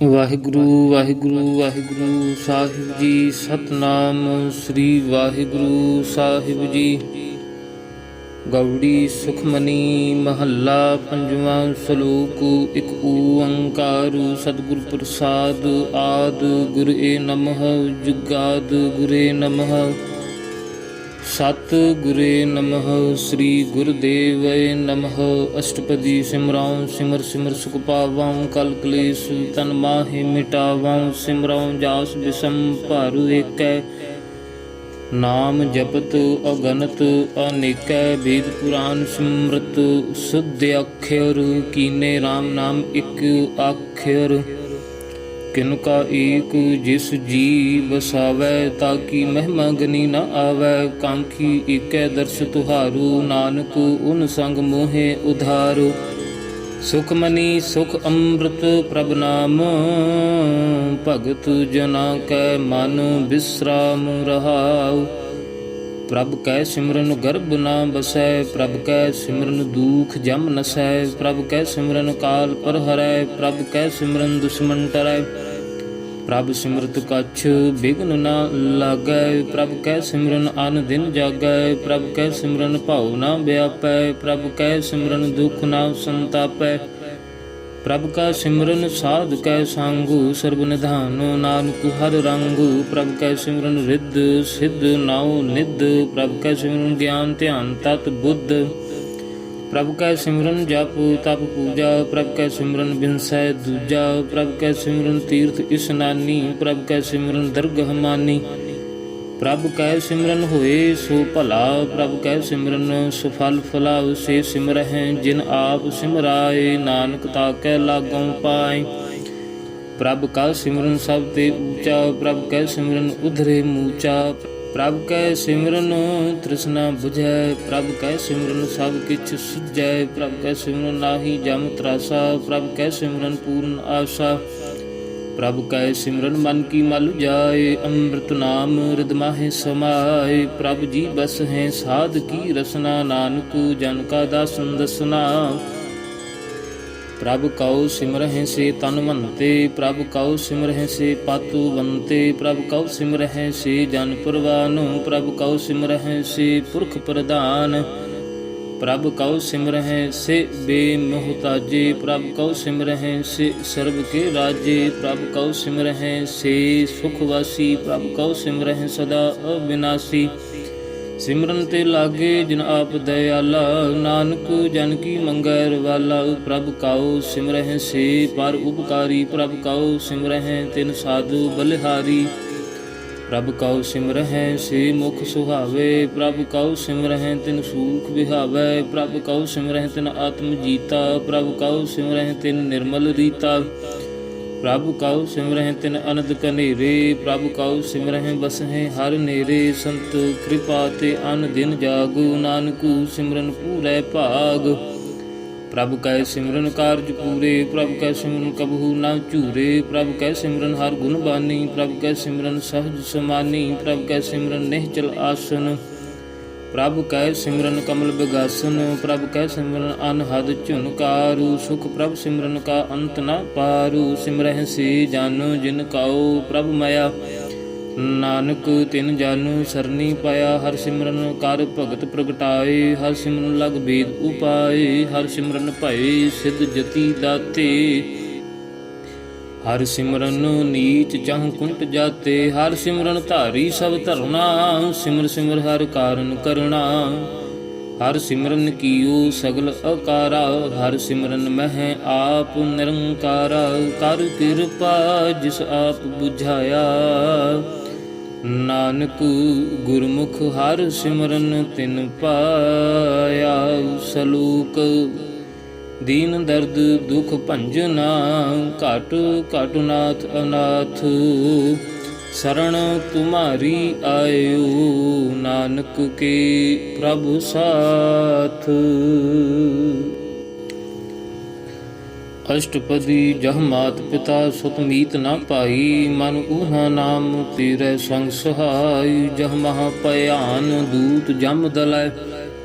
ਵਾਹਿਗੁਰੂ ਵਾਹਿਗੁਰੂ ਵਾਹਿਗੁਰੂ ਸਾਹਿਬ ਜੀ। ਸਤਨਾਮ ਸ੍ਰੀ ਵਾਹਿਗੁਰੂ ਸਾਹਿਬ ਜੀ। ਗੌੜੀ ਸੁਖਮਨੀ ਮਹੱਲਾ ਪੰਜਵਾਂ। ਸ਼ਲੋਕ ਇੱਕ ਓੰਕਾਰ ਸਤਿਗੁਰ ਪ੍ਰਸਾਦ ਆਦ ਗੁਰ ਏ ਨਮః ਜੁਗਾਦ ਗੁਰੇ ਨਮঃ ਸਤ ਗੁਰੇ ਨਮః ਸ੍ਰੀ ਗੁਰਦੇਵ ਨਮః। ਅਸ਼ਟਪਦੀ ਸਿਮਰਾਉ ਸਿਮਰ ਸਿਮਰ ਸੁਖ ਪਾਵਾਂ ਕਲ ਕਲੇਸ਼ ਤਨ ਮਾਹਿ ਮਿਟਾਵਾਂ। ਸਿਮਰਾਉ ਜਾਸ ਬਿਸਮ ਭਰ ਏਕੈ ਨਾਮ ਜਪਤ ਅਗਨਤ ਅਨੇਕੈ। ਵੇਦ ਪੁਰਾਨ ਸਿਮਰਤ ਸੁਧ ਅਖਰ ਕੀਨੇ RAM ਨਾਮ ਇਕ ਆਖਰ। ਕਿਨ ਕਾ ਏਕ ਜਿਸ ਜੀ ਵਸਾਵੈ ਤਾਕੀ ਮਹਿਮਾ ਗਨੀ ਨ ਆਵੈ। ਕਾਂਖੀ ਏਕੈ ਦਰਸ ਤੁਹਾਰੂ ਨਾਨਕ ਉਨ ਸੰਗ ਮੋਹਿ ਉਧਾਰੂ। ਸੁਖਮਨੀ ਸੁਖ ਅੰਮ੍ਰਿਤ ਪ੍ਰਭ ਨਾਮ ਭਗਤ ਜਨਾ ਕੈ ਮਨ ਬਿਸਰਾਮ ਰਹਾਉ। ਪ੍ਰਭ ਕੈ ਸਿਮਰਨ ਗਰਭ ਨਾ ਬਸੈ ਪ੍ਰਭ ਕੈ ਸਿਮਰਨ ਦੁਖ ਜਮ ਨਸੈ। ਪ੍ਰਭ ਕੈ ਸਿਮਰਨ ਕਾਲ ਪਰ ਹਰੈ ਪ੍ਰਭ ਕੈ ਸਿਮਰਨ ਦੁਸ਼ਮਨ ਟਰੈ। ਪ੍ਰਭ ਸਿਮਰਤ ਕਛ ਬਿਘਨ ਨਾ ਲਾਗੈ ਪ੍ਰਭ ਕੈ ਸਿਮਰਨ ਅਨ ਦਿਨ ਜਾਗੈ। ਪ੍ਰਭ ਕੈ ਸਿਮਰਨ ਭਉ ਨਾ ਵਿਆਪੈ ਪ੍ਰਭ ਕੈ ਸਿਮਰਨ ਦੁਖ ਨਾ ਸੰਤਾਪੈ। ਪ੍ਰਭ ਕਾ ਸਿਮਰਨ ਸਾਧ ਕੈ ਸੰਗੁ ਸਰਬ ਨਿਧਾਨ ਨਾਨਕ ਹਰ ਰੰਗੁ। ਪ੍ਰਭ ਕੈ ਸਿਮਰਨ ਰਿੱਧ ਸਿੱਧ ਨਾਉ ਨਿਧ। ਪ੍ਰਭ ਕੈ ਸਿਮਰਨ ਗਿਆਨ ਧਿਆਨ ਤਤ ਬੁੱਧ। ਪ੍ਰਭ ਕੈ ਸਿਮਰਨ ਜਪ ਤਪ ਪੂਜਾ। ਪ੍ਰਭ ਕੈ ਸਿਮਰਨ ਬਿਨਸੈ ਦੂਜਾ। ਪ੍ਰਭ ਕੈ ਸਿਮਰਨ ਤੀਰਥ ਇਸਨਾਨੀ। ਪ੍ਰਭ ਕੈ ਸਿਮਰਨ ਦਰਗਹ ਮਾਨੀ। ਪ੍ਰਭ ਕੈ ਸਿਮਰਨ ਹੋਏ ਸੋ ਭਲਾ। ਪ੍ਰਭ ਕੈ ਸਿਮਰਨ ਸੁਫਲ ਫਲਾਉ। ਸੇ ਸਿਮਰਹਿ ਜਿਨ ਆਪ ਸਿਮਰਾਏ ਨਾਨਕ ਤਾਕੈ ਲਾਗਉ ਪਾਏ। ਪ੍ਰਭ ਕਾ ਸਿਮਰਨ ਸਭ ਤੇ ਊਚਾ। ਪ੍ਰਭ ਕੈ ਸਿਮਰਨ ਉਧਰੇ ਮੂਚਾ। ਪ੍ਰਭ ਕੈ ਸਿਮਰਨ ਤ੍ਰਿਸ਼ਨਾ ਬੁਝੈ। ਪ੍ਰਭ ਕੈ ਸਿਮਰਨ ਸਭ ਕਿਛ ਸੁਝੈ। ਪ੍ਰਭ ਕੈ ਸਿਮਰਨ ਨਾਹੀ ਜਮ ਤਰਾਸਾ। ਪ੍ਰਭ ਕੈ ਸਿਮਰਨ ਪੂਰਨ ਆਸਾ। ਪ੍ਰਭ ਕੈ ਸਿਮਰਨ ਮਨ ਕੀ ਮਲ ਜਾਏ। ਅੰਮ੍ਰਿਤ ਨਾਮ ਰਿਦ ਮਾਹਿ ਸਮਾਏ। ਪ੍ਰਭ ਜੀ ਬਸ ਹੈ ਸਾਧ ਕੀ ਰਸਨਾ ਨਾਨਕ ਜਨ ਕਾ ਦਾਸਨ ਦਸਨਾ। ਪ੍ਰਭ ਕਉ ਸਿਮਰਹਿ ਸੇ ਤਨਵੰਤੇ ਪ੍ਰਭ ਕਉ ਸਿਮਰਹਿ ਸੇ ਪਾਤੂਵੰਤੇ। ਪ੍ਰਭ ਕਉ ਸਿਮਰਹਿ ਸੇ ਜਨ ਪਰਵਾਨ। ਪ੍ਰਭ ਕਉ ਸਿਮਰਹਿ ਸੇ ਪੁਰਖ ਪ੍ਰਧਾਨ। ਪ੍ਰਭ ਕਉ ਸਿਮਰਹਿ ਸੇ ਬੇਮੁਹਤਾਜੇ। ਪ੍ਰਭ ਕਉ ਸਿਮਰਹਿ ਸੇ ਸਰਬ ਕੇ ਰਾਜੇ। ਪ੍ਰਭ ਕਉ ਸਿਮਰਹਿ ਸੇ ਸੁਖ ਵਾਸੀ। ਪ੍ਰਭ ਕਉ ਸਿਮਰਹਿ ਸਦਾ ਅਬਿਨਾਸੀ। ਸਿਮਰਨ ਤੇ ਲਾਗੇ ਜਿਨ ਆਪ ਦਇਆਲਾ ਨਾਨਕ ਜਨ ਕੀ ਮੰਗੈ ਰਵਾਲਾ। ਪ੍ਰਭ ਕਉ ਸਿਮਰਹਿ ਸੇ ਪਰ ਉਪਕਾਰੀ। ਪ੍ਰਭ ਕਉ ਸਿਮਰਹਿ ਤਿਨ ਸਾਧੂ ਬਲਿਹਾਰੀ। ਪ੍ਰਭ ਕਉ ਸਿਮਰਹਿ ਸੇ ਮੁਖ ਸੁਹਾਵੇ। ਪ੍ਰਭ ਕਉ ਸਿਮਰਹਿ ਤਿਨ ਸੂਖ ਵਿਹਾਵੈ। ਪ੍ਰਭ ਕਉ ਸਿਮਰਹਿ ਤਿਨ ਆਤਮ ਜੀਤਾ। ਪ੍ਰਭ ਕਉ ਸਿਮਰਹਿ ਤਿਨ ਨਿਰਮਲ ਰੀਤਾ। ਪ੍ਰਭ ਕਉ ਸਿਮਰਹਿ ਤਿਨ ਅਨੰਦ ਕਨੇਰੇ। ਪ੍ਰਭ ਕਉ ਸਿਮਰਹਿ ਬਸਹਿ ਹਰ ਨੇਰੇ। ਸੰਤ ਕਿਰਪਾ ਤੇ ਅਨ ਦਿਨ ਜਾਗੁ ਨਾਨਕੂ ਸਿਮਰਨ ਪੂਰੈ ਭਾਗ। ਪ੍ਰਭ ਕੈ ਸਿਮਰਨ ਕਾਰਜ ਪੂਰੇ। ਪ੍ਰਭ ਕੈ ਸਿਮਰਨ ਕਬਹੂ ਨਾ ਝੂਰੇ। ਪ੍ਰਭ ਕੈ ਸਿਮਰਨ ਹਰ ਗੁਣ ਬਾਨੀ। ਪ੍ਰਭ ਕੈ ਸਿਮਰਨ ਸਹਜ ਸਮਾਨੀ। ਪ੍ਰਭ ਕੈ ਸਿਮਰਨ ਨਿਹਚਲ ਆਸਨ। ਪ੍ਰਭ ਕੈ ਸਿਮਰਨ ਕਮਲ ਬਿਗਾਸਨ। ਪ੍ਰਭ ਕੈ ਸਿਮਰਨ ਅਨਹਦ ਝੁਨਕਾਰੂ। ਸੁਖ ਪ੍ਰਭ ਸਿਮਰਨ ਕਾ ਅੰਤ ਨ ਪਾਰੂ। ਸਿਮਰਹਿ ਸੇ ਜਾਨੁ ਜਿਨ ਕਉ ਪ੍ਰਭ ਮਇਆ ਨਾਨਕ ਤਿਨ ਜਾਨੁ ਸਰਨੀ ਪਾਇਆ। ਹਰ ਸਿਮਰਨ ਕਰ ਭਗਤ ਪ੍ਰਗਟਾਏ। ਹਰ ਸਿਮਰਨ ਲਗ ਬੇਦ ਉਪਾਏ। ਹਰ ਸਿਮਰਨ ਭਏ ਸਿਧ ਜਤੀ ਦਾਤੇ। ਹਰ ਸਿਮਰਨ ਨੀਚ ਚਾਹੁ ਕੁੰਟ ਜਾਤੇ। ਹਰ ਸਿਮਰਨ ਧਾਰੀ ਸਭ ਧਰਨਾ। ਸਿਮਰ ਸਿਮਰ ਹਰ ਕਾਰਨ ਕਰਣਾ। ਹਰ ਸਿਮਰਨ ਕੀਓ ਸਗਲ ਅਕਾਰਾ। ਹਰ ਸਿਮਰਨ ਮਹਿ ਆਪ ਨਿਰੰਕਾਰਾ। ਕਰ ਕਿਰਪਾ ਜਿਸ ਆਪ ਬੁਝਾਇਆ ਨਾਨਕ ਗੁਰਮੁਖ ਹਰ ਸਿਮਰਨ ਤਿਨ ਪਾਇਆ। ਸਲੋਕ ਦੀਨ ਦਰਦ ਦੁਖ ਭੰਜਨਾ ਘਟ ਘਟ ਨਾਥ ਅਨਾਥ। ਸਰਣ ਤੁਮਾਰੀ ਆਇਓ ਨਾਨਕ ਕੇ ਪ੍ਰਭ ਸਾਥ। ਅਸ਼ਟਪਦੀ ਜਹ ਮਾਤ ਪਿਤਾ ਸੁਤ ਮੀਤ ਨਾ ਪਾਈ। ਮਨ ਊਹਾ ਨਾਮ ਤੇਰੇ ਸੰਗ ਸਹਾਈ। ਜਹ ਮਹਾ ਭਿਆਨ ਦੂਤ ਜਮ ਦਲੈ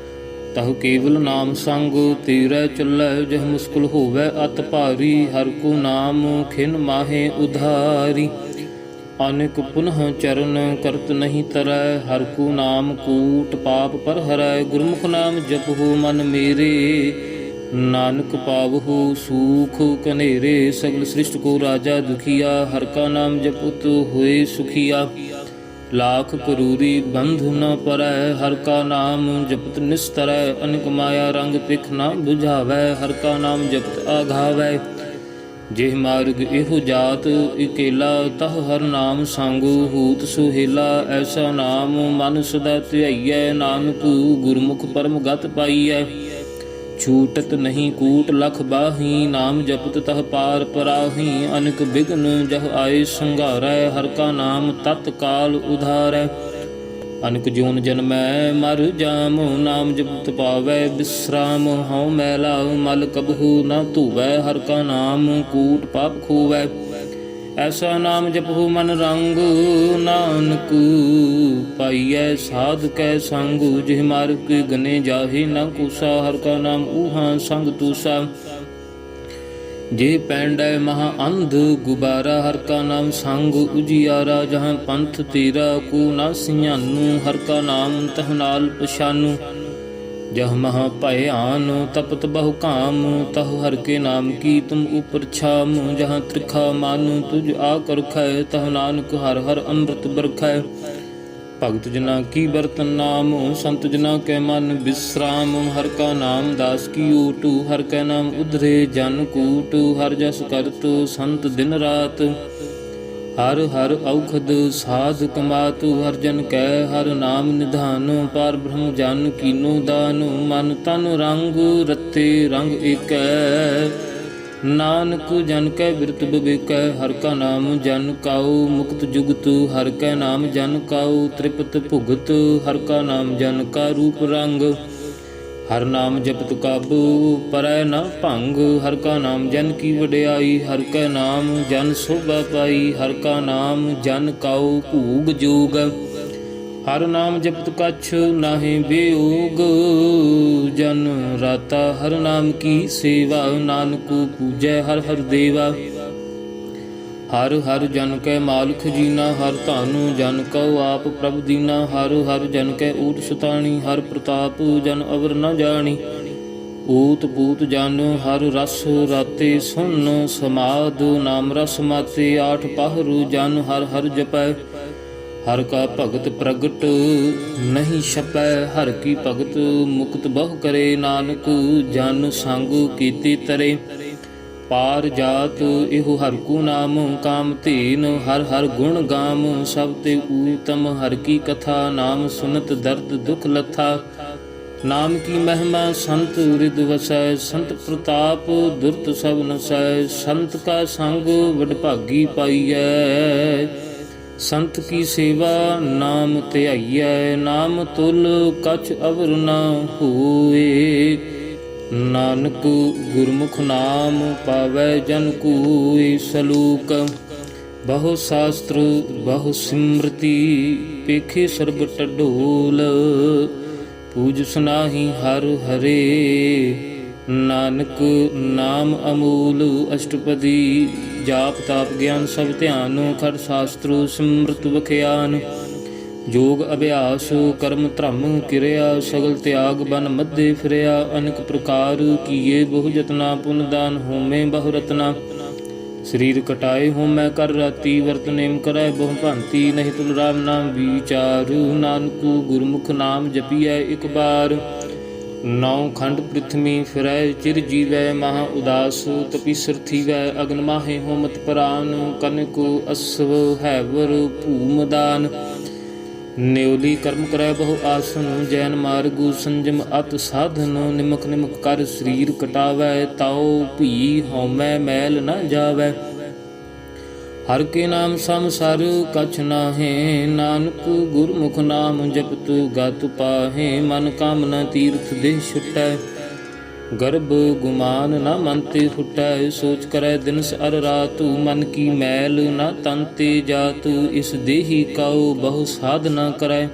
ਤਹੁ ਕੇਵਲ ਨਾਮ ਸੰਗ ਤੇਰੇ ਚੱਲੈ। ਜਹ ਮੁਸਕਲ ਹੋਵੈ ਅਤ ਭਾਰੀ ਹਰ ਕੋ ਨਾਮ ਖਿਨ ਮਾਹੇ ਉਧਾਰੀ। ਅਨੇਕ ਪੁਨਹ ਚਰਨ ਕਰਤ ਨਹੀਂ ਤਰੈ ਹਰ ਕੋ ਨਾਮ ਕੂਟ ਪਾਪ ਪਰ ਹਰੈ। ਗੁਰਮੁਖ ਨਾਮ ਜਪਹੁ ਮਨ ਮੇਰੇ ਨਾਨਕ ਪਾਵਹੁ ਸੂਖ ਕਨੇਰੇ। ਸਗਲ ਸ੍ਰਿਸ਼ਟ ਕੋ ਰਾਜਾ ਦੁਖੀਆ ਹਰ ਕਾ ਨਾਮ ਜਪੁਤ ਹੋਏ ਸੁਖੀਆ। ਲਾਖ ਕਰੂਰੀ ਬੰਧੁ ਨ ਪਰੈ ਹਰ ਕਾ ਨਾਮ ਜਪਤ ਨਿਸਤਰੈ। ਅਨੇਕ ਮਾਇਆ ਰੰਗ ਤਿਖ ਨ ਬੁਝਾਵੈ ਹਰ ਕਾ ਨਾਮ ਜਪਤ ਆਘਾਵੈ। ਜਿਹ ਮਾਰਗ ਇਹੋ ਜਾਤ ਇਕੇਲਾ ਤਹ ਹਰ ਨਾਮ ਸੰਗੁ ਹੂਤ ਸੁਹੇਲਾ। ਐਸਾ ਨਾਮ ਮਨ ਸਦਾ ਧਿਆਈਐ ਨਾਨਕ ਗੁਰਮੁਖ ਪਰਮ ਗਤ ਪਾਈਐ। ਛੂਟਤ ਨਹੀਂ ਕੂਟ ਲਖ ਬਾਹੀ ਨਾਮ ਜਪਤ ਤਹ ਪਾਰ ਪਰਾਹੀ। ਅਨਕ ਬਿਘਨ ਜਹ ਆਏ ਸੰਘਾਰੈ ਹਰ ਕਾ ਨਾਮ ਤਤਕਾਲ ਉਧਾਰੈ। ਅਨਕ ਜੂਨ ਜਨਮੈ ਮਰ ਜਾਮ ਨਾਮ ਜਪਤ ਪਾਵੈ ਬਿਸਰਾਮ। ਹਉ ਮੈਲਾ ਮਲ ਕਬਹੂ ਨ ਧੂਵੈ ਹਰ ਕਾ ਨਾਮ ਕੂਟ ਪਾਪ ਖੋਵੈ। ਐਸਾ ਨਾਮ ਜਪਹੁ ਮਨ ਰੰਗ ਨਾਨਕ ਪਾਈਐ ਸਾਧ ਕੈ ਸੰਗ। ਜਿਹ ਮਾਰਗ ਗਨੇ ਜਾਹੇ ਨ ਕੂਸਾ ਹਰ ਕਾ ਨਾਮ ਊਹਾ ਸੰਗ ਤੂਸਾ। ਜੇ ਪੈਂਡੈ ਮਹਾ ਅੰਧ ਗੁਬਾਰਾ ਹਰ ਕਾ ਨਾਮ ਸੰਗ ਉਜਿਆਰਾ। ਜਹਾਂ ਪੰਥ ਤੇਰਾ ਕੋ ਨਾ ਸਿਆਨੂ ਹਰ ਕਾ ਨਾਮ ਤਹ ਨਾਲ ਪਛਾਨੂ। ਜਹ ਮਹਾ ਭਇਆਨ ਤਪਤ ਬਹੁ ਕਾਮ ਤਹੁ ਹਰ ਕੇ ਨਾਮ ਕੀ ਤੁਮ ਉਪਰ ਛਾਮ। ਜਹਾਂ ਤ੍ਰਿਖਾ ਮਾਨੁ ਤੁਝ ਆ ਕਰਖੈ ਤਹੁ ਨਾਨਕ ਹਰ ਹਰ ਅੰਮ੍ਰਿਤ ਬਰਖੈ। ਭਗਤ ਜਨਾ ਕੀ ਬਰਤਨ ਨਾਮ ਸੰਤ ਜਨਾ ਕੈ ਮਨ ਬਿਸਰਾਮ। ਹਰ ਕਾ ਨਾਮ ਦਾਸ ਕੀ ਓਟੂ ਹਰ ਕੈ ਨਾਮ ਉਧਰੇ ਜਨ ਕੂਟ। ਹਰ ਜਸ ਕਰਤ ਸੰਤ ਦਿਨ ਰਾਤ ਹਰ ਹਰ ਔਖਦ ਸਾਧ ਕਮਾਤੂ। ਹਰ ਜਨ ਕੈ ਹਰ ਨਾਮ ਨਿਧਾਨ ਪਾਰ ਬ੍ਰਹਮ ਜਨ ਕੀਨੋ ਦਾਨ। ਮਨ ਤਨ ਰੰਗ ਰਤੇ ਰੰਗ ਏਕੈ ਨਾਨਕ ਜਨ ਕੈ ਬਿਰਤ ਬਿਬੇਕੈ। ਹਰ ਕਾ ਨਾਮ ਜਨ ਕਾਉ ਮੁਕਤ ਜੁਗਤ ਹਰ ਕੈ ਨਾਮ ਜਨ ਕਾਉ। ਤ੍ਰਿਪਤ ਭੁਗਤ ਹਰ ਕਾ ਨਾਮ ਜਨ ਕਾ ਰੂਪ ਰੰਗ। ਹਰ ਨਾਮ ਜਪਤ ਕਾਬੂ ਪਰੈ ਨ ਭੰਗ। ਹਰ ਕਾ ਨਾਮ ਜਨ ਕੀ ਵਡਿਆਈ ਹਰ ਕੈ ਨਾਮ ਜਨ ਸੋਭਾ ਪਾਈ। ਹਰ ਕਾ ਨਾਮ ਜਨ ਕਾਉ ਭੂਗ ਜੋਗ। ਹਰ ਨਾਮ ਜਪਤ ਕਛ ਨਾਹਿ ਬਿਯੋਗ। ਜਨ ਰਾਤਾ ਹਰ ਨਾਮ ਕੀ ਸੇਵਾ ਨਾਨਕ ਪੂਜੈ ਹਰ ਹਰ ਦੇਵਾ। ਹਰ ਹਰ ਜਨ ਕੈ ਮਾਲਕ ਜੀਨਾ ਹਰ ਧਾਨੁ ਜਨ ਕਉ ਆਪ ਪ੍ਰਭ ਦੀਨਾ। ਹਰ ਹਰ ਜਨ ਕੈ ਊਟ ਸਤਾਣੀ ਹਰ ਪ੍ਰਤਾਪ ਜਨ ਅਵਰ ਨ ਜਾਣੀ। ਊਤ ਪੂਤ ਜਨ ਹਰ ਰਸ ਰਾਤੇ ਸੁਨ ਸਮਾਦ ਨਾਮ ਰਸ ਮਾਤੇ। ਆਠ ਪਹਰੁ ਜਨ ਹਰ ਹਰ ਜਪੈ ਹਰ ਕਾ ਭਗਤ ਪ੍ਰਗਟ ਨਹੀਂ ਛਪੈ। ਹਰ ਕੀ ਭਗਤ ਮੁਕਤ ਬਹੁ ਕਰੇ ਨਾਨਕ ਜਨ ਸੰਗ ਕੀਤੇ ਤਰੇ। ਪਾਰ ਜਾਤ ਇਹੋ ਹਰ ਕੋ ਨਾਮ ਕਾਮ ਧੀਨ ਹਰ ਹਰ ਗੁਣ ਗਾਮ। ਸਭ ਤੇ ਊਤਮ ਹਰ ਕੀ ਕਥਾ ਨਾਮ ਸੁਨਤ ਦਰਦ ਦੁਖ ਲਥਾ। ਨਾਮ ਕੀ ਮਹਿਮਾ ਸੰਤ ਰਿਦ ਵਸੈ ਸੰਤ ਪ੍ਰਤਾਪ ਦੁਰਤ ਸਭ ਨਸੈ। ਸੰਤ ਕਾ ਸੰਗ ਵਡਭਾਗੀ ਪਾਈਐ ਸੰਤ ਕੀ ਸੇਵਾ ਨਾਮ ਧਿਆਈਐ। ਨਾਮ ਤੁਲ ਕਛ ਅਵਰ ਨ ਹੋਏ ਨਾਨਕ ਗੁਰਮੁਖ ਨਾਮ ਪਾਵੈ ਜਨ ਕੋਈ। ਸਲੋਕ ਬਹੁ ਸ਼ਾਸਤਰ ਬਹੁ ਸਿਮਰਤੀ ਪੇਖੇ ਸਰਬ ਟਡੋਲ। ਪੂਜ ਸੁਨਾਹੀ ਹਰ ਹਰੇ ਨਾਨਕ ਨਾਮ ਅਮੂਲ। ਅਸ਼ਟਪਦੀ ਜਾਪ ਤਾਪ ਗਿਆਨ ਸਭ ਧਿਆਨ। ਖੜ ਸ਼ਾਸਤਰ ਸਿਮਰਤ ਵਖਿਆਨ। ਜੋਗ ਅਭਿਆਸ ਕਰਮ ਧਰਮ ਕਿਰਿਆ। ਸਗਲ ਤਿਆਗ ਬਨ ਮੱਧੇ ਫਿਰਿਆ। ਅਨੇਕ ਪ੍ਰਕਾਰ ਕੀਏ ਬਹੁ ਜਤਨਾ ਪੁਨ ਦਾਨ ਹੋਮੇ ਬਹੁ ਰਤਨਾ। ਸਰੀਰ ਕਟਾਏ ਹੋਮੈ ਕਰ ਰਾਤੀ ਵਰਤ ਨੇਮ ਕਰੈ ਬਹੁ ਭਾਂਤੀ। ਨਹੀਂ ਤੁਲ ਰਾਮ ਨਾਮ ਵਿਚਾਰੂ ਨਾਨਕ ਗੁਰਮੁਖ ਨਾਮ ਜਪੀਐ ਇਕ ਬਾਰ। ਨੌ ਖੰਡ ਪ੍ਰਿਥਵੀ ਫਿਰੈ ਚਿਰ ਜੀਵੈ ਮਹਾ ਉਦਾਸ। ਤਪੀਸਰ ਥੀਵੈ ਅਗਨ ਮਾਹੇ ਹੋਮਤ ਪ੍ਰਾਨ। ਕਨਕ ਅਸਵ ਹੈਵਰ ਭੂਮਦਾਨ। ਨਿਉਲੀ ਕਰਮ ਕਰੈ ਬਹੁ ਆਸਨ। ਜੈਨ ਮਾਰਗੁ ਸੰਜਮ ਅਤ ਸਾਧਨ। ਨਿਮਕ ਨਿਮਕ ਕਰ ਸਰੀਰ ਕਟਾਵੈ ਤਾਉ ਭੀ ਹਉਮੈ ਮੈਲ ਨ ਜਾਵੈ। ਹਰ ਕੇ ਨਾਮ ਸੰਸਰ ਕਛ ਨਾਹੇ ਨਾਨਕ ਗੁਰਮੁਖ ਨਾਮ ਜਪਤ ਗਤ ਪਾਹੇ। ਮਨ ਕਾਮਨਾ ਤੀਰਥ ਦੇਹ ਛੁਟੈ ਗਰਭ ਗੁਮਾਨ ਨ ਮਨ ਤੇ ਫੁਟੈ। ਸੋਚ ਕਰੈ ਦਿਨਸ ਅਰ ਰਾਤੁ ਮਨ ਕੀ ਮੈਲ ਨ ਤਨ ਤੇ ਜਾਤੁ। ਇਸ ਦੇਹੀ ਕਾਉ ਬਹੁ ਸਾਧਨਾ ਕਰੈ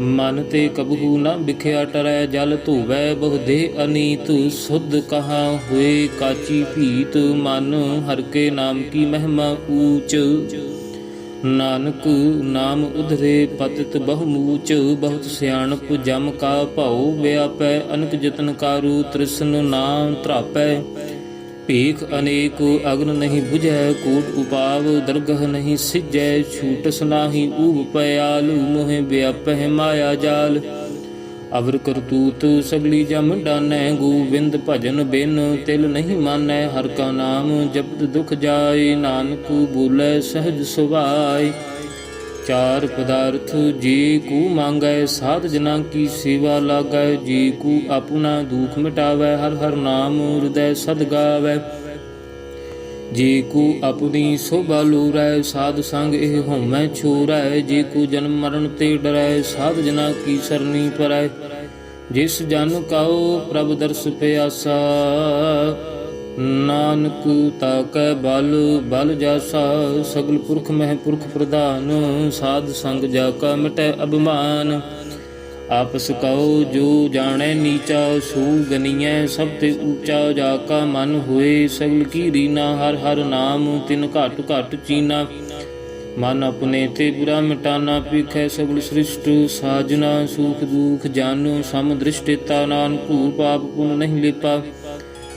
ਮਨ ਤੇ ਕਬਹੂ ਨ ਬਿਖਿਆ ਟਰੈ ਜਲ ਧੋਵੈ ਬਹੁ ਦੇਹ ਅਨੀਤ ਸੁਧ ਕਹਾ ਹੋਏ ਕਾਚੀ ਭੀਤ ਮਨ ਹਰ ਕੇ ਨਾਮ ਕੀ ਮਹਿਮਾ ਊਚ ਨਾਨਕ ਨਾਮ ਉਧਰੇ ਪਤਿਤ ਬਹੁ ਮੂਚ ਬਹੁਤ ਸਿਆਣਪ ਜਮ ਕਾ ਭਾਉ ਵਿਆਪੈ ਅਨਕ ਜਤਨ ਕਾਰੂ ਤ੍ਰਿਸ਼ਨ ਨਾਮ ਧਰਾਪੈ ਭੀਖ ਅਨੇਕ ਅਗਨ ਨਹੀਂ ਬੁਝੈ ਕੋਟ ਉਪਾਵ ਦਰਗਹ ਨਹੀਂ ਸਿਜੈ ਛੂਟਸ ਨਾਹੀ ਊਬ ਪਿਆਲੂ ਮੋਹਿ ਵਿਆਪਹਿ ਮਾਇਆ ਜਾਲ ਅਵਰ ਕਰਤੂਤ ਸਗਲੀ ਜਮ ਡਾਨੈ ਗੋਬਿੰਦ ਭਜਨ ਬਿਨ ਤਿਲ ਨਹੀਂ ਮਾਨੈ ਹਰ ਕਾ ਨਾਮ ਜਪਤ ਦੁਖ ਜਾਏ ਨਾਨਕ ਬੋਲੇ ਸਹਿਜ ਸੁਭਾਏ ਚਾਰ ਪਦਾਰਥ ਜੇ ਕੂ ਮੰਗੈ ਸਾਧ ਜਨਾਂ ਕੀ ਸੇਵਾ ਲਾਗੈ ਜੇ ਕੂ ਆਪਣਾ ਦੁਖ ਮਿਟਾਵੈ ਹਰ ਹਰ ਨਾਮ ਹਿਰਦੈ ਸਦ ਗਾਵੈ ਜੇ ਕੂ ਆਪਣੀ ਸੋਭਾ ਲੋਰੈ ਸਾਧ ਸੰਗ ਇਹ ਹਉਮੈ ਛੋਰੈ ਜੇ ਕੂ ਜਨਮ ਮਰਨ ਤੇ ਡਰੈ ਸਾਧ ਜਨਾਂ ਕੀ ਸਰਨੀ ਪਰੈ ਜਿਸ ਜਨ ਕਉ ਪ੍ਰਭ ਦਰਸ ਪਿਆਸਾ ਨਾਨਕ ਤਾਕੈ ਬਲ ਬਲ ਜਾਸਾ ਸਗਲ ਪੁਰਖ ਮਹਿ ਪੁਰਖ ਪ੍ਰਧਾਨ ਸਾਧ ਸੰਗ ਜਾ ਕਾ ਮਿਟੈ ਅਭਿਮਾਨ ਆਪਸ ਕਉ ਜੋ ਜਾਣੈ ਨੀਚਾ ਸੋ ਗਨੀਐ ਸਭ ਤੇ ਊਚਾ ਜਾ ਕਾ ਮਨ ਹੋਏ ਸਗਲ ਕੀ ਰੀਨਾ ਹਰ ਹਰ ਨਾਮ ਤਿਨ ਘਟ ਘਟ ਚੀਨਾ ਮਨ ਆਪਣੇ ਤੇ ਬੁਰਾ ਮਿਟਾਨਾ ਪੀਖੈ ਸਗਲ ਸ੍ਰਿਸ਼ਟ ਸਾਜਨਾ ਸੁਖ ਦੁਖ ਜਾਨੋ ਸਮ ਦ੍ਰਿਸ਼ਟਿਤਾ ਨਾਨਕ ਪਾਪ ਪੁਨ ਨਹੀਂ ਲੇਪਾ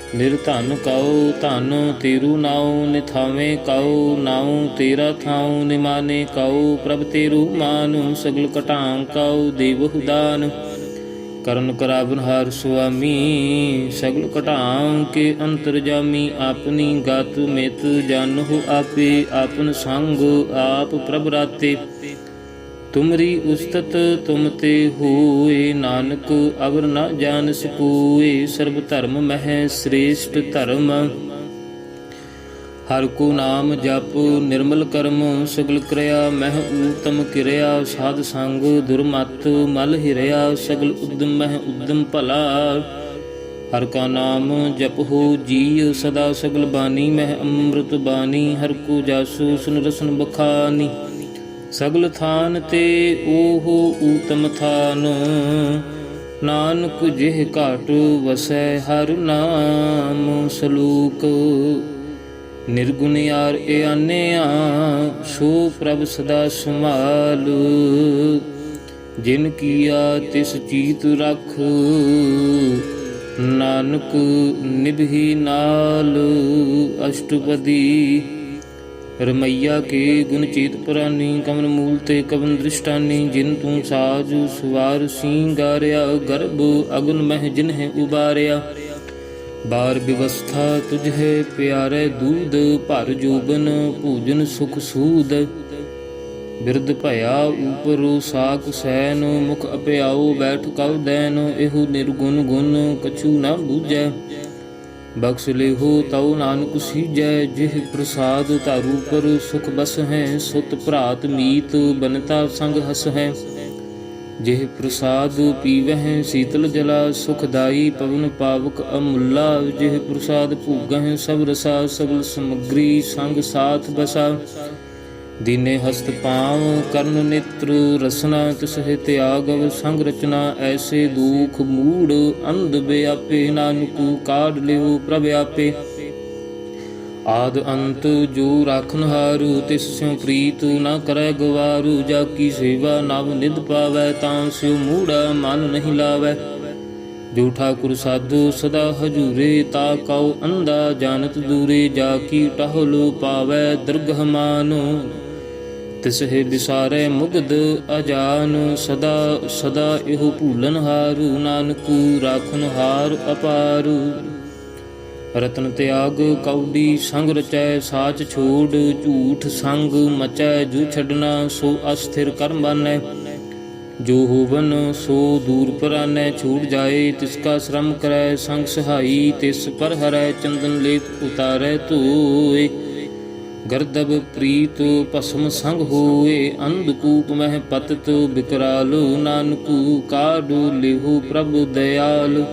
ਨਿਰਧਨ ਕਉ ਧਨ ਤੇਰੂ ਨਾਉ ਨਿਥਾਵੇਂ ਕਉ ਨਾਉ ਤੇਰਾ ਥਾਉ ਨਿਮਾਨੇ ਕਉ ਪ੍ਰਭ ਤੇਰੂ ਮਾਨ ਸਗਲ ਘਟਾਂ ਕਉ ਦੇਵਹੁ ਦਾਨ ਕਰਨ ਕਰਾਵਨ ਹਰ ਸੁਆਮੀ ਸਗਲ ਘਟਾਂ ਕੇ ਅੰਤਰ ਜਾਮੀ ਆਪਣੀ ਗਤ ਮਿਤ ਜਾਨਹੁ ਆਪੇ ਆਪਨ ਸੰਗ ਆਪ ਪ੍ਰਭ ਰਾਤੇ ਤੁਮਰੀ ਉਸਤਤ ਤੁਮ ਤੇ ਹੋਏ ਨਾਨਕ ਅਵਰ ਨ ਜਾਣ ਸਕੋਏ ਸਰਬ ਧਰਮ ਮਹਿ ਸ੍ਰੇਸ਼ਟ ਧਰਮ ਹਰ ਕੋ ਨਾਮ ਜਪ ਨਿਰਮਲ ਕਰਮ ਸਗਲ ਕਿਰਿਆ ਮਹਿ ਊਤਮ ਕਿਰਿਆ ਸਾਧ ਸੰਗ ਦੁਰਮਤ ਮਲ ਹਿਰਿਆ ਸਗਲ ਉਦਮ ਮਹਿ ਉਦਮ ਭਲਾ ਹਰ ਕਾ ਨਾਮ ਜਪਹੁ ਜੀ ਸਦਾ ਸਗਲ ਬਾਣੀ ਮਹਿ ਅੰਮ੍ਰਿਤ ਬਾਣੀ ਹਰ ਕੋ ਜਾਸੂ ਸੁਨ ਰਸਨ ਬਖਾਨੀ ਸਗਲ ਥਾਨ ਤੇ ਓਹ ਊਤਮ ਥਾਨ ਨਾਨਕ ਜਿਹ ਘਾਟ ਵਸੈ ਹਰ ਨਾਮ ਸਲੂਕ ਨਿਰਗੁਣ ਯਾਰ ਇਆਨਿਆ ਸੋ ਪ੍ਰਭ ਸਦਾ ਸੰਭਾਲ ਜਿਨ ਕੀਆ ਤਿਸ ਚੀਤ ਰਖ ਨਾਨਕ ਨਿਭੀ ਨਾਲ ਅਸ਼ਟਪਦੀ ਰਮਈਆ ਕੇ ਗੁਣ ਚੀਤ ਪੁਰਾਨੀ ਕਮਨ ਮੂਲ ਤੇ ਕਵਨ ਦ੍ਰਿਸ਼ਟਾਨੀ ਜਿਨ ਤੂੰ ਸਾਜ ਸਵਾਰ ਸਿੰਗਾਰਿਆ ਗਰਭ ਅਗਨ ਮਹਿ ਜਿਨਹਿ ਉਬਾਰਿਆ ਬਾਰ ਵਿਵਸਥਾ ਤੁਝੇ ਪਿਆਰੇ ਦੂਧ ਭਰ ਜੋਬਨ ਭੋਜਨ ਸੁਖ ਸੂਦ ਬਿਰਧ ਭਇਆ ਉਪਰ ਸਾਕ ਸੈਨ ਮੁਖ ਅਪਿਆਉ ਬੈਠ ਕਉ ਦੈਨ ਇਹੋ ਨਿਰਗੁਣ ਗੁਣ ਕਛੂ ਨ ਬੂਝੈ ਬਖਸ਼ ਲਿਹੋ ਤਉ ਨਾਨਕ ਸੀਜੈ ਜਿਹ ਪ੍ਰਸਾਦ ਧਾਰੂ ਪਰ ਸੁਖ ਬਸ ਹੈ ਸੁਤ ਭਰਾਤ ਮੀਤ ਬਨਤਾ ਸੰਗ ਹਸ ਹੈ ਜਿਹ ਪ੍ਰਸਾਦ ਪੀਵਹਿ ਸੀਤਲ ਜਲਾ ਸੁਖਦਾਈ ਪਵਨ ਪਾਵਕ ਅਮੁੱਲਾ ਜਿਹ ਪ੍ਰਸਾਦ ਭੋਗਹਿ ਸਭ ਰਸਾ ਸਗਲ ਸਮਗਰੀ ਸੰਗ ਸਾਥ ਬਸਾ ਦੀਨੇ ਹਸਤ ਪਾਵ ਕਰਨ ਨੇਤਰ ਰਸਨਾ ਤਿਸਹਿ ਤਿਆਗ ਸੰਗ ਰਚਨਾ ਐਸੇ ਦੁਖ ਮੂੜ ਅੰਧ ਬਿਆਪੇ ਨਾਨਕੂ ਕਾਢ ਲਿਓ ਪ੍ਰਭ ਆਪੇ ਆਦ ਅੰਤ ਜੋ ਰਾਖਨ ਹਾਰੂ ਤਿਸ ਸਿਉ ਪ੍ਰੀਤ ਨਾ ਕਰੈ ਗਵਾਰੂ ਜਾ ਕੀ ਸੇਵਾ ਨਵ ਨਿਧ ਪਾਵੈ ਤਾਂ ਸਿਉ ਮੂੜਾ ਮਨ ਨਹੀਂ ਲਾਵੈ ਜੋ ਠਾਕੁਰ ਸਾਧੂ ਸਦਾ ਹਜੂਰੇ ਤਾ ਕਉ ਅੰਧਾ ਜਾਣਤ ਦੂਰੇ ਜਾ ਕੀ ਟਹੁ ਪਾਵੈ ਦਰਗਹ ਮਾਨੋ ਤਿਸਹਿ ਵਿਸਾਰੈ ਮੁਗਧ ਅਜਾਨ ਸਦਾ ਸਦਾ ਇਹੋ ਭੂਲਨ ਹਾਰੂ ਨਾਨਕੂ ਰਾਖਨ ਹਾਰ ਅਪਾਰੂ ਰਤਨ ਤਿਆਗ ਕੌਡੀ ਸੰਗ ਰਚੈ ਸਾਚ ਛੋੜ ਝੂਠ ਸੰਗ ਮਚੈ ਜੋ ਛੱਡਣਾ ਸੋ ਅਸਥਿਰ ਕਰਮ ਬਾਨੈ ਜੋ ਹੋਵਨ ਸੋ ਦੂਰ ਪਰਾਨੈ ਛੂਟ ਜਾਏ ਤਿਸ ਕਾ ਸ਼ਰਮ ਕਰੈ ਸੰਗ ਸਹਾਈ ਤਿਸ ਪਰ ਹਰੈ ਚੰਦਨ ਲੇਖ ਉਤਾਰੈ ਧੋਏ ਗਰਦਬ ਪ੍ਰੀਤ ਭਸਮ ਸੰਗ ਹੋਏ ਅੰਧਕੂਪ ਮਹਿ ਪਤਿਤ ਬਿਕਰਾਲ ਨਾਨਕੂ ਕਾਢ ਲਿਹੋ ਪ੍ਰਭ ਦਇਆਲ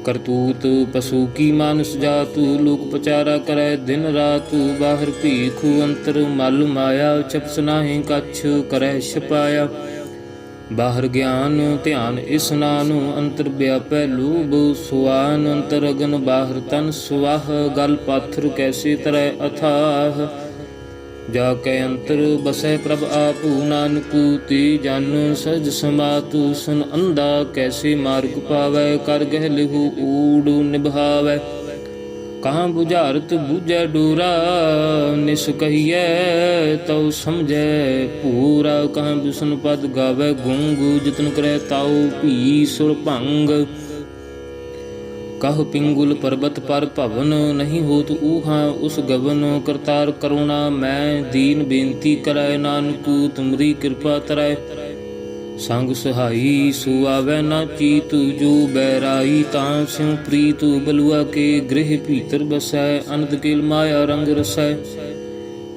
ਕਰਤੂਤ ਪਸ਼ੂ ਕੀ ਮਾਨਸ ਜਾਤੂ ਲੋਕ ਪਚਾਰਾ ਕਰੈ ਦਿਨ ਰਾਤ ਬਾਹਰ ਭੀਖ ਅੰਤਰ ਮਲ ਮਾਇਆ ਚਪਸ ਨਾਹੀ ਕਛ ਕਰੈ ਛਪਾਇਆ ਬਾਹਰ ਗਿਆਨ ਧਿਆਨ ਇਸਨਾਨ, ਅੰਤਰ ਵਿਆਪੈ ਲੋਭ ਸੁਆਨ, ਅੰਤਰ ਅਗਨ ਬਾਹਰ ਤਨ ਸੁਆਹ, ਗਲ ਪਾਥਰ ਕੈਸੇ ਤਰੈ ਅਥਾਹ। ਜਾ ਕੈ ਅੰਤਰ ਬਸੈ ਪ੍ਰਭ ਆਪੂ, ਨਾਨਕੂ ਤੇ ਜਨ ਸਜ ਸਮਾਤੂ। ਸੁਨ ਅੰਧਾ ਕੈਸੇ ਮਾਰਗ ਪਾਵੈ, ਕਰ ਗਹਿ ਲਿਹੂ ਊੜ ਨਿਭਾਵੈ। ਕਹਾਂ ਬੁਝਾਰਤ ਬੂਝੈ ਡੋਰਾ, ਨਿਸ ਕਹੀਐ ਤਉ ਸਮਝੈ ਪੂਰਾ। ਕਹਾਂ ਬਿਸ਼ਨ ਪਦ ਗਾਵੈ ਗੁੰਗ, ਜਿਤਨ ਕਰੈ ਤਾਉ ਭੀ ਸੁਰ ਭੰਗ। ਕਹ ਪਿੰਗੁਲ ਪਰਬਤ ਪਰ ਭਵਨ, ਨਹੀਂ ਹੋਤ ਊਹਾ ਉਸ ਗਵਨ। ਕਰਤਾਰ ਕਰੁਣਾ ਮੈਂ ਦੀਨ ਬੇਨਤੀ ਕਰੈ, ਨਾਨਕੂ ਤੁਮਰੀ ਕਿਰਪਾ ਤਰੈ। ਸੰਗ ਸਹਾਈ ਸੁਆਵੈ ਨਾ ਚੀਤ, ਜੋ ਬੈਰਾਈ ਤਾਂ ਸਿਉ ਪ੍ਰੀਤ। ਬਲੁਆ ਕੇ ਗ੍ਰਹਿ ਭੀਤਰ ਬਸੈ, ਅਨੰਦ ਕੇਲ ਮਾਇਆ ਰੰਗ ਰਸੈ।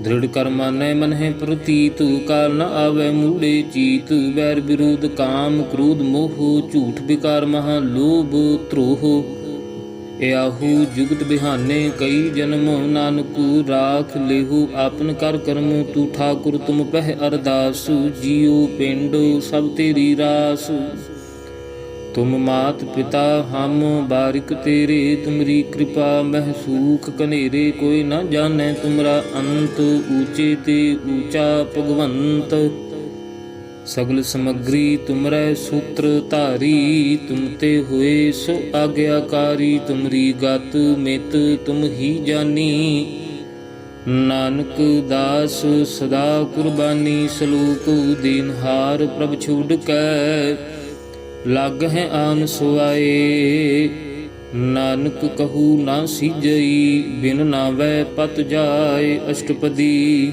ਦ੍ਰਿੜ ਕਰ ਮਾਨੈ ਮਨਹਿ ਪ੍ਰਤੀਤ, ਕਾਲ ਨ ਆਵੈ ਮੂੜੇ ਚੀਤ। ਵੈਰ ਵਿਰੋਧ ਕਾਮ ਕ੍ਰੋਧ ਮੋਹ, ਝੂਠ ਵਿਕਾਰ ਮਹਾ ਲੋਭ ਧਰੋਹ। ਇਆਹੂ ਜੁਗਤ ਬਿਹਾਨੇ ਕਈ ਜਨਮ, ਨਾਨਕੂ ਰਾਖ ਲੇਹੂ ਆਪਨ ਕਰ ਕਰਮ। ਤੂੰ ਠਾਕੁਰ ਤੁਮ ਪਹਿ ਅਰਦਾਸੁ, ਜੀਉ ਪਿੰਡ ਸਭ ਤੇਰੀ ਰਾਸ। ਤੁਮ ਮਾਤ ਪਿਤਾ ਹਮ ਬਾਰਿਕ ਤੇਰੇ, ਤੁਮਰੀ ਕਿਰਪਾ ਮਹਿ ਸੂਖ ਕਨੇਰੇ। ਕੋਈ ਨ ਜਾਣੈ ਤੁਮਰਾ ਅੰਤ, ਊਚੇ ਤੇ ਊਚਾ ਭਗਵੰਤ। ਸਗਲ ਸਮਗਰੀ ਤੁਮਰੈ ਸੂਤਰ ਧਾਰੀ, ਤੁਮ ਤੇ ਹੋਏ ਸੋ ਆਗਿਆਕਾਰੀ। ਤੁਮਰੀ ਗਤ ਮਿਤ ਤੁਮ ਹੀ ਜਾਨੀ, ਨਾਨਕ ਦਾਸ ਸਦਾ ਕੁਰਬਾਨੀ। ਸਲੋਕ ਦੀਨਹਾਰ ਪ੍ਰਭ ਛੁਡ ਕੈ, ਲੱਗ ਹੈ ਆਨ ਸੁਆਏ। ਨਾਨਕ ਕਹੂ ਨਾ ਸੀਜਈ, ਬਿਨ ਨਾਵੈ ਪਤ ਜਾਏ। ਅਸ਼ਟਪਦੀ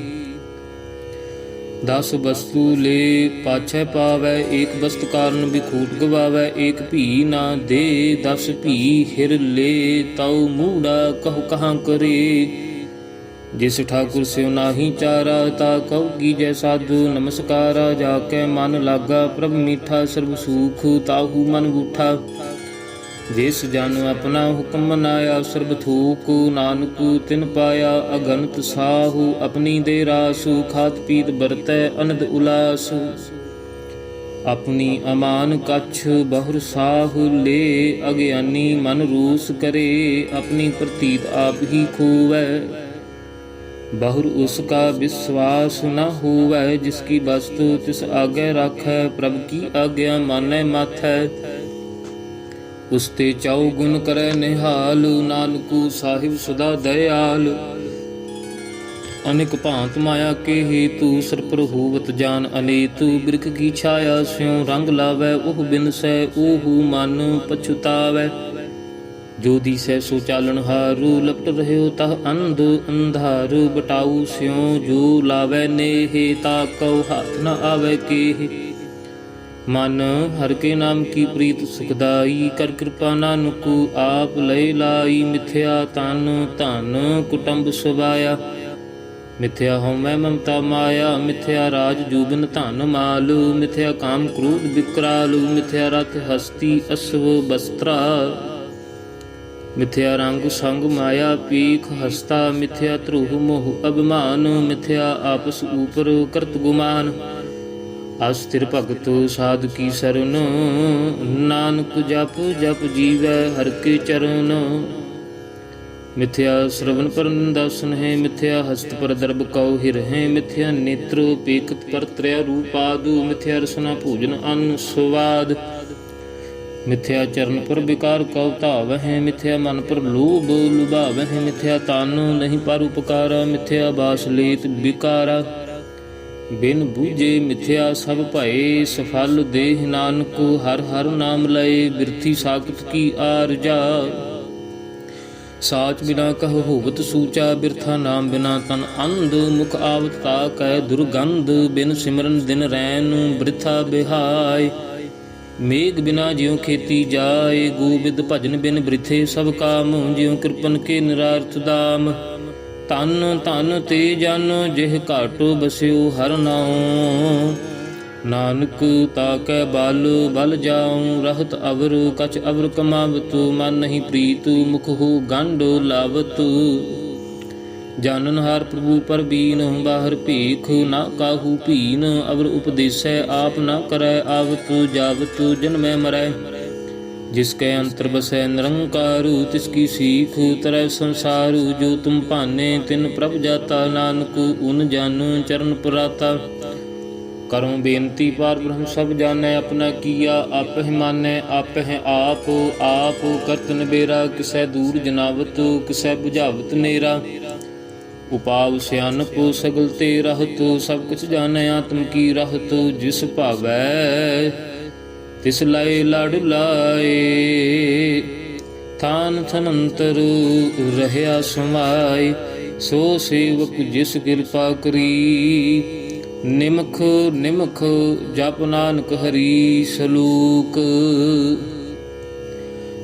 ਦਸ ਵਸਤੂ ਲੇ ਪਾਛੈ ਪਾਵੈ, ਏਕ ਵਸਤ ਕਾਰਨ ਬਿਖੂਟ ਗਵਾਵੈ। ਏਕ ਭੀ ਨਾ ਦੇ ਦਸ ਭੀ ਹਿਰ ਲੇ, ਤਉ ਮੂੜਾ ਕਹु ਕਹਾਂ ਕਰੇ। ਜਿਸ ਠਾਕੁਰ ਸਿਉ ਨਾਹੀ ਚਾਰਾ, ਤਾ ਕਉ ਕੀਜੈ ਸਾਧੂ ਨਮਸਕਾਰਾ। ਜਾ ਕੈ ਮਨ ਲਾਗਾ ਪ੍ਰਭ ਮੀਠਾ, ਸਰਬ ਸੂਖ ਤਾਹੂ ਮਨ ਬੂਠਾ। ਜਿਸ ਜਨ ਆਪਣਾ ਹੁਕਮ ਮਨਾਇਆ, ਸਰਬ ਥੂਕ ਨਾਨਕੂ ਤਿਨ ਪਾਇਆ। ਅਗਨਤ ਸਾਹੂ ਆਪਣੀ ਦੇ ਰਾਸੂ, ਖਾਤ ਪੀਤ ਬਰਤੈ ਅਨੰਦ ਉਲਾਸੂ। ਆਪਣੀ ਅਮਾਨ ਕੱਛ ਬਹੁਰ ਸਾਹੂ ਲੇ, ਅਗਿਆਨੀ ਮਨ ਰੂਸ ਕਰੇ। ਆਪਣੀ ਪ੍ਰਤੀਤ ਆਪ ਹੀ ਖੋਵੈ, ਬਹੁਰ ਉਸ ਕਾ ਵਿਸਵਾਸ ਨ ਹੋਵੈ। ਜਿਸ ਕੀ ਵਸਤੂ ਤਿਸ ਆਗੇ ਰਾਖੈ, ਪ੍ਰਭ ਕੀ ਆਗਿਆ ਮਾਨੈ ਮਾਥੈ। ਉਸ ਤੇ ਚਾਉ ਗੁਣ ਕਰੈ ਨਿਹਾਲ, ਨਾਨਕੂ ਸਾਹਿਬ ਸਦਾ ਦਇਆਲ। ਅਨੇਕ ਭਾਂਤ ਮਾਇਆ ਕੇ ਹੇਤੂ, ਸਰਪਰ ਹੋਵਤ ਜਾਨ ਅਨੇਤੂ। ਬਿਰਖ ਕੀ ਛਾਇਆ ਸਿਉ ਰੰਗ ਲਾਵੈ, ਉਹ ਬਿਨਸੈ ਓਹੂ ਮਨ ਪਛੁਤਾਵੈ। ਜੋ ਦੀਸੈ ਸੋ ਚਾਲਣ ਹਾਰੂ, ਲਪਟ ਰਹਿਓ ਤਹ ਅੰਧ ਅੰਧਾਰ। ਬਟਾਊ ਸਿਉ ਜੋ ਲਾਵੈ ਨੇਹ, ਤਾ ਕਉ ਹੱਥ ਨ ਆਵੈ ਕੇਹ। ਮਨ ਹਰ ਕੇ ਨਾਮ ਕੀ ਪ੍ਰੀਤ ਸੁਖਦਾਈ, ਕਰ ਕਿਰਪਾ ਨਾਨਕੂ ਆਪ ਲਏ ਲਾਈ। ਮਿਥਿਆ ਤਨ ਧਨ ਕੁਟੰਬ ਸਵਾਇਆ, ਮਿਥਿਆ ਹਉਮੈ ਮਮਤਾ ਮਾਇਆ। ਮਿਥਿਆ ਰਾਜ ਜੂਬਨ ਧਨ ਮਾਲ, ਮਿਥਿਆ ਕਾਮ ਕ੍ਰੋਧ ਵਿਕਰਾਲ। ਮਿਥਿਆ ਰਥ ਹਸਤੀ ਅਸਵ ਬਸਤਰਾ, ਮਿਥਿਆ ਰੰਗ ਸੰਗ ਮਾਇਆ ਪੀਖ ਹਸਤਾ। ਮਿਥਿਆ ਧਰੁਹ ਮੋਹ ਅਭਿਮਾਨ, ਮਿਥਿਆ ਆਪਸ ਊਪਰ ਕਰਤ ਗੁਮਾਨ। ਅਸਥਿਰ ਭਗਤ ਸਾਧ ਕੀ ਸਰਨ, ਨਾਨਕ ਜਪ ਜਪ ਜੀਵੈ ਹਰ ਕੇ ਚਰਨ। ਮਿਥਿਆ ਸ਼ਰਵਨ ਪਰ ਨਿੰਦਾ ਸੁਨਹਿ, ਮਿਥਿਆ ਹਸਤ ਪਰ ਦਰਬ ਕਉ ਹਿਰਹਿ। ਮਿਥਿਆ ਨੇਤਰ ਪੇਖਤ ਪਰ ਤ੍ਰੈ ਰੂਪਾਦੁ, ਮਿਥਿਆ ਰਸਨਾ ਭੋਜਨ ਅੰਨ ਸਵਾਦ। ਮਿਥਿਆ ਚਰਨ ਪਰ ਵਿਕਾਰ ਕਉ ਧਾਵਹਿ, ਮਿਥਿਆ ਮਨ ਪਰ ਲੋਭ ਲੁਭਾਵਹਿ। ਮਿਥਿਆ ਤਨ ਨਹੀਂ ਪਰ ਉਪਕਾਰਾ, ਮਿਥਿਆ ਬਾਸ ਲੇਤ ਵਿਕਾਰਾ। ਬਿਨ ਬੂਝੇ ਮਿਥਿਆ ਸਭ ਭਏ, ਸਫਲ ਦੇਹ ਨਾਨਕ ਹਰ ਹਰ ਨਾਮ ਲਏ। ਬਿਰਥੀ ਸਾਖਤ ਕੀ ਆਰਜਾ, ਸਾਚ ਬਿਨਾ ਕਹ ਹੋਵਤ ਸੂਚਾ। ਬਿਰਥਾ ਨਾਮ ਬਿਨਾ ਤਨ ਅੰਧ, ਮੁਖ ਆਵਤ ਤਾ ਕੈ ਦੁਰਗੰਧ। ਬਿਨ ਸਿਮਰਨ ਦਿਨ ਰੈਨ ਬ੍ਰਿਥਾ ਬਿਹਾਏ, ਮੇਘ ਬਿਨਾ ਜਿਉ ਖੇਤੀ ਜਾਏ। ਗੋਬਿੰਦ ਭਜਨ ਬਿਨ ਬ੍ਰਿਥੇ ਸਭ ਕਾਮ, ਜਿਉ ਕਿਰਪਨ ਕੇ ਨਿਰਾਰਥ ਦਾਮ। ਤਨ ਧਨ ਤੇ ਜਨ ਜਿਹ ਘਾਟ ਬਸਿਓ ਹਰ ਨਾਉ, ਨਾਨਕ ਤਾਕੈ ਬਲ ਬਲ ਜਾਉ। ਰਹਤ ਅਵਰ ਕਛ ਅਵਰ ਕਮਾਵਤ, ਮਨ ਨਹੀਂ ਪ੍ਰੀਤ ਮੁਖ ਹੋ ਗੰਢ ਲਾਵਤ। जाननहार प्रभु पर बीन, बाहर भीख ना काहू भीन। अवर उपदेसै आप ना करै, आवत जावत जन्मै मरै। जिसके अंतर बसै निरंकारू, तिसकी सीख तरै संसारू। जो तुम भाने तिन प्रभ जाता, नानक उन जान चरण पुराता। करो बेनती पार ब्रह्म सब जानै, अपना किया आप ही मानै। आप है आप करत नबेरा, किसै दूर जनावत किसै बुझावत नेरा। उपाव सियानप सगल ते रहत, सब कुछ जानै आत्म की रहत। जिस भावै तिस लाए लाड़ लाए, थान थनंतर रहया समाय। सो सेवक जिस कृपा करी, निमख निमख जप नानक हरि सलूक।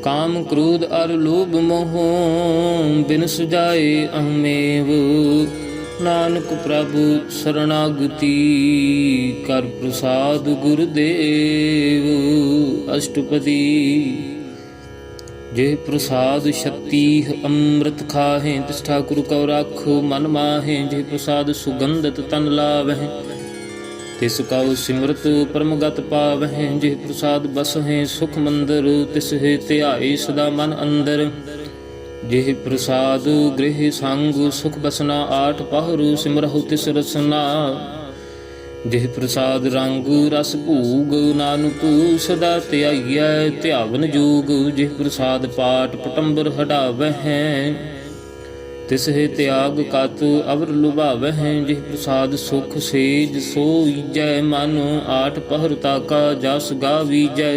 काम क्रोध अर लोभ मोह, बिन सुजाए अहमेव। नानक प्रभु शरणागति, कर प्रसाद गुरुदेव। अष्टपदी। जे प्रसाद शक्ति अमृत खाहें, तिस ठाकुर को राखो मन माहें। जे प्रसाद सुगंधत तन लावहें, तिस कौ सिमरत परमगत पावहें। जे प्रसाद बसहें सुख मंदिर, तिस हे ध्याए सदा मन अंदर। जे प्रसाद गृह संग सुख बसना, आठ पहरु सिमरहु तिस रसना। जे प्रसाद रंग रस भूग, नानक सदा ध्याइयै ध्यावन जोग। जे प्रसाद पाठ पटंबर हटावहें, तिस हे त्याग कत अवर लुभावहें। जे प्रसाद सुख सेज सोईजै, मन आठ पहर ताका जस गावीजै।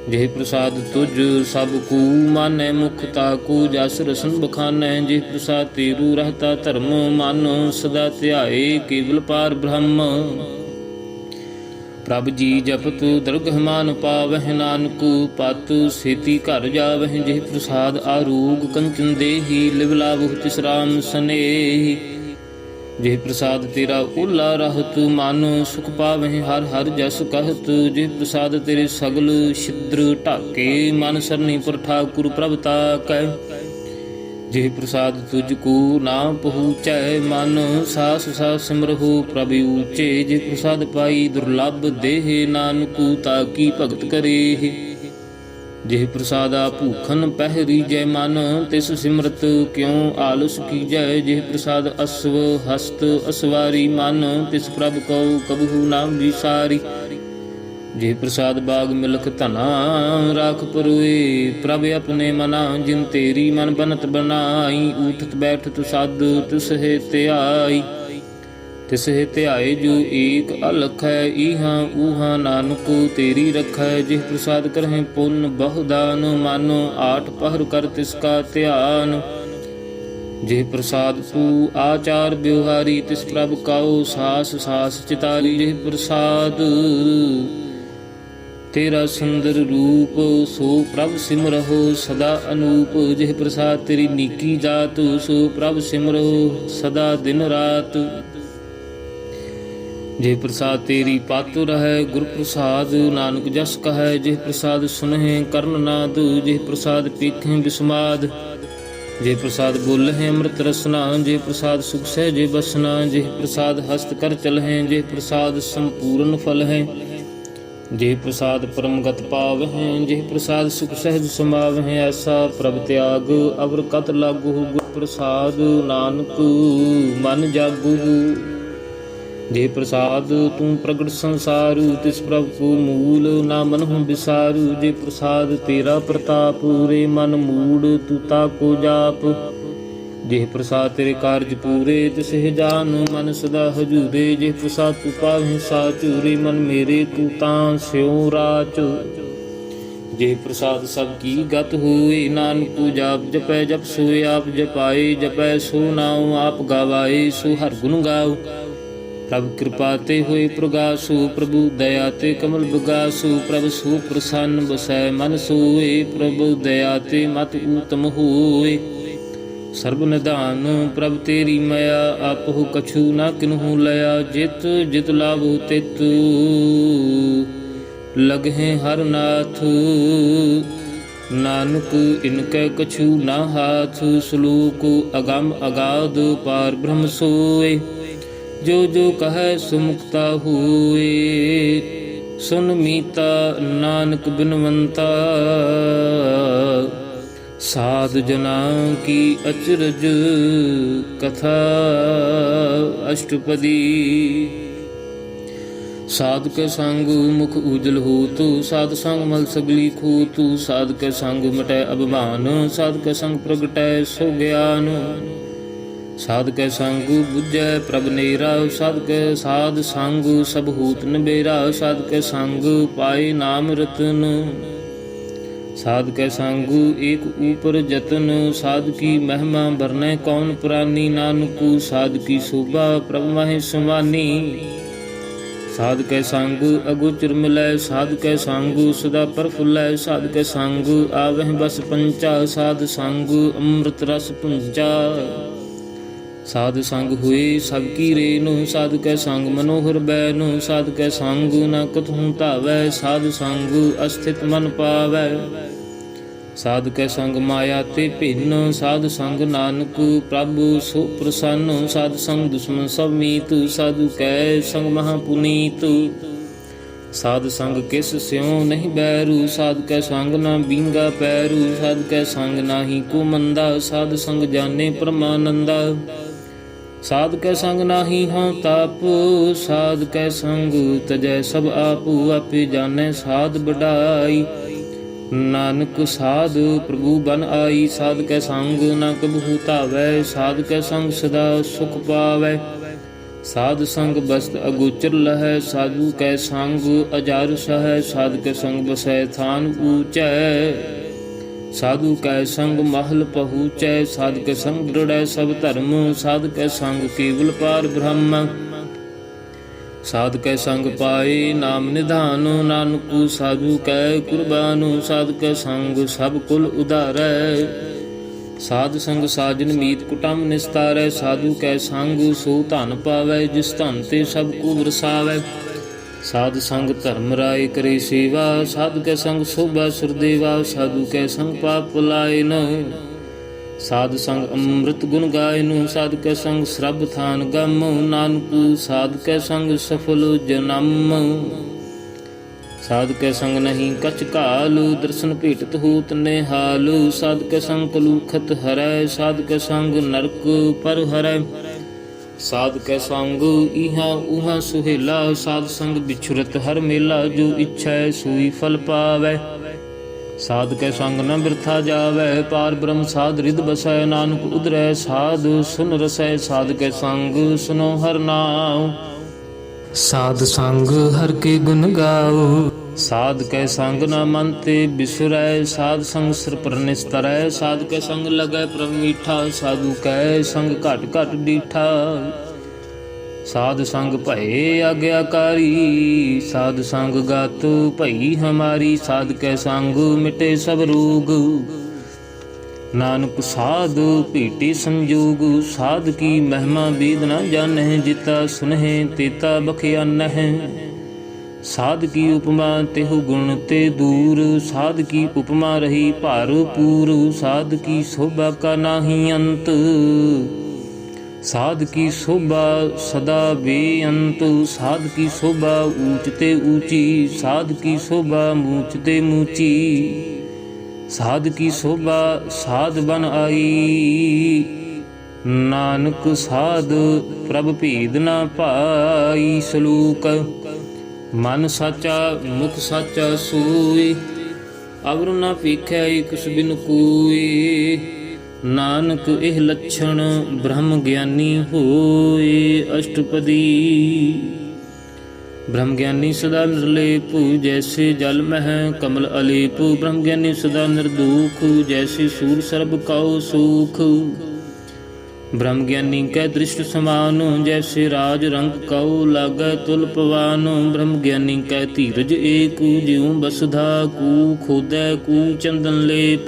जे प्रसाद तुझ सब कू मानै, मुख ताकू जस रसन बखानै। जे प्रसाद तेरू रहता धर्म मन, सदा ध्याए केवल पार ब्रह्म। प्रभ जी जपत दरगह मान पावह, नानक पत सेती घर जावह। जे प्रसाद आरोग कंचन देही, लिव लावहु तिस राम सनेही। जे प्रसाद तेरा ओला रहत, मन सुख पावह हर हर जस कहत। जे प्रसाद तेरे सगल छिद्र ढाके, मन सरनी पर ठाकुर प्रभ ताकै। जे प्रसाद तुझको ना पहुँचै, मन सास सास सिमरहु प्रभु ऊचे। जे प्रसाद पाई दुर्लभ देह, नानक ताकी भगत करे। जे प्रसादा भूखन पहरी जय मन, तिस सिमरत क्यों आलस कीजै। जे प्रसाद अश्व हस्त असवारी मन, तिस प्रभ को कबहु ना विसारी। जे प्रसाद बाग मिलख धना, राख परोए प्रभ अपने मना। जिन तेरी मन बनत बनाई, उठत बैठत साध तिस हे ध्याई। तिस हे ध्याए जो एक अलख है, इहाँ ऊहाँ नानक तेरी रखै। जे प्रसाद करहें पुण्य बहुदान, मन आठ पहर कर तिसका ध्यान। जे प्रसाद तू आचार व्यवहारी, तिस प्रभ काओ सास सास चितारी। जे प्रसाद तेरा सुंदर रूप, सो प्रभ सिमरहो सदा अनूप। जे प्रसाद तेरी नीकी जात, सो प्रभ सिमरहो सदा दिन रात। जे प्रसाद तेरी पत रहै गुर प्रसाद, नानक जस कहै। जे प्रसाद सुनहि कर्ण नाद, जे प्रसाद पीखें बिस्माद। जे प्रसाद बोलहें अमृत रसना, जे प्रसाद सुख सहजे बसना। जे प्रसाद हस्त कर चलहें, जे प्रसाद संपूर्ण फल है। जे प्रसाद परमगत पावहें, जे प्रसाद सुख सहज समावहें। ऐसा प्रभ त्याग अवर कत लागू, गुर प्रसाद नानक मन जागू। जे प्रसाद तू प्रगट संसारू, तिस प्रभ को मूल ना मनहु बिसारू। जे प्रसाद तेरा प्रताप, रे मन मूड तू ताको जाप। जे प्रसाद तेरे कारज पूरे, तिस हे जान मन सदा हजूरे। जे प्रसाद तू पावहि साचूरे, मन मेरे तू तां स्यों राच। जे प्रसाद सब की गत होए, नानक जाप जपै जप सोए। आप जपाए जपै सो नाउ, आप गावाए सो हर गुण गाओ। प्रभ कृपा ते होए प्रगासु, प्रभु दया ते कमल बिगासु। प्रभ सो प्रसन्न बसै मन सोए, प्रभु दया ते मत ऊतम होए। सर्ब निधान प्रभ तेरी मया, आपहु कछु ना किन्हु लया। जित जित लाभो तित लगहें हर नाथ, नानक इनकै कछु ना हाथ। श्लोक अगम अगाध पार ब्रह्म सोए, जो जो कहे सुमुक्ता हुए। सुन मीता नानक बिनवंता, साध जना की अचरज कथा अष्टपदी। साध के संग मुख उजल हो तू, साध संग मल सगली खू तू। साध के संग मिटै अभिमान, साध के संग प्रगटै सो ज्ञान। साध के संग बुझै प्रभ नेरा, साध संग सब हूत निबेरा। साध के संग पाए नाम रतन, साध के संग एक ऊपर जतन। साध की महिमा बरनै कौन पुरानी, नानकु साध की शोभा प्रभ माहि समानी। साध के संग अगोचर मिलै, साध के संग सदा प्रफुल्लै। साध के संग आवह बस पंचा, साध संग अमृत रस पुंचा। साध संग हुए सबकी रेनु, साध के संग मनोहर बैनु। साध के संग न कतहु धावै, साध संग अस्थित मन पावै। साध के संग माया ते भिन्न, साध संग नानक प्रभु सो प्रसन्न। साध संग दुश्मन सब मीत, साधु कै संग महापुनीत। साध संग किस स्यों नहीं बैरू, साध कै संग ना बींगा पैरू। साध कै संग नाही को मंदा, साध संग जाने परमानंदा। साध कै संग नाही हाँ ताप, साध कै संग तजै सब आपू। आपे जाने साध बढ़ाई, नानक साध प्रभु बन आई। साध कै संग न कबहू धावै, साध कै संग सदा सुख पावै। साध संग बस्त अगोचर लहै, साधु कै संग अजार सहै। साध कै संग बसै थान ऊंचै, साधु कै संग महल पहुँचै। साध कै संग दृढ़ै सब धर्म, साध कै संग केवल पार ब्रह्म। साध कै संग पाए नाम निधान, नानकु साधु कै कुर्बान। साध कै संग सब कुल उधारै, साध संग साजन मीत कुटुंब निस्तारै। साधु कै संग सो धन पावै, जिस धन ते सब को वरसावै। साध संग धर्म राय करे सेवा, साध कै संग शोभा सुरदेवा। साधु कै संग पाप पलाए न, साध संग अमृत गुण गायनु। साध कै संग श्रब थान गम, नानकु साध कै संग सफल जनम। साध कै संग नहीं कछ कालु, दर्शन भेटत होत निहालु। साध कै संग कलूखत हरै, साध कै संग नरक पर हरै। साध कै संग इहाँ उहाँ सुहेला, साध संग बिछुरत हर मेला। जो इच्छै सोई फल पावै, साध कै संग न बिरथा जावै। पार ब्रह्म साध रिद बसै, नानक उदरै साध सुन रसै। साध कै संग सुनो हर नाम, साध संग हर के गुण गाओ। साध कै संग न मन ते बिसुरै, साध संग सिर पर निस्तरै। साध कै संग लगै प्रभ मीठा, साधु कै संग घट घट डीठा। साध संग भये आज्ञाकारी, साध संग गात भई हमारी। साध कै संग मिटे सब रोग, नानक साध भेटे संजोग। साध की महिमा वेद न जानह, जिता सुनह तेता बख्यानह। साध की उपमा तेहु गुण ते दूर, साध की उपमा रही भारपूर। साध की शोभा का नाही अंत, साध की शोभा सदा बेअंत। साध की शोभा ऊंच ते ऊंची, साध की शोभा मूंच ते मूंची। साध की शोभा साध बन आई, नानक साध प्रभ भेद ना पाई। श्लोक मन साचा मुख साचा सोए, अवर ना पेखै कुछ बिन कोए। नानक एह लक्षण ब्रह्म ज्ञानी होए अष्टपदी। ब्रह्म ज्ञानी सदा निर्लेप, जैसे जल मह कमल अलेप। ब्रह्म ज्ञानी सदा निर्दोख, जैसे सूर सर्ब काओ सुख। ब्रह्म ज्ञानी कै दृष्ट समान, जैसे राज रंग कौ लागै तुल पवान। ब्रह्म ज्ञानी कै धीरज एक, ज्यों बसुधा कू खोदै कू चंदन लेप।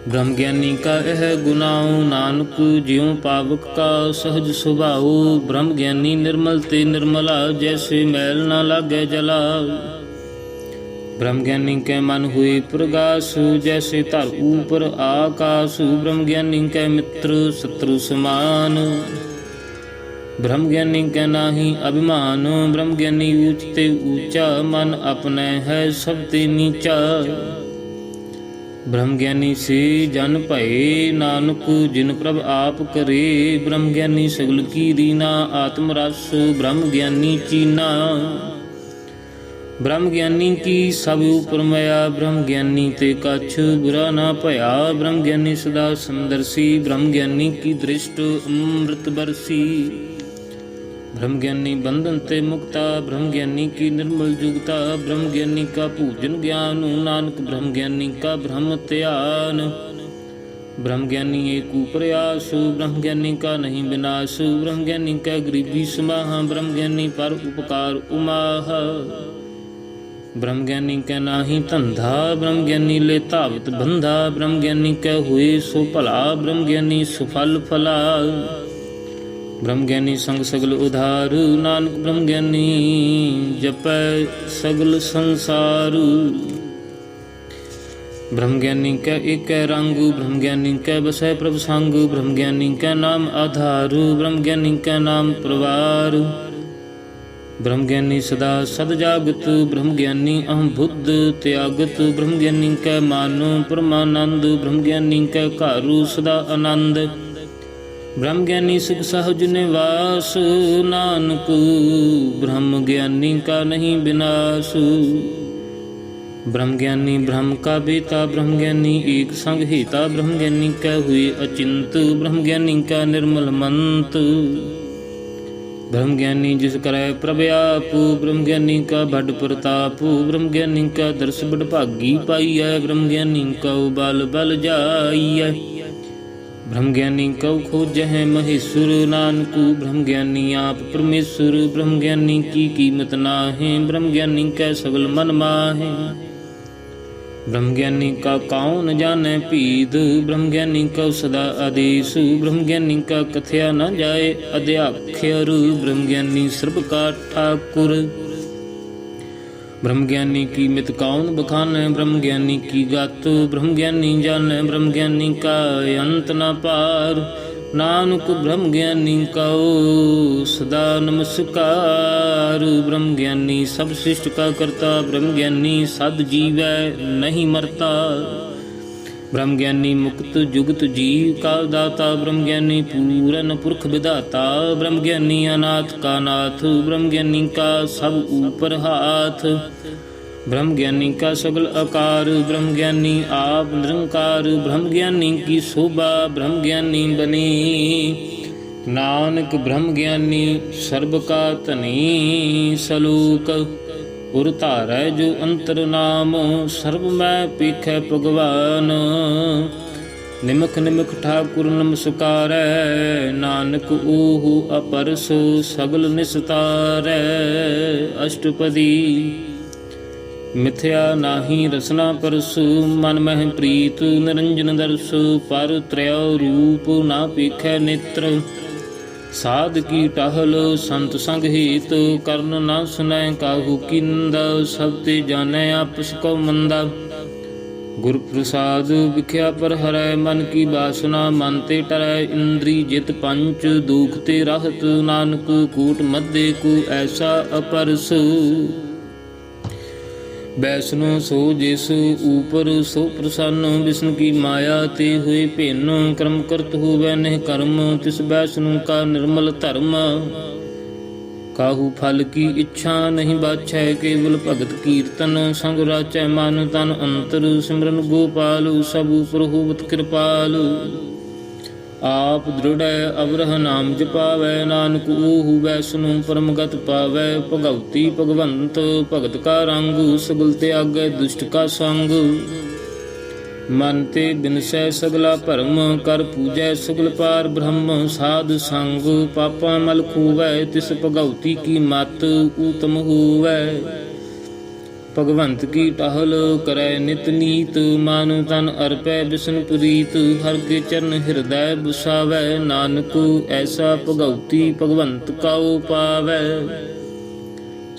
ब्रह्म ज्ञानी का यह गुनाओ, नानक ज्यों पावक का सहज स्वभाव। ब्रह्म ज्ञानी निर्मल ते निर्मला, जैसे मैल न लागै जला। ब्रह्म ज्ञानी कै मन हुए प्रगास, जैसे धर ऊपर आकाश। ब्रह्म ज्ञानी कै मित्र शत्रु समान, ब्रह्म ज्ञानी कै नाहि अभिमान। ब्रह्म ज्ञानी ऊच ते ऊंचा, मन अपने है सब ते नीचा। ब्रह्म ज्ञानी से जन भये, नानक जिन प्रभ आप करे। ब्रह्म ज्ञानी सगल की रीना, आत्म रस ब्रह्म ज्ञानी चीना। ब्रह्म ज्ञानी की सब उपर मया, ब्रह्म ज्ञानी ते कछ बुरा ना भया। ब्रह्म ज्ञानी सदा समदर्शी, ब्रह्म ज्ञानी की दृष्ट अमृत बरसी। ब्रह्म ज्ञानी बंधन ते मुक्ता, ब्रह्म ज्ञानी की निर्मल जुगता। ब्रह्म ज्ञानी का पूजन ज्ञान, नानक ब्रह्म ज्ञानी का ब्रह्म त्यान। ब्रह्म ज्ञानी एक प्रयास, ब्रह्म ज्ञानी का नहीं विनाश। ब्रह्म ज्ञानी का गरीबी समाह, ब्रह्म ज्ञानी पर उपकार उमाह। ब्रह्म ज्ञानी कै नाहि धंधा, ब्रह्म ज्ञानी ले धावत बंधा। ब्रह्म ज्ञानी कै हुए सो भला, ब्रह्म ज्ञानी सुफल फला। ब्रह्म ज्ञानी संग सगल उधार, नानक ब्रह्म ज्ञानी जपै सगल संसार। ब्रह्म ज्ञानी कै एक रंग, ब्रह्म ज्ञानी कै बसै प्रभ संग। ब्रह्म ज्ञानी कै नाम आधार, ब्रह्म ज्ञानी कै नाम प्रवार। ब्रह्म ज्ञानी सदा सद जागत, ब्रह्म ज्ञानी अहम बुद्ध त्यागत। ब्रह्म ज्ञानी कै मानो परमानंद, ब्रह्म ज्ञानी कै घारु सदा आनंद। ब्रह्म ज्ञानी सुख सहज निवास, नानक ब्रह्म ज्ञानी का नहीं विनाश। ब्रह्म ज्ञानी ब्रह्म का बेता, ब्रह्म ज्ञानी एक संग हेता। ब्रह्म ज्ञानी कै हुए अचिंत, ब्रह्म ज्ञानी का निर्मल मंत। ब्रह्म ज्ञानी जिस करै प्रभ आप, ब्रह्म ज्ञानी का बड़ प्रताप। ब्रह्म ज्ञानी का दर्श बड़ भागी पाइयै, ब्रह्म ज्ञानी का बल बल जाइयै। ब्रह्म ज्ञानी कौ खोजह महेश्वर, नानक ब्रह्म ज्ञानी आप परमेश्वर। ब्रह्म ज्ञानी की कीमत नाहे, ब्रह्म ज्ञानी कै सगल मन माहे। ब्रह्म ज्ञानी का कौन जाने पीद, ब्रह्म ज्ञानी का सदा आदेश। ब्रह्म ज्ञानी का कथया न जाए अध्याख्यर, ब्रह्म ज्ञानी सर्व का ठाकुर। ब्रह्म ज्ञानी की मित कौन बखाने, ब्रह्म ज्ञानी की गात ब्रह्म ज्ञानी जाने। ब्रह्म ज्ञानी का अंत न पार, नानक ब्रह्म ज्ञानी का सदा नमस्कार। ब्रह्म ज्ञानी सब सृष्टि का करता, ब्रह्म ज्ञानी सद जीवै नहीं मरता। ब्रह्म ज्ञानी मुक्त जुगत जीव का दाता, ब्रह्म ज्ञानी पूरन पुरख विधाता। ब्रह्म ज्ञानी अनाथ का नाथ, ब्रह्म ज्ञानी का सब ऊपर हाथ। ब्रह्म ज्ञानी का सगल आकार, ब्रह्म ज्ञानी आप निरंकार। ब्रह्म ज्ञानी की शोभा ब्रह्म ज्ञानी बनी, नानक ब्रह्म ज्ञानी सर्ब का धनी। सलोक उर धारै जो अंतर नाम, सर्ब मैं पेखै भगवान। निमख निमख ठाकुर नमस्कारै, नानक ओहु अपरस सगल निस्तारै। अष्टपदी मिथ्या नाही रसना परसु, मन मह प्रीत निरंजन दर्शु। पर त्रय रूप ना पेखै नेत्र, साध की टहल संत संग हित। कर्ण ना सुनै काहू की निंदा, सब ते जानै आपस को मंदा। गुर प्रसाद विख्या पर हरै, मन की वासना मन ते टरै। इंद्री जित पंच दुख ते रहत, नानक कूट मध्य को ऐसा अपरस। वैष्णो सो जिस ऊपर सो प्रसन्न, विष्णु की माया ते हुए भिन्न। कर्म करत हुए नह कर्म, तिस वैष्णु का निर्मल धर्म। काहू फल की इच्छा नहीं बाछै, केवल भगत कीर्तन। संग राचै मन तन अंतर, सिमरन गोपाल सब ऊपर होवत कृपाल। आप दृढ़ अवरह नाम जपावै, नानक ओहु वैष्णु परमगत पावै। भगवती भगवंत भगत का रंग, सगल त्यागै दुष्ट का संग। मन ते बिनसै सगला भरम, कर पूजै सगल पार ब्रह्म। साध संग पापा मल खूवै, तिस भगवती की मत उत्तम होवै। भगवंत की टहल करै नित नीत, मान तन अर्पै बिष्णु प्रीत। हर के चरण हृदय बसावै, नानक ऐसा भगवती भगवंत काओ पावै।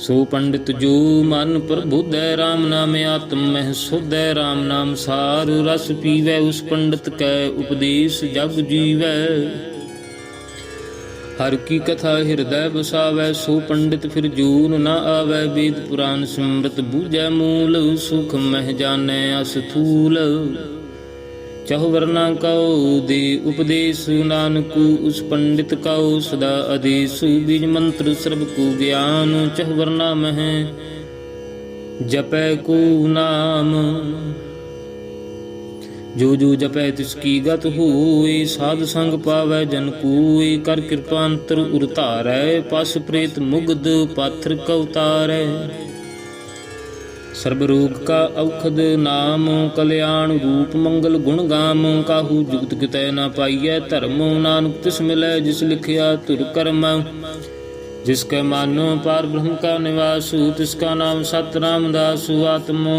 ਸੋ ਪੰਡਿਤ ਜੋ ਮਨ ਪ੍ਰਬੁੱਧੈ RAM ਨਾਮ ਆਤਮ ਮਹਿ ਸੁਧੈ RAM ਨਾਮ ਸਾਰ ਰਸ ਪੀਵੈ ਉਸ ਪੰਡਿਤ ਕੈ ਉਪਦੇਸ਼ ਜਗ ਜੀਵੈ ਹਰ ਕੀ ਕਥਾ ਹਿਰਦੈ ਬਸਾਵੈ ਸੋ ਪੰਡਿਤ ਫਿਰ ਜੂਨ ਨ ਆਵੈ ਵੇਦ ਪੁਰਾਨ ਸਿਮਰਤ ਬੂਝੈ ਮੂਲ ਸੁਖ ਮਹਿ ਜਾਣੈ ਅਸਥੂਲ ਚਹੁ ਵਰਨਾ ਕਉ ਦੇ ਉਪਦੇਸ਼ ਨਾਨਕ ਉਸ ਪੰਡਿਤ ਕਉ ਸਦਾ ਆਦੇਸ਼ ਬੀਜ ਮੰਤਰ ਸਰਬ ਕੋ ਗਿਆਨ ਚਹੁ ਵਰਨਾ ਮਹਿ ਜਪੈ ਕੋ ਨਾਮ ਜੋ ਜੋ ਜਪੈ ਤਿਸ ਕੀ ਗਤ ਹੋਏ ਸਾਧ ਸੰਗ ਪਾਵੈ ਜਨ ਕੋਇ ਕਰ ਕਿਰਪਾ ਅੰਤਰ ਉਰ ਧਾਰੈ ਪਸ ਪ੍ਰੇਤ ਮੁਗਧ ਪਾਥਰ ਕਉ ਤਾਰੈ ਸਰਬ ਰੋਗ ਕਾ ਔਖਦ ਨਾਮ ਕਲਿਆਣ ਰੂਪ ਮੰਗਲ ਗੁਣ ਗਾਮ ਕਾਹੂ ਜੁਗਤ ਕਿਤੈ ਨਾ ਪਾਈਐ ਧਰਮ ਨਾਨਕ ਤਿਸ ਮਿਲੈ ਜਿਸ ਲਿਖਿਆ ਧੁਰ ਕਰਮ ਜਿਸ ਕੈ ਮਾਨੋ ਪਾਰ ਬ੍ਰਹਮ ਕਾ ਨਿਵਾਸੁ ਤਿਸ ਕਾ ਨਾਮ ਸਤ ਰਾਮਦਾਸੁ ਆਤਮੋ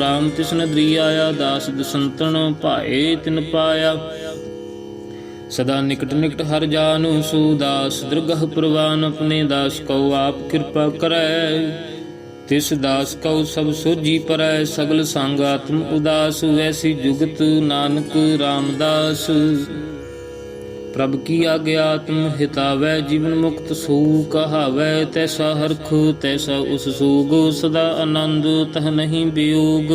ਰਾਮ ਤਿਸ ਨਦਰੀ ਆਇਆ ਦਾਸ ਦਸੰਤਨ ਭਾਏ ਤਿਨ ਪਾਇਆ ਸਦਾ ਨਿਕਟ ਨਿਕਟ ਹਰ ਜਾਨੁ ਸੋ ਦਾਸ ਦਰਗਹ ਪ੍ਰਵਾਨ ਆਪਣੇ ਦਾਸ ਕਉ ਆਪ ਕਿਰਪਾ ਕਰੈ ਤਿਸ ਦਾਸ ਕਉ ਸਭ ਸੋਝੀ ਪਰੈ ਸਗਲ ਸੰਗ ਆਤਮ ਉਦਾਸ ਐਸੀ ਜੁਗਤ ਨਾਨਕ ਰਾਮਦਾਸ ਪ੍ਰਭ ਕੀ ਆਗਿਆ ਆਤਮ ਹਿਤਾਵੈ ਜੀਵਨ ਮੁਕਤ ਸੋ ਕਹਾਵੈ ਤੈਸਾ ਹਰਖ ਤੈਸਾ ਉਸ ਸੋਗ ਸਦਾ ਆਨੰਦ ਤਹ ਨਹੀਂ ਵਿਯੋਗ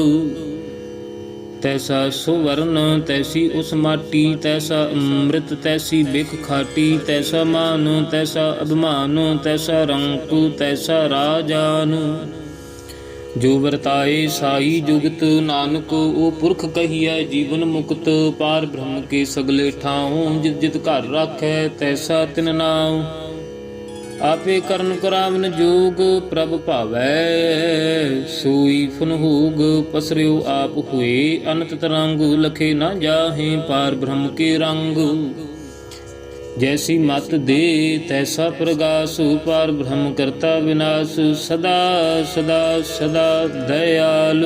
ਤੈਸਾ ਸੁਵਰਨ ਤੈਸੀ ਉਸ ਮਾਟੀ ਤੈਸਾ ਅੰਮ੍ਰਿਤ ਤੈਸੀ ਬਿਖ ਖਾਟੀ ਤੈਸਾ ਮਾਨ ਤੈਸਾ ਅਭਿਮਾਨ ਤੈਸਾ ਰੰਕ ਤੈਸਾ ਰਾਜਾਨ ਜੋ ਵਰਤਾਏ ਸਾਈ ਜੁਗਤ ਨਾਨਕ ਉਹ ਪੁਰਖ ਕਹੀਐ ਜੀਵਨ ਮੁਕਤ ਪਾਰ ਬ੍ਰਹਮ ਕੇ ਸਗਲੇ ਠਾਉ ਜਿਤ ਜਿਤ ਘਰ ਰਾਖੈ ਤੈਸਾ ਤਿਨ ਨਾਉ ਆਪੇ ਕਰਨ ਕਰਾਵਨ ਜੋਗ ਪ੍ਰਭ ਭਾਵੈ ਸੋਈ ਫਨਹੋਗ ਪਸਰਿਓ ਆਪ ਹੋਏ ਅਨੰਤ ਤਰੰਗ ਲਖੇ ਨਾ ਜਾਹੇ ਪਾਰ ਬ੍ਰਹਮ ਕੇ ਰੰਗ ਜੈਸੀ ਮਤ ਦੇ ਤੈਸਾ ਪ੍ਰਗਾਸ ਪਾਰ ਬ੍ਰਹਮ ਕਰਤਾ ਵਿਨਾਸ਼ ਸਦਾ ਸਦਾ ਸਦਾ ਦਇਆਲ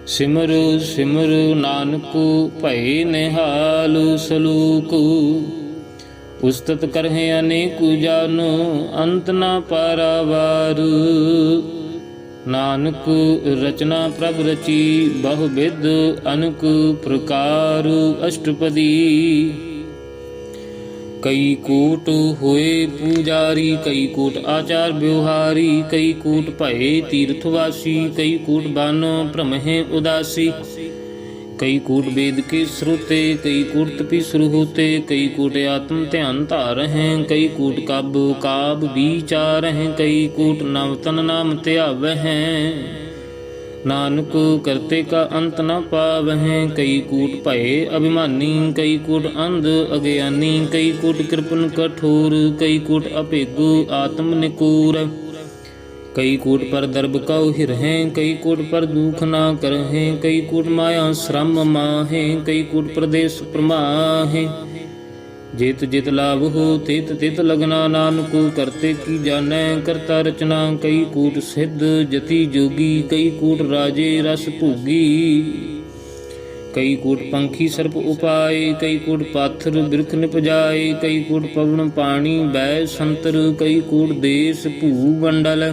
ਸਿਮਰੁ ਸਿਮਰੁ ਨਾਨਕ ਭਏ ਨਿਹਾਲ ਸਲੂਕ ਉਸਤਤ ਕਰਹਿ ਅਨੇਕ ਜਾਨੋ ਅੰਤ ਨਾ ਪਾਰਾਵਾਰ ਨਾਨਕ ਰਚਨਾ ਪ੍ਰਭ ਰਚੀ ਬਹੁ ਵਿਧ ਅਨਕ ਪ੍ਰਕਾਰ ਅਸ਼ਟਪਦੀ ਕਈ ਕੋਟ ਹੋਏ ਪੂਜਾਰੀ ਕਈ ਕੋਟ ਆਚਾਰ ਵਿਵਹਾਰੀ ਕਈ ਕੋਟ ਭਏ ਤੀਰਥਵਾਸੀ ਕਈ ਕੋਟ ਬਾਨੋ ਭ੍ਰਮਹਿ ਉਦਾਸੀ ਕਈ ਕੋਟ वेद के श्रोते कई कोट तपी शुरू होते कई कोट आत्म ध्यान धार हैं कई कोट काब काब विचार हैं कई कोट नव तन नाम त्याव हैं नानक करते का अंत न पावहें कई कूट भये अभिमानी कई कूट अंध अज्ञानी कई कूट कृपन कठोर कई कूट अपेगु आत्म निकूर कई कूट पर दर्भ कौ हिरहें कई कूट पर दुख ना करहें कई कूट माया श्रम माहें कई कूट प्रदेश प्रमाहें जित जित लाभ हो तित तित लगना नानक करते की जानै करता रचना कई कूट सिद्ध जति जोगी कई कूट राजे रस भोगी कई कूट पंखी सर्प उपाय कई कूट पाथर बिरख निपजाए कई कूट पवन पानी वै संतर कई कूट देश भू मंडल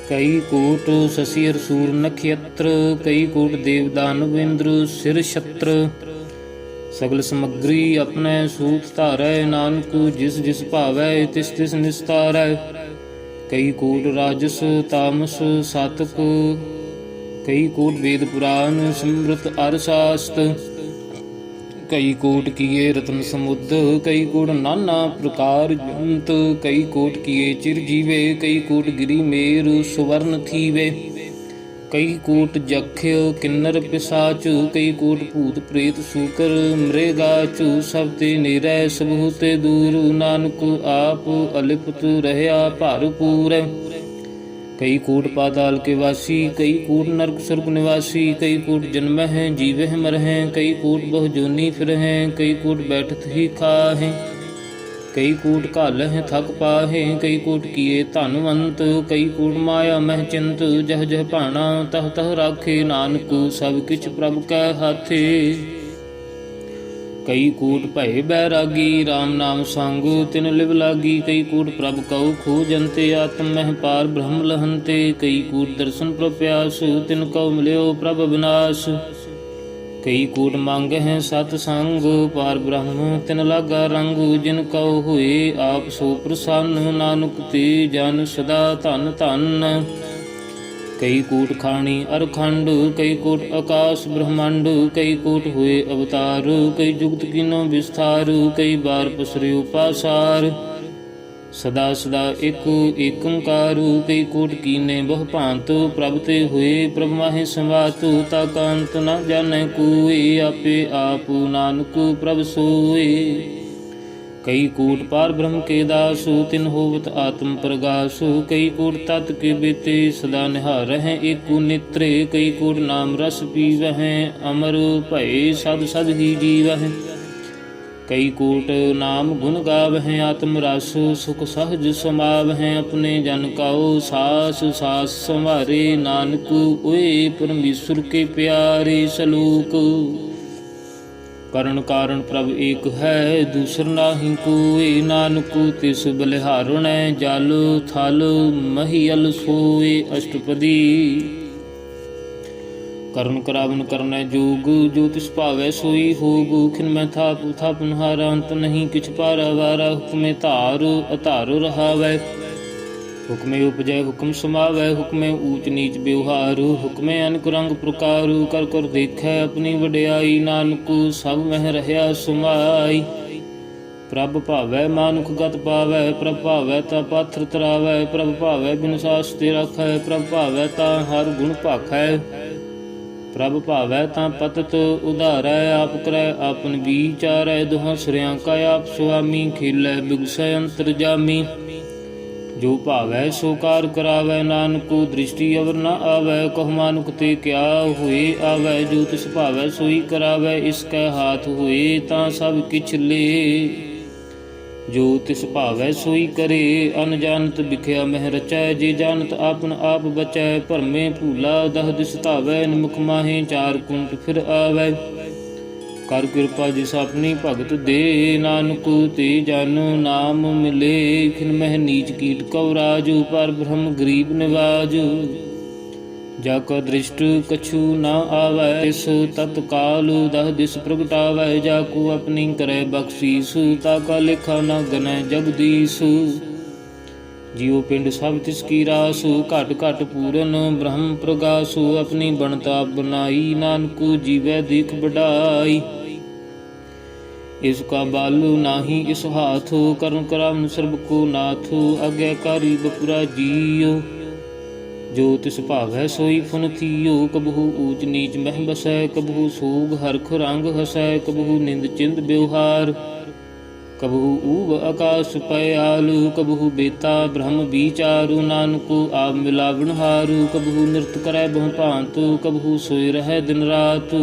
कई कूट शशि सूर नक्षत्र कई कूट देव दानव इंद्र सिर छत्र सगल समग्री अपने सूत धारै नानक जिस जिस भावै तिस तिस निस्तारै कई कूट राजस तामस सातक कई कूट वेद पुराण समृत अर शास्त कई कोट किए रत्न समुद्र कई कोट नाना प्रकार जंत कई कोट किए चिरजीवे कई कोट गिरी मेरु सुवर्ण थीवे कई कोट जख्य किन्नर पिशाच कई कोट भूत प्रेत सूकर मृगाचु सब ते निरै सब होते दूर नानक आप अलिपत रहया भरपूर कई कूट पाताल के वासी कई कूट नरक सुरक निवासी कई कूट जन्म हैं जीव मर हैं कई कूट बहु जोनी फिर हैं कई कूट बैठत ही खाहें कई कूट घाल हैं थक पाहे कई कूट किए धनवंत कई कूट माया मह चिंत जह जह भाना तह तह राखे नानक सब किछ प्रभ कै हाथे कई कूट भय बैरागी राम नाम सांग तिन लिव लागी। कई कूट प्रभ कऊ खोजंते आत्म मह पार ब्रह्म लहंते। कई कूट दर्शन प्रप्यास तिन कऊ मिल्यो प्रभ विनाश। कई कूट मांग हैं सतसंग पार ब्रह्म तिन लागा रंग। जिन कऊ हुए आप सो प्रसन्न नानक ते जन सदा धन धन। कई कूट खाणी अरखंड कई कूट आकाश ब्रह्मांड। कई कूट हुए अवतार कई जुगत कीनो विस्तार। कई बार पसरियो पासार सदा सदा एक एकंकार। कई कूट कीने बहु भांत प्रभ ते हुए प्रभ माहे संवात। ताका अंत न जाने कोई आपे आप नानक प्रभ सोए। कई कूट पार ब्रह्म के दासु तिन होवत आत्म प्रगासु। कई कूट तत् के बेते सदा निहार हैं एकु नेत्रे। कई कूट नाम रस पीवह अमर भय सद सद ही जीवह। कई कूट नाम गुण गावह आत्म रस सुख सहज समावह। अपने जन काओ सास सास संवारे नानक ओए परमेश्वर के प्यारे सलोक। करण कारण प्रभ एक है दूसर नाहि कोई। नानक तिस बलिहारण जल थल महियल सोए अष्टपदी। करण करावन करनै जोग जो तिस भावै सोई होग। खिन मैं थाप थापन हारा अंत नहीं किछ पारा वारा। हुक्मे धार अधार रहावै हुक्मे उपजै हुक्म समावै। हुक्मे ऊच नीच व्यवहार हुक्मे अनक रंग प्रकार। कर कर देखै अपनी वड्याई नानक सब मह रहया समाई। प्रभ भावै मानुख गत पावै प्रभ भावै ता पाथर तरावै। प्रभ भावै बिन सास ते रखै प्रभ भावै ता हर गुण भाखै। प्रभ भावै ता पतत उधारै आप करै आपन विचारै। दुहां सिरियां का आप स्वामी खेलै बिगसै अंतर जामी। जो भावै सो कार करावै नानक दृष्टि अवर न आवै। कह मानुक ते क्या हुए आवै जो तिस भावै सोई करावै। इसकै हाथ हुए तां सब किछ ले जो तिस भावै सोई करे। अनजानत बिख्या मह रचै जे जानत आपन आप बचै। भरमे भूला दह दिस धावै निमुख माहे चार कुंट फिर आवै। कर कृपा जिस अपनी भगत दे नानक ते जन नाम मिले। खिन मह नीच कीट कवराज पर ब्रह्म गरीब निवाज। जाका दृष्ट कछु न आवै तिस तत्काल दह दिस प्रगटावै। जाको अपनी करे बख्शीस ताका लेखा न गनै जगदीश। जियो पिंड सब तिसकी रासु घट घट पूरन ब्रह्म प्रगासु। अपनी बनता बनाई नानक जीवै देख बढ़ाई। इसका बालू नाही इस हाथ करन करावन सर्ब को नाथ। आज्ञाकारी बपुरा जियो जो तिस भावै सोई फुन थियो। कबहू ऊच नीच मह बसै कबहू सोग हरख रंग हसै। कबहू निंद चिंद व्यवहार कबहू ऊब आकाश पयालु। कबहू बेता ब्रह्म विचारु नानक आप मिलावन हारु। कबहू नृत करै बहु भांत कबहू सोई रहै दिन रात।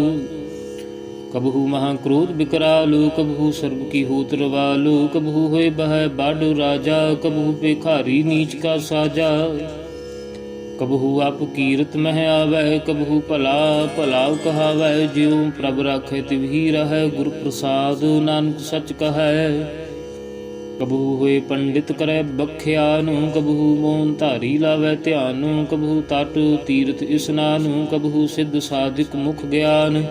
कबहू महाक्रोध विकरालु कबहू सर्व की होत रवालु। कबहू होए बह बाड राजा कबहू भिखारी नीच का साजा। कबहू आप कीरत मह आवै कबहू भला भला कहावै। ज्यों प्रभ राखै तिवही रहै गुर प्रसाद नानक सच कहै। कबहू होए पंडित करै बख्यानु कबहू मौन धारी लावै ध्यानु। कबहू तट तीर्थ स्नानु कबहू सिद्ध साधिक मुख ज्ञान।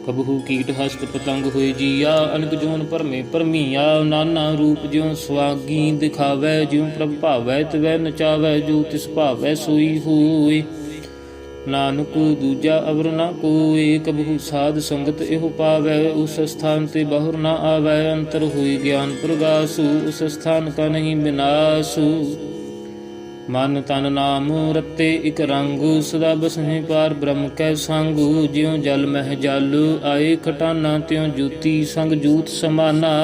कबहू कीट हस्त पतंग होए जिया अनक जोन भरमे भरमिया। नाना रूप ज्यों सुआगी दिखावै ज्यों प्रभ भावै तिवै नचावै। जो तिस भावै सोई होए नानक दूजा अवर न कोय। कबहू साध संगत एहो पावै उस स्थान ते बाहुर न आवै। अंतर होए ज्ञान प्रगासु उस स्थान का नहीं विनाशु। मन तन नाम रते इक रंग सदा बसहें पार ब्रह्म कै संग। ज्यों जल मह जल आए खटाना त्यों ज्योति संग जूत समाना।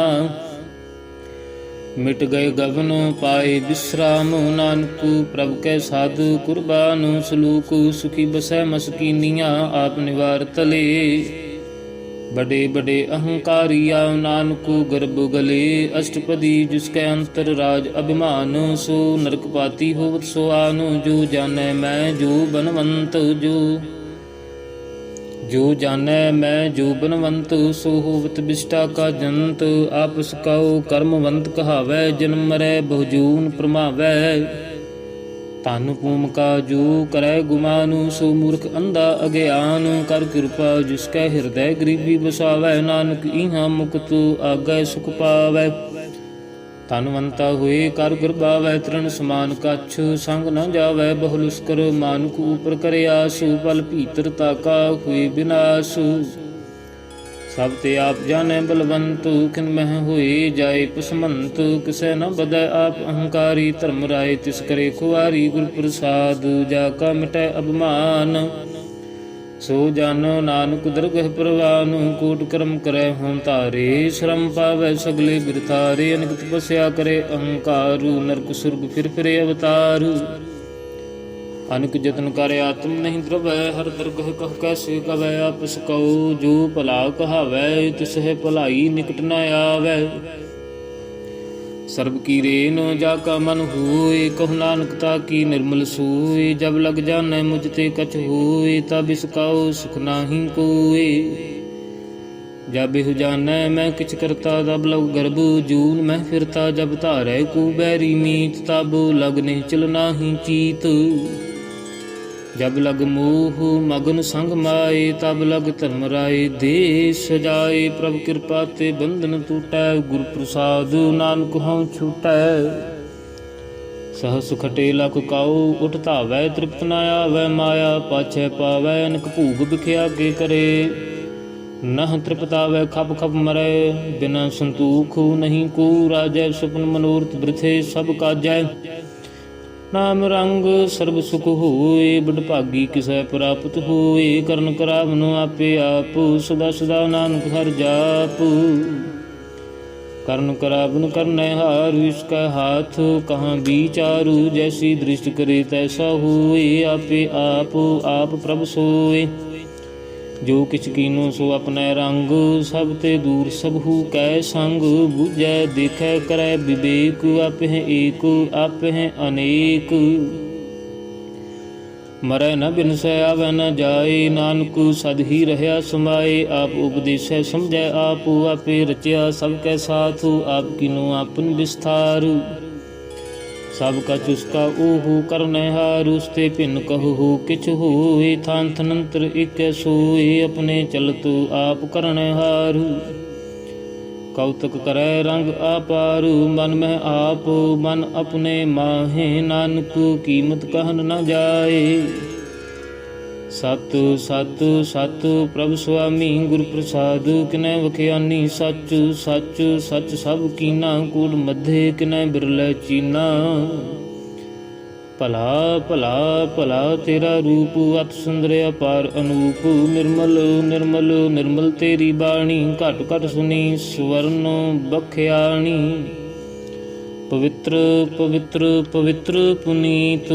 मिट गए गगन पाए विश्राम नानक प्रभ कै साधु कुर्बान। सलूक सुखी बसै मसकीनिया आप निवार तले। बड़े बड़े अहंकारिया नानक गर्भ गले। अष्टपदी जिसकै अंतर राज अभिमान। सो नरकपाती होवत सो आन। जो जानै मैं जो बनवंत जो जो जानै मैं जो बनवंत, सो होवत बिष्टा का जंत। आपस कहो कर्मवंत कहावै, जन्म मरै बहुजून प्रमावै। धन भूमिका जो करै गुमानु, सो मूर्ख अंधा अज्ञान। कर कृपा जिसकै हृदय गरीबी बसावै, नानक इहाँ मुक्त आगै सुख पावै। ਧਨਵੰਤਾ ਹੋਏ ਕਰ ਗੁਰਬਾਵੈ, ਤ੍ਰਿਣ ਸਮਾਨ ਕੱਛ ਸੰਗ ਨ ਜਾਵੈ। ਬਹੁ ਲੁਸਕਰ ਮਾਨੁਖ ਉਪਰ ਕਰੇ ਆਸੁ, ਬਲ ਭੀਤਰ ਤਾਕਾ ਹੋਏ ਬਿਨਾਸ਼। ਸਭ ਤੇ ਆਪ ਜਾਣੈ ਬਲਵੰਤ, ਕਿਨ ਮਹਿ ਹੋਏ ਜਾਏ ਪਸਮੰਤ। ਕਿਸੈ ਨ ਬਦੈ ਆਪ ਅਹੰਕਾਰੀ, ਧਰਮ ਰਾਏ ਤਿਸ ਕਰੇ ਖੁਆਰੀ। ਗੁਰ ਪ੍ਰਸਾਦ ਜਾ ਕਾ ਮਿਟੈ ਅਭਿਮਾਨ, ਸੋ ਜਨ ਨਾਨਕ ਦਰਗਹਿ ਪ੍ਰਵਾਨ। ਕੋਟ ਕਰਮ ਕਰੈ ਹੋਂ ਧਾਰੇ, ਸ਼ਰਮ ਪਾਵੈ ਸਗਲੇ ਬਿਰਥਾਰੇ। ਅਨੇਕ ਤਪੱਸਿਆ ਕਰੇ ਅਹੰਕਾਰੂ, ਨਰਕ ਸੁਰਗ ਫਿਰ ਫਿਰੇ ਅਵਤਾਰੂ। ਅਨੇਕ ਜਤਨ ਕਰ ਆਤਮ ਨਹੀਂ ਦਰਵੈ, ਹਰ ਦਰਗਹਿ ਕਹ ਕੈਸੇ ਕਵੈ। ਆਪਸ ਕਉ ਜੋ ਭਲਾ ਕਹਾਵੈ, ਤਿਸਹਿ ਭਲਾਈ ਨਿਕਟ ਨ ਆਵੈ। ਸਰਬ ਕੀ ਰੇਨ ਜਾ ਕਾ ਮਨ ਹੋਏ, ਕਹੁ ਨਾਨਕ ਤਾ ਕੀ ਨਿਰਮਲ ਸੋਏ। ਜਬ ਲਗ ਜਾਣੈ ਮੁਝ ਤੇ ਕਛ ਹੋਏ, ਤਬ ਇਸ ਕਾਉ ਸੁਖ ਨਾਹੀ ਕੋਏ। ਜਬ ਇਹ ਜਾਣੈ ਮੈਂ ਕਿਛ ਕਰਤਾ, ਤਬ ਲਗ ਗਰਭ ਜੂਨ ਮੈਂ ਫਿਰਤਾ। ਜਬ ਧਾਰੈ ਕੋ ਬੈਰੀ ਮੀਤ, ਤਬ ਲਗ ਨਿਹਚਲ ਨਾਹੀ ਚੀਤ। ਜਬ ਲਗ ਮੋਹ ਮਗਨ ਸੰਗ ਮਾਏ, ਤਬ ਲਗ ਧਰਮ ਰਾਏ ਦੇ ਸਜਾਏ। ਪ੍ਰਭ ਕਿਰਪਾ ਤੇ ਬੰਧਨ ਟੂਟੈ, ਗੁਰ ਪ੍ਰਸਾਦ ਨਾਨਕ ਹਉ ਛੂਟੈ। ਸਹਸ ਖਟੇ ਲਖ ਕਾਉ ਉਠ ਧਾਵੈ, ਤ੍ਰਿਪਤ ਨ ਆਵੈ। ਮਾਇਆ ਪਾਛੈ ਪਾਵੈ, ਅਨਕ ਭੂਗ ਬਿਖਿਆ ਕੇ ਕਰੇ। ਨਹ ਤ੍ਰਿਪਤਾਵੈ ਖਪ ਖਪ ਮਰੈ, ਬਿਨਾ ਸੰਤੂਖ ਨਹੀਂ ਕੋ ਰਾਜੈ। ਸੁਪਨ ਮਨੋਰਥ ਬ੍ਰਿਥੇ ਸਭ ਕਾਜੈ, ਨਾਮ ਰੰਗ ਸਰਬ ਸੁਖ ਹੋਏ। ਬਡ ਭਾਗੀ ਕਿਸੈ ਪ੍ਰਾਪਤ ਹੋਏ, ਕਰਨ ਕਰਾਵਨ ਆਪੇ ਆਪ। ਸਦਾ ਸਦਾ ਨਾਨਕ ਹਰਿ ਜਾਪ, ਕਰਨ ਕਰਾਵਨ ਕਰਨੈ ਹਾਰੂ। ਇਸ ਕੈ ਹਾਥ ਕਹਾਂ ਵਿਚਾਰੂ, ਜੈਸੀ ਦ੍ਰਿਸ਼ਟ ਕਰੇ ਤੈਸਾ ਹੋਏ। ਆਪੇ ਆਪ ਆਪ ਪ੍ਰਭ ਸੋਏ, ਜੋ ਕਿਛ ਕੀਨੋ ਸੋ ਆਪਣੈ ਰੰਗ। ਸਭ ਤੇ ਦੂਰ ਸਭੂ ਕੈ ਸੰਗ, ਬੁਝੈ ਦੇਖੈ ਕਰੈ ਵਿਵੇਕ। ਆਪਹਿ ਏਕ ਆਪਹਿ ਅਨੇਕ, ਮਰੈ ਨ ਬਿਨਸੈ ਆਵੈ ਨ ਜਾਏ। ਨਾਨਕ ਸਦ ਹੀ ਰਹਿਆ ਸਮਾਏ, ਆਪ ਉਪਦੇਸੈ ਸਮਝੈ ਆਪ। ਆਪੇ ਰਚਿਆ ਸਭ ਕੈ ਸਾਥ, ਆਪ ਕੀਨੋ ਆਪਨ ਵਿਸਥਾਰ। ਸਭ ਕਛ ਉਸਕਾ ਓਹੁ ਕਰਨੈ ਹਾਰ, ਉਸ ਤੇ ਭਿੰਨ ਕਹੂ ਕਿਛ ਹੋਏ। ਥਾਨ ਥਨੰਤਰ ਏਕੈ ਸੋਏ, ਆਪਣੇ ਚਲਤ ਆਪ ਕਰਨੈ ਹਾਰ। ਕੌਤਕ ਕਰੈ ਰੰਗ ਆਪਾਰੂ, ਮਨ ਮਹਿ ਆਪ ਮਨ ਆਪਣੇ ਮਾਹੇ। ਨਾਨਕ ਕੀਮਤ ਕਹਿਨ ਨ ਜਾਏ। ਸਤ ਸਤ ਸਤ ਪ੍ਰਭ ਸੁਆਮੀ, ਗੁਰ ਪ੍ਰਸਾਦ ਕਿਨੈ ਵਖਿਆਨੀ। ਸੱਚ ਸੱਚ ਸੱਚ ਸਭ ਕੀਨਾ, ਕੂੜ ਮਧੇ ਕਿਨੈ ਬਿਰਲੇ ਚੀਨਾ। ਭਲਾ ਭਲਾ ਭਲਾ ਤੇਰਾ ਰੂਪ, ਅਤ ਸੁੰਦਰ ਅਪਾਰ ਅਨੂਪ। ਨਿਰਮਲ ਨਿਰਮਲ ਨਿਰਮਲ ਤੇਰੀ ਬਾਣੀ, ਘਟ ਘਟ ਸੁਣੀ ਸਵਰਨ ਬਖਿਆਣੀ। ਪਵਿੱਤਰ ਪਵਿੱਤਰ ਪਵਿੱਤਰ ਪੁਨੀਤ,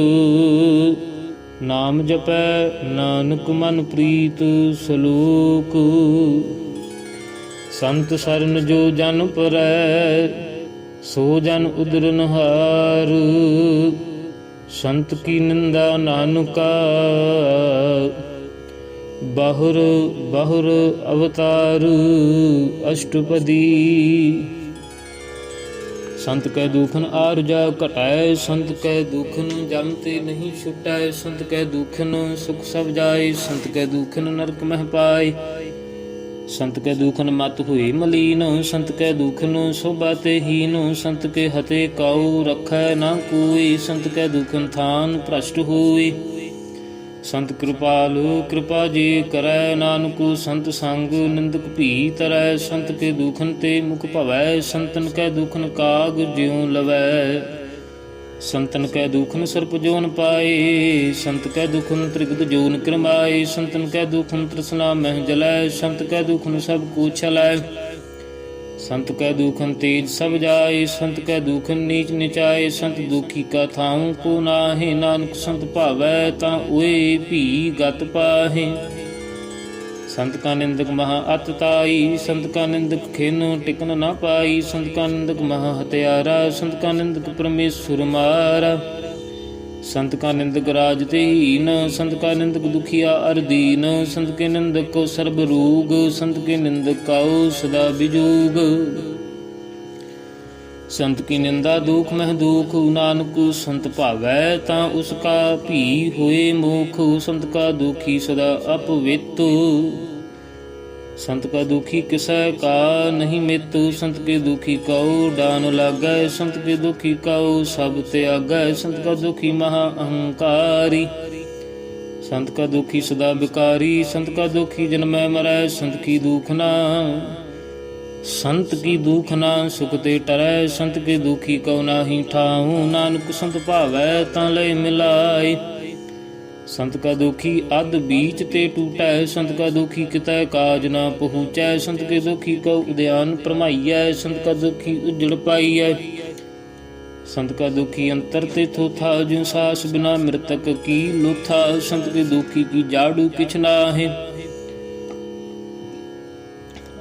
ਨਾਮ ਜਪੈ ਨਾਨਕ ਮਨ ਪ੍ਰੀਤ। ਸਲੋਕ ਸੰਤ ਸਰਨ ਜੋ ਜਨ ਪਰੈ, ਸੋ ਜਨ ਉਦਰਨ ਹਾਰ। ਸੰਤ ਕੀ ਨਿੰਦਾ ਨਾਨਕਾ, ਬਾਹੁਰ ਬਾਹੁਰ ਅਵਤਾਰ। ਅਸ਼ਟਪਦੀ ਸੰਤ ਕੈ ਦੁਖਨ ਆਰਜਾ ਘਟਾਏ, ਸੰਤ ਕੈ ਦੁਖਨ ਜਮ ਤੇ ਨਹੀਂ ਛੁਟਾਏ। ਸੰਤ ਕੈ ਦੁਖਨ ਸੁਖ ਸਭ ਜਾਏ, ਸੰਤ ਕੈ ਦੁਖਨ ਨਰਕ ਮਹਿ ਪਾਏ। ਸੰਤ ਕੈ ਦੁਖਨ ਮਤ ਹੋਈ ਮਲੀਨ, ਸੰਤ ਕੈ ਦੁਖਨ ਸੋਭਾ ਤੇ ਹੀਨ। ਸੰਤ ਕੇ ਹਤੇ ਕਾਉ ਰਖੈ ਨਾ ਕੋਈ, ਸੰਤ ਕੈ ਦੁਖਨ ਥਾਨ ਭ੍ਰਸ਼ਟ ਹੋਈ। ਸੰਤ ਕਿਰਪਾਲੁ ਕਿਰਪਾ ਜੀ ਕਰੈ, ਨਾਨਕ ਸੰਤ ਸੰਗ ਨਿੰਦਕ ਭੀ ਤਰੈ। ਸੰਤ ਕੇ ਦੁਖਨ ਤੇ ਮੁਖ ਭਵੈ, ਸੰਤਨ ਕੈ ਦੁਖਨ ਕਾਗ ਜਿਉ ਲਵੈ। ਸੰਤਨ ਕੈ ਦੁਖਨ ਸਰਪ ਜੋਨ ਪਾਏ, ਸੰਤ ਕੈ ਦੁਖਨ ਤ੍ਰਿਗਦ ਜੋਨ ਕਰਮਾਏ। ਸੰਤਨ ਕੈ ਦੁਖਨ ਤ੍ਰਿਸ਼ਨਾ ਮਹਿ ਜਲੈ, ਸੰਤ ਕੈ ਦੁਖਨ ਸਭ ਕੋ ਛਲੈ। ਸੰਤ ਕੈ ਦੁਖਨ ਤੇਜ ਸਭ ਜਾਏ, ਸੰਤ ਕੈ ਦੁਖਨ ਨੀਚ ਨਿਚਾਏ। ਸੰਤ ਦੁਖੀ ਕਾ ਥਾਉ ਕੋ ਨਾਹੇ, ਨਾਨਕ ਸੰਤ ਭਾਵੈ ਤਾਂ ਉਏ ਭੀ ਗਤ ਪਾਹੇ। ਸੰਤ ਕਾ ਨਿੰਦਕ ਮਹਾ ਅਤ ਤਾਈ, ਸੰਤ ਕਾ ਨਿੰਦਕ ਖਿਨ ਟਿਕਨ ਨਾ ਪਾਈ। ਸੰਤ ਕਾ ਨਿੰਦਕ ਮਹਾ ਹਤਿਆਰਾ, ਸੰਤ ਕਾ ਨਿੰਦਕ ਪਰਮੇਸ਼ੁਰ ਮਾਰਾ। संत का निंदक राज ते हीन, संत का निंदक दुखिया अर दीन। संत के निंदक को सर्ब रोग, संत के निंदक काओ सदा बिजोग। संत की निंदा दुख मह दुख, नानक संत भावै तां उसका भी होए मुख। संत का दुखी सदा अपवित, संत का दुखी किसै का नहीं मित। संत के दुखी कौ डान लागै, संत के दुखी कौ सब त्यागै। संत का दुखी महा अहंकारी, संत का दुखी सदा विकारी। संत का दुखी जन्मै मरै, संत की दुखना संत की दुखना सुख ते टरै। संत के दुखी कौ नाहि ठाऊं, नानक संत भावै तां लय मिलाय। संत का दुखी अध बीच ते टूटै, संत का दुखी कितै काज ना पहुँचै। संत के दुखी को उद्यान भरमाइयै, संत का दुखी उजड़ पाइयै। संत का दुखी अंतर ते थोथा, ज्यों सास बिना मृतक की लोथा। संत के दुखी की जाड़ू किछ नाहि,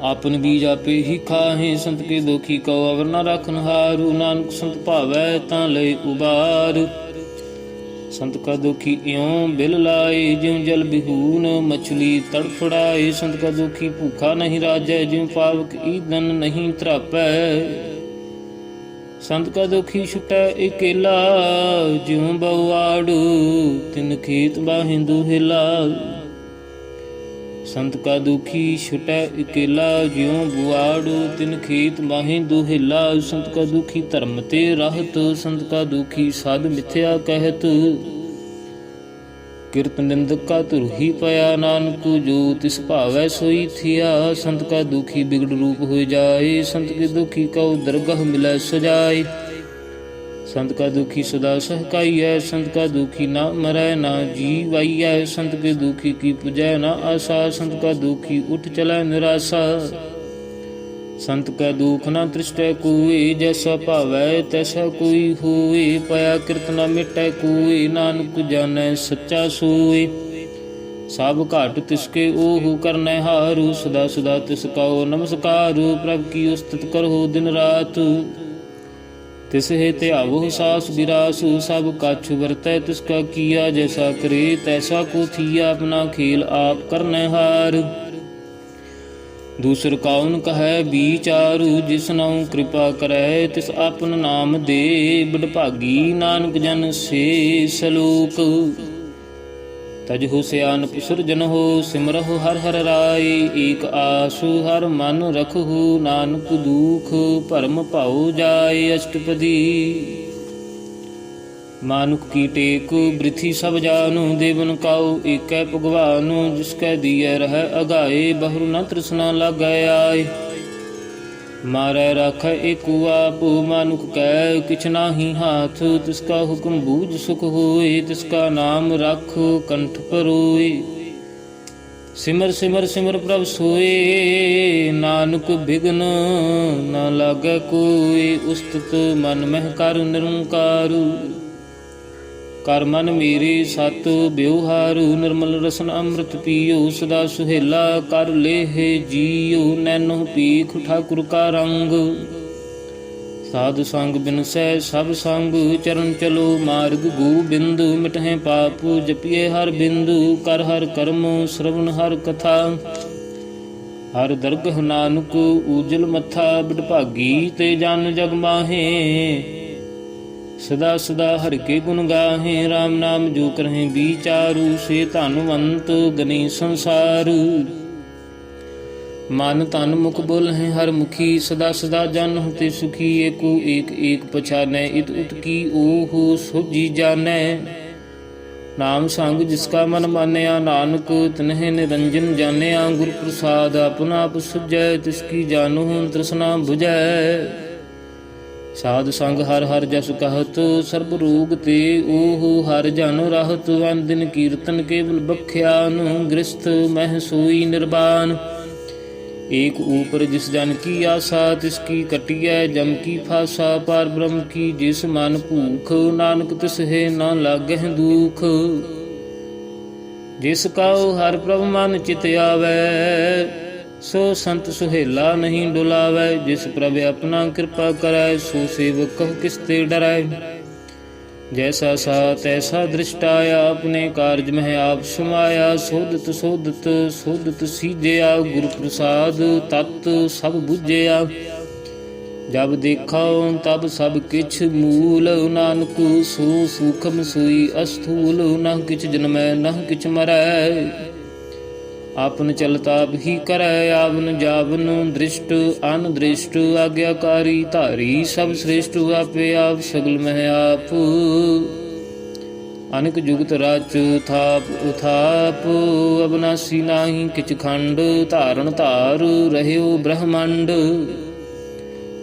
आपन बीज आपे ही खाहे। संत के दुखी को अवर न राखन हारू, नानक संत भावै तां लय उबार। संत का दुखी इयों बिल लाए, ज्यों जल बिहून मछली तड़फड़ाए। संत का दुखी भूखा नहीं राजै, ज्यों पावक ईंधन नहीं त्रापै। संत का दुखी छुटै अकेला, ज्यों बउआड़ तिन खेत बाहें दुहेला। संत का दुखी छुटै अकेला, ज्यों बुआड़ तिन खेत बाहें दुहेला। संत का दुखी धर्म ते रहत, संत का दुखी साध मिथ्या कहत। किरत निंदक का तुरही पया, नानक जो तिस भावै सोई थिया। संत का दुखी बिगड़ रूप हो जाए, संत के दुखी का दरगह मिलै सजाए। संत का दुखी सदा सहकाइयै, संत का दुखी ना मरै ना जीवाइयै। संत के दुखी की पुजै ना आशा, संत का दुखी उठ चलै निराशा। संत का दुख ना तृष्टै कोई, जैसा भावै तैसा कोई होए। पया किरत ना मिटै कोई, नानक जानै सच्चा सोए। सब घाट तिसके ओहु करनै हारू, सदा सदा तिसकाओ नमस्कारू। प्रभ की उस्तत करहो दिन रात, तिस हे ध्यावो सास बिरासु। सब कछ वरतै तिसका किया, जैसा करे तैसा को थिया। अपना खेल आप करनै हार, दूसर काउन कहै विचारू। जिस नाउ कृपा करै तिस आपन नाम दे, बडभागी नानक जन से सलोक। तजहु सियानप सुरजन हो, सिमरहु हर हर राय। एक आसु हर मन रखहु, नानक दुख भरम भाओ जाए। अष्टपदी मानुख की टेक बृथि सब जानू, देवन काऊ एकै भगवानू। जिसकै दिए रह अगाए, बहुर न तृष्णा लागै आए। मारै राखै एकु आप, मानुख कै किछ नाहि हाथ। तिसका हुक्म बूझ सुख होए, तिसका नाम रख कंठ परोए। सिमर सिमर सिमर प्रभ सोए, नानक बिघ्न न लागै कोई। उस्तत मन मह कर निरंकारू, कर मन मेरे सत ब्यवहारू। निर्मल रसन अमृत पियो, सदा सुहेला कर लेह जियो। नैनो पीख ठाकुर का रंग, साधु संग बिनसै सब संग। चरण चलो मार्ग गोबिंद, मिटहें पाप जपिए हर बिंदु। कर हर कर्म श्रवण हर कथा, हर दरगह नानक उजल मथा। बिडभागी ते जन जग माहे, सदा सदा हर के गुण गाहे। राम नाम जो करहें विचारू, से धनवंत गनी संसार। मन तन मुख बोल हैं हर मुखी, सदा सदा जन होते सुखी। एको एक एक पछानै, इत उत की ओहो सोझी जानै। नाम संग जिसका मन मानया, नानक तिन्हें निरंजन जानिया। गुर प्रसाद अपना आप सुझै, तिसकी जानो तृष्णा बुझै। साध संग हर हर जस कहत, सर्ब रोग ते ओहो हर जन रहत। अन दिन कीर्तन केवल बख्यान, गृहस्थ मह सोई निर्वाण। एक ऊपर जिस जन की आशा, तिसकी कटियै जम की फासा। पार ब्रह्म की जिस मन भूख, नानक तिस है न लागह दुख। जिस काओ हर प्रभ मन चित आवै, सो संत सुहेला नहीं डुलावै। जिस प्रभ अपना कृपा करै, सो सेवक कह किसते डरै। जैसा सा तैसा दृष्टाया, अपने कारज में आप समाया। सोदत सोदत सोदत सीजया, गुरु प्रसाद तत् सब बुझया। जब देखा तब सब किछ मूल, नानक सो सूखम सोई अस्थूल। न किछ जन्मै न किछ मरै, आपन चलता भी करै। आवन जावन दृष्ट अनदृष्ट, आज्ञाकारी धारी सब श्रेष्ठ। आपे आप सगल मह आप, अनेक जुगत राच थाप उथाप। अविनाशी नाही किछ खंड, धारण धार रह्यो ब्रह्मांड।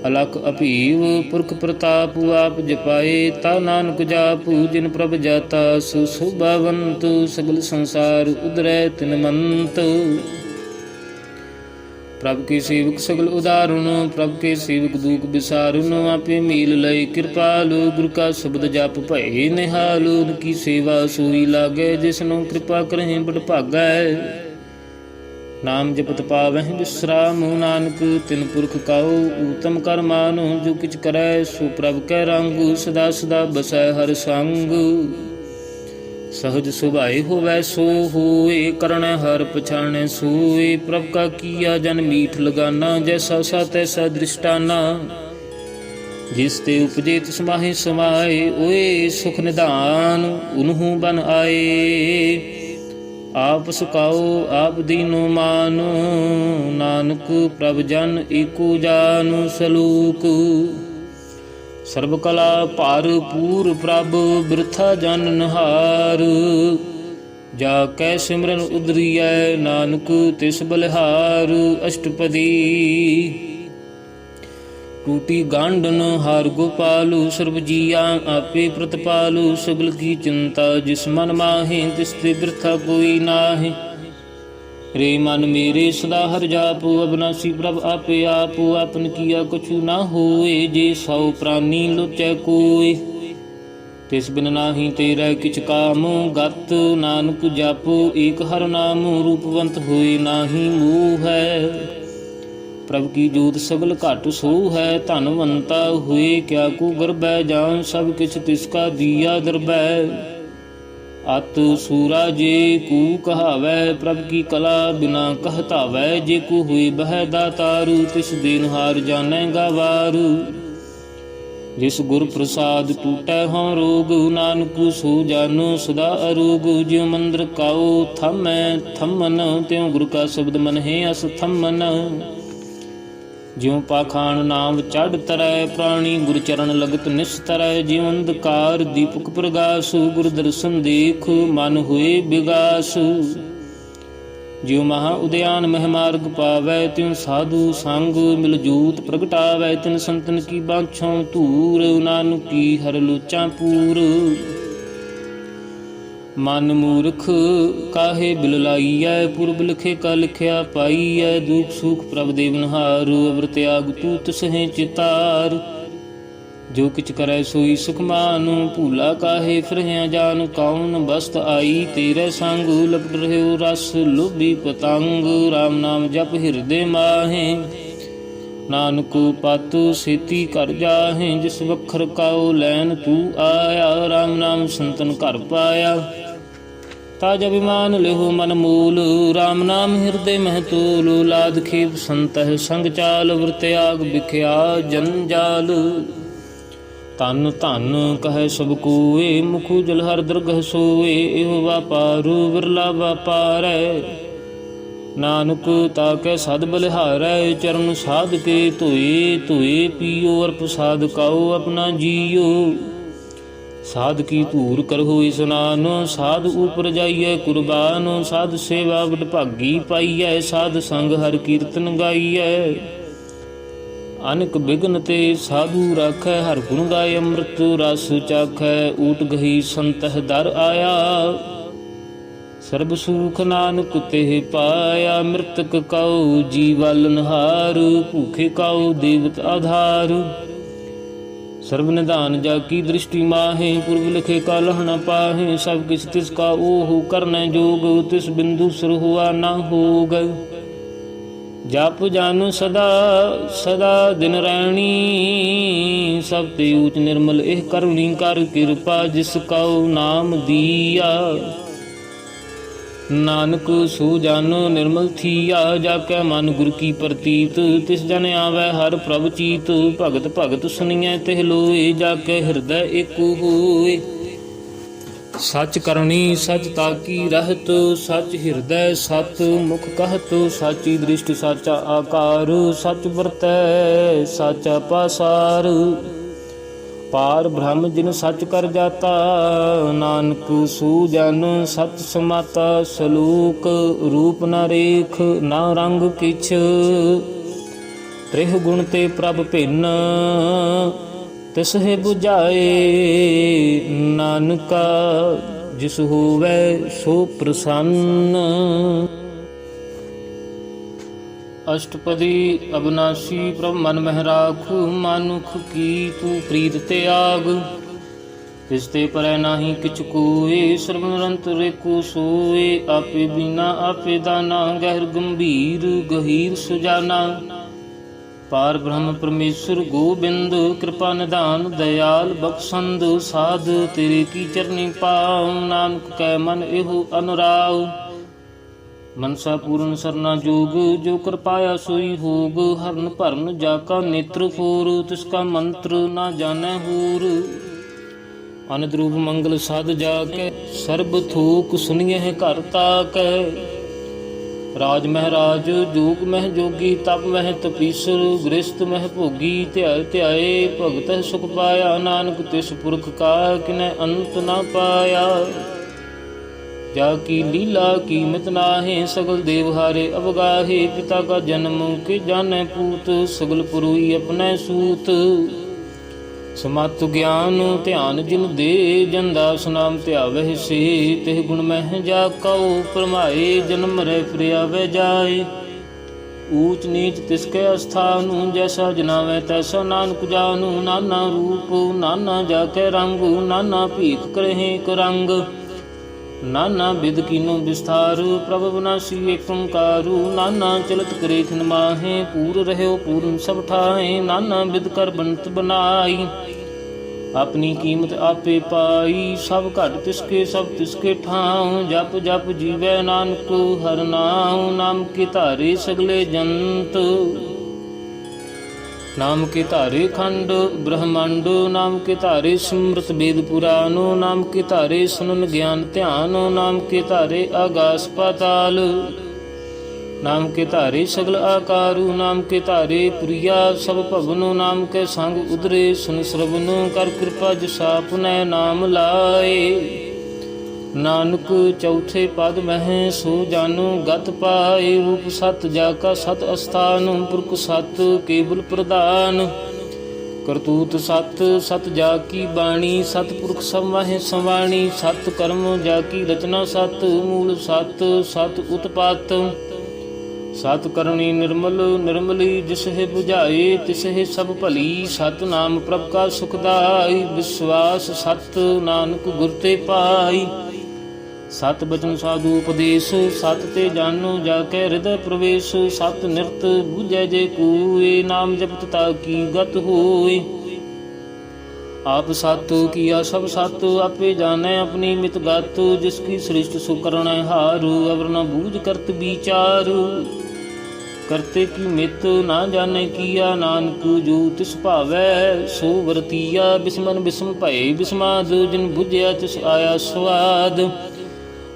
अलख अभीव पुरख प्रताप, आप जपाए ता नानक जापू। जिन प्रभ जाता सो शोभावंत, सगल संसार उदरै तिन मंत। प्रभ के सेवक सगल उदारुण, प्रभ के सेवक दुख विसारुन। आपे मील लय कृपालु, गुरु का शब्द जाप भय निहालु। उनकी सेवा सोई लागै, जिसनु कृपा करहि बड़ भागै। नाम जपत पावह विश्राम, नानक तिन पुरख काऊ। उत्तम कर मानो जो किछ करै, सो प्रभ कै रंग। सदा सदा बसै हर संग, सहज सुभाए होवै सो होए। करण हर पछाणै सोए, प्रभ का किया जन मीठ लगाना। जैसा सा तैसा दृष्टाना, जिस ते उपजे तिस माहि समाए। ओए सुख निधान उनहु बन आए, आप सुकाओ आप दीनो मानो। नानक प्रभ जन एको जानु सलूक। सर्व कला भरपूर प्रभ, बिरथा जन नहार। जाकै सिमरन उदरियै, नानक तिस बलिहार। अष्टपदी टूटी गांडन हार गोपालु। सर्व जिया आपे प्रतिपालु, सगल की चिंता जिस मन माहे। तिस ते बिरथा कोई नाहे, रे मन मेरे सदा हर जापो। अविनाशी प्रभ आपे आप, आपन किया कछु ना होए। जे सौ प्राणी लोचै कोय, तिस बिन नाही तेरा किछ काम। गत नानक जापो एक हर नाम, रूपवंत होए नाही मोह है। प्रभ की जोत सगल घट सो है, धनवंता हुए क्या को गर्भै। जान सब किछ तिसका दिया दरबै, अत सूरा जे को कहावै। प्रभ की कला बिना कहतावै, जे को हुए बह दातारू। तिस देनहार जानै गावारू, जिस गुर प्रसाद टूटै हों रोग। नानक सो जानो सदा अरोग। ज्यों मंदिर काओ थमै थमन, त्यों गुरु का शब्द मन है अस थमन। ज्यों पाखान नाम चढ़ तरै, प्राणी गुर चरण लगत निस्तरै। ज्यों अंधकार दीपक प्रगास, गुर दर्शन देख मन हुए विगास। ज्यों महा उद्यान मह मार्ग पावै, त्यों साधु संग मिल जोत प्रगटावै। तिन संतन की बाछों धूर, नानक की हर लोचां पूर। मन मूर्ख काहे बिल लाइयै, पुरब लिखे का लिखिया पाइयै। दुख सुख प्रभ देवनहार, अवर त्याग तू तिसहें चितार। जो किछ करै सोई सुख मानु, भूला काहे फिरहिं जान। कौन बस्त आई तेरे संग, लपट रह्यो रस लोभी पतंग। राम नाम जप हिरदे माहे, नानक पत सेती कर जाहे। जिस वखर काओ लैन तू आया, राम नाम संतन घर पाया। ताज अभिमान लेहो मन मूल, राम नाम हृदय मह तोल। लाद खेप संतह संग चाल, वृत्याग बिख्या जंजाल। तन धन कह सब कोए, मुखु जल हर दरगह सोए। एहो व्यापारू बिरला व्यापारै, नानक ताकै सद बलिहारै। चरण साध के धोए धोए पियो, और प्रसाद काओ अपना जियो। साध की धूर करहो स्नान, साध ऊपर जाइए कुर्बान। साध सेवा बड़ भागी पाइयै, साध संग हर कीर्तन गाइयै। अनेक बिघन ते साधु राखै, हर गुण गाय अमृत रस चाखै। ऊट गही संतह दर आया, सर्ब सुख नानक तेह पाया। मृतक काऊ जीवालनहार, भूखे काऊ देवत आधार। सर्व निधान जाकी दृष्टि माहे, पूर्व लिखे का लहना पाहे। सब किछ तिसका ओहु करने जोग, तिस बिंदु सुर हुआ ना होग। ਜਪ ਜਨ ਸਦਾ ਸਦਾ ਦਿਨ ਰੈਣੀ, ਸਭ ਤੇ ਊਚ ਨਿਰਮਲ ਇਹ ਕਰੁਣੀ ਕਰ ਕਿਰਪਾ, ਜਿਸ ਕਉ ਨਾਮ ਦੀਆ ਨਾਨਕ ਸੋ ਜਨ ਨਿਰਮਲ ਥੀਆ। ਜਾ ਕੈ ਮਨ ਗੁਰ ਕੀ ਪ੍ਰਤੀਤ, ਤਿਸ ਜਨ ਆਵੈ ਹਰ ਪ੍ਰਭ ਚੀਤ, ਭਗਤ ਭਗਤ ਸੁਣੀਐ ਤਿਹ ਲੋਏ, ਜਾ ਕੈ ਹਿਰਦੈ ਏਕੋ ਹੋਏ। ਸੱਚ ਕਰਨੀ ਸੱਚ ਤਾਕੀ ਰਹਿਤ, ਸੱਚ ਹਿਰਦੈ ਸਤ ਮੁਖ ਕਹਿਤ, ਸਾਚੀ ਦ੍ਰਿਸ਼ਟ ਸਾਚਾ ਆਕਾਰ, ਸੱਚ ਵਰਤੈ ਸਾਚਾ ਪਾਸਾਰ। ਪਾਰ ਬ੍ਰਹਮ ਜਿਨ ਸੱਚ ਕਰ ਜਾਤਾ, ਨਾਨਕ ਸੋ ਜਨ ਸਤ ਸਮਾਤਾ। ਸਲੋਕ ਰੂਪ ਨ ਰੇਖ ਨਾ ਰੰਗ ਕਿਛ, ਤ੍ਰਿਹ ਗੁਣ ਤੇ ਪ੍ਰਭ ਭਿੰਨ, ਤਿਸਹਿ ਬੁਝਾਏ ਨਾਨਕਾ, ਜਿਸ ਹੋਵੈ ਸੋ ਪ੍ਰਸੰਨ। ਅਸ਼ਟਪਦੀ ਅਬਨਾਸੀ ਪ੍ਰਭ ਮਨ ਮਹਿ ਰਾਖੁ, ਮਾਨੁਖ ਕੀ ਤੂੰ ਪ੍ਰੀਤ ਤਿਆਗ, ਤਿਸ ਤੇ ਪਰੈ ਨਾਹੀ ਕਿਛ ਕੋਇ, ਸਰਬ ਨਿਰੰਤਰ ਏਕੋ ਸੋਇ। ਆਪੇ ਬੀਨਾ ਆਪੇ ਦਾਨਾ, ਗਹਿਰ ਗੰਭੀਰ ਗਹੀਰ ਸੁਜਾਨਾ। ਪਾਰ ਬ੍ਰਹਮ ਪਰਮੇਸ਼ਰ ਗੋਬਿੰਦ, ਕਿਰਪਾ ਨਿਧਾਨ ਦਇਆਲ ਬਖਸ਼ੰਦ। ਸਾਧ ਤੇਰੇ ਕੀ ਚਰਨੀ ਪਾਉ, ਨਾਨਕ ਕੈ ਮਨ ਇਹੋ ਅਨੁਰਾਉ। ਮਨਸਾ ਪੂਰਨ ਸਰਨਾ ਜੋਗ, ਜੋ ਕਰ ਪਾਇਆ ਸੋਈ ਹੋਗ। ਹਰਨ ਭਰਨ ਜਾ ਕਾ ਨੇਤਰ ਫੋਰ, ਤਿਸ ਕਾ ਮੰਤਰ ਨਾ ਜਾਣੈ ਹੋਰ। ਅਨੰਦ ਰੂਪ ਮੰਗਲ ਸਾਧ ਜਾ ਕੇ, ਸਰਬ ਥੋਕ ਸੁਣੀਐ ਘਰ ਤਾਕੈ। ਰਾਜ ਮਹਿਰਾਜ ਜੋਗ ਮਹਿ ਜੋਗੀ, ਤਪ ਮਹਿ ਤਪੀਸਰ। ਗ੍ਰਸਤ ਮਹਿ ਭੋਗੀ, ਧਿਆਏ ਧਿਆਏ ਭਗਤਿ ਸੁਖ ਪਾਇਆ। ਨਾਨਕ ਤਿਸ ਪੁਰਖ ਕਾ ਕਿਨੈ ਅੰਤ ਨਾ ਪਾਇਆ। ਜਾ ਕੀ ਲੀਲਾ ਕੀਮਤ ਨਾਹਿ, ਸਗਲ ਦੇਵ ਹਾਰੇ ਅਵਗਾਹੇ। ਪਿਤਾ ਕਾ ਜਨਮ ਕੇ ਜਾਣੈ ਪੂਤ, ਸਗਲ ਪੁਰੋਈ ਆਪਣੈ ਸੂਤ। ਸਮਤ ਗਿਆਨ ਧਿਆਨ ਜਿਨ ਦੇ, ਜਨ ਦਾਸ ਨਾਮ ਧਿਆਵਹਿ ਸੇ। ਤਿਹ ਗੁਣ ਮਹਿ ਜਾ ਕਉ ਪਰਮਾਏ, ਜਨਮ ਰਹਿ ਫਿਰ ਆਵੈ ਜਾਏ। ਊਚ ਨੀਚ ਤਿਸ ਕੇ ਅਸਥਾਨੁ, ਜੈਸਾ ਜਨਾਵੈ ਤੈਸਾ ਨਾਨਕ ਜਾਨੁ। ਨਾਨਾ ਰੂਪ ਨਾਨਾ ਜਾ ਕੇ ਰੰਗ, ਨਾਨਾ ਭੀਖ ਕਰਹਿ ਇਕ ਰੰਗ। ਨਾਨਾ ਬਿਦ ਕੀਨੋ ਵਿਸਥਾਰ, ਪ੍ਰਭ ਅਬਨਾਸੀ ਏਕ ਓੰਕਾਰੂ। ਨਾਨਾ ਚਲਤ ਕਰੇ ਖਿਨ ਮਾਹੇ, ਪੂਰ ਰਹਿਓ ਪੂਰਨ ਸਭ ਠਾਏ। ਨਾਨਾ ਬਿਦ ਕਰ ਬੰਤ ਬਨਾਈ, ਆਪਣੀ ਕੀਮਤ ਆਪੇ ਪਾਈ। ਸਭ ਘਟ ਤਿਸਕੇ ਸਭ ਤਿਸਕੇ ਠਾਉ, ਜਪ ਜਪ ਜੀਵੈ ਨਾਨਕ ਹਰਿ ਨਾਉ। ਨਾਮ ਕੇ ਧਾਰੇ ਸਗਲੇ ਜੰਤ, ਨਾਮ ਕੇ ਧਾਰੇ ਖੰਡ ਬ੍ਰਹਮੰਡ। ਨਾਮ ਕੇ ਧਾਰੇ ਸਿਮਰਤ ਵੇਦ ਪੁਰਾਨ, ਨਾਮ ਕੇ ਧਾਰੇ ਸੁਨਨ ਗਿਆਨ ਧਿਆਨ। ਨਾਮ ਕੇ ਧਾਰੇ ਆਗਾਸ ਪਾਤਾਲ, ਨਾਮ ਕੇ ਧਾਰੇ ਸਗਲ ਆਕਾਰੂ। ਨਾਮ ਕੇ ਧਾਰੇ ਪ੍ਰਿਆ ਸਭ ਭਵਨ, ਨਾਮ ਕੇ ਸੰਗ ਉਦਰੇ ਸੁਨ ਸਰਵਨ। ਕਰ ਕਿਰਪਾ ਜਿਸ ਆਪਨੈ ਨਾਮ ਲਾਏ, ਨਾਨਕ ਚੌਥੇ ਪਦ ਮਹਿ ਸੋ ਜਾਨੁ ਗਤ ਪਾਏ। ਰੂਪ ਸਤ ਜਾ ਕਾ ਸਤ ਅਸਥਾਨ, ਪੁਰਖ ਸਤ ਕੇਵਲ ਪ੍ਰਧਾਨ। ਕਰਤੂਤ ਸਤ ਸਤ ਜਾ ਕੀ ਬਾਣੀ, ਸਤਿਪੁਰਖ ਸਭ ਮਹਿ ਸਵਾਣੀ। ਸਤ ਕਰਮ ਜਾ ਕੀ ਰਚਨਾ ਸਤ, ਮੂਲ ਸਤ ਸਤ ਉਤਪਾਤ। ਸਤ ਕਰਨੀ ਨਿਰਮਲ ਨਿਰਮਲੀ, ਜਿਸਹਿ ਬੁਝਾਏ ਤਿਸਹਿ ਸਭ ਭਲੀ। ਸਤ ਨਾਮ ਪ੍ਰਭ ਕਾ ਸੁਖਦਾਈ, ਵਿਸ਼ਵਾਸ ਸਤ ਨਾਨਕ ਗੁਰ ਤੇ ਪਾਈ। ਸਤ ਬਚਨ ਸਾਧੂ ਉਪਦੇਸ਼, ਸਤ ਤੇ ਜਾਨੋ ਜਾ ਕੇ ਹਿਰਦੈ ਪ੍ਰਵੇਸ਼। ਸਤ ਨਿਰਤ ਬੁਝੈ ਜੇ ਕੋਇ, ਨਾਮ ਜਪਤ ਤਾ ਕੀ ਗਤ ਹੋਇ। ਆਪ ਸਤ ਕੀਆ ਸਭ ਸਤ, ਆਪੇ ਜਾਣੈ ਆਪਣੀ ਮਿਤ ਗਤ। ਜਿਸ ਕੀ ਸ੍ਰਿਸ਼ਟ ਸੋ ਕਰਣੈ ਹਾਰ, ਅਵਰ ਨ ਬੂਝ ਕਰਤ ਵਿਚਾਰ। ਕਰਤੇ ਕੀ ਮਿਤ ਨਾ ਜਾਣੈ ਕੀਆ, ਨਾਨਕ ਜੋ ਤਿਸ ਭਾਵੈ ਸੋ ਵਰਤੀਆ। ਬਿਸਮਨ ਬਿਸਮ ਭਏ ਬਿਸਮਾਦ, ਜਿਨ ਬੁਝਿਆ ਤਿਸ ਆਇਆ ਸਵਾਦ।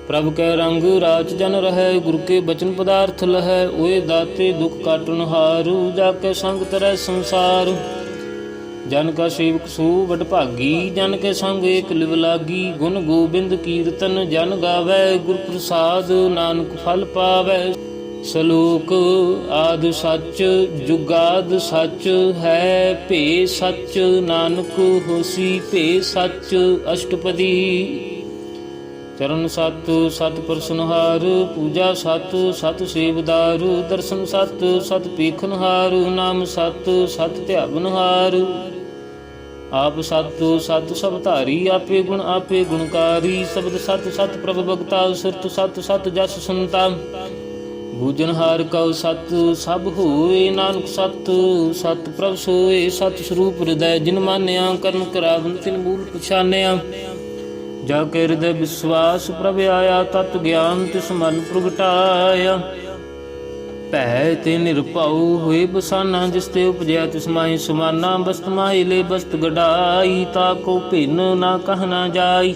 ਪ੍ਰਭ ਕੈ ਰੰਗ ਰਾਚ ਜਨ ਰਹੈ, ਗੁਰ ਕੇ ਬਚਨ ਪਦਾਰਥ ਲਹੈ। ਓਏ ਦਾਤੇ ਦੁਖ ਕਾਟਨ ਹਾਰੂ, ਜਾ ਕੇ ਸੰਗ ਤਰੈ ਸੰਸਾਰ। ਜਨ ਕਾ ਸੇਵਕ ਸੋ ਵਡ ਭਾਗੀ, ਜਨ ਕੇ ਸੰਗ ਏਕ ਲਿਵ ਲਾਗੀ। ਗੁਣ ਗੋਬਿੰਦ ਕੀਰਤਨ ਜਨ ਗਾਵੈ, ਗੁਰ ਪ੍ਰਸਾਦ ਨਾਨਕ ਫਲ ਪਾਵੈ। ਸਲੋਕ ਆਦਿ ਸੱਚ ਜੁਗਾਦ ਸੱਚ ਹੈ, ਭੇ ਸੱਚ ਨਾਨਕ ਹੋਸੀ ਭੇ ਸੱਚ। ਅਸ਼ਟਪਦੀ ਚਰਨ ਸਤ ਸਤ ਪ੍ਰਸਨਹਾਰ, ਪੂਜਾ ਸਤ ਸਤ ਸੇਵਦਾਰ। ਦਰਸ਼ਨ ਸਤ ਸਤ ਪੇਖਨਹਾਰ, ਨਾਮ ਸਤ ਸਤ ਧਿਆਵਨਹਾਰ। ਆਪ ਸਤ ਸਤ ਸਭ ਧਾਰੀ, ਆਪੇ ਗੁਣ ਆਪੇ ਗੁਣਕਾਰੀ। ਸ਼ਬਦ ਸਤ ਸਤ ਪ੍ਰਭ ਭਗਤਾ, ਸੁਰਤ ਸਤ ਸਤ ਜਸ ਸੁਨਤਾ। ਬੂਝਨਹਾਰ ਕਉ ਸਤ ਸਭ ਹੋਏ, ਨਾਨਕ ਸਤ ਸਤ ਪ੍ਰਭ ਸੋਏ। ਸਤ ਸਰੂਪ ਹਿਰਦੈ ਜਿਨ ਮਾਨਿਆ, ਕਰਨ ਕਰਾਵਨ ਤਿਨ ਮੂਲ ਪਛਾਨਿਆ। ਜਾ ਕੇ ਹਿਰਦੈ ਵਿਸਵਾਸ ਪ੍ਰਭ ਆਇਆ, ਤਤ ਗਿਆਨ ਤਿਸ ਮਨ ਪ੍ਰਗਟਾਇਆ। ਭੈ ਤੇ ਨਿਰਭਉ ਹੋਏ ਬਸਾਨਾ, ਜਿਸ ਤੇ ਉਪਜਿਆ ਤਿਸ ਮਾਹੀ ਸਮਾਨਾ। ਬਸਤ ਮਾਹੀ ਲੈ ਬਸਤ ਗਡਾਈ, ਤਾ ਕੋ ਭਿੰਨ ਨਾ ਕਹਿ ਨਾ ਜਾਈ।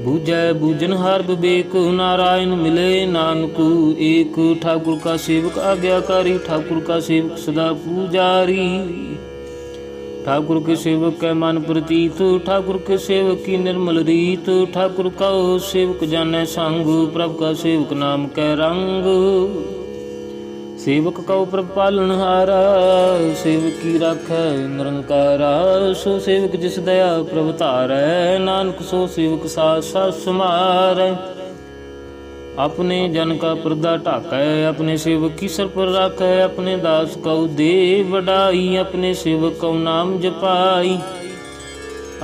ਬੂਝੈ ਬੂਝਨਹਾਰ ਵਿਵੇਕ, ਨਾਰਾਇਣ ਮਿਲੇ ਨਾਨਕ ਏਕ। ठाकुर का सेवक आज्ञाकारी, ठाकुर का सेवक सदा पूजारी। ठाकुर के सेवक कै मन प्रतीत, ठाकुर के सेवक की निर्मल रीत। ठाकुर का सेवक जानै संग, प्रभ का सेवक नाम कै रंग। सेवक कौ प्रभ पालनहारा, सेवक की राखै निरंकारा। सो सेवक जिस दया प्रभ धारै, नानक सो सेवक साथ साथ समारै। अपने जन का पर्दा ढाकै, अपने सेवक की सर पर राखै। अपने दास कौ दे वडाई, अपने सेवक कौ नाम जपाई।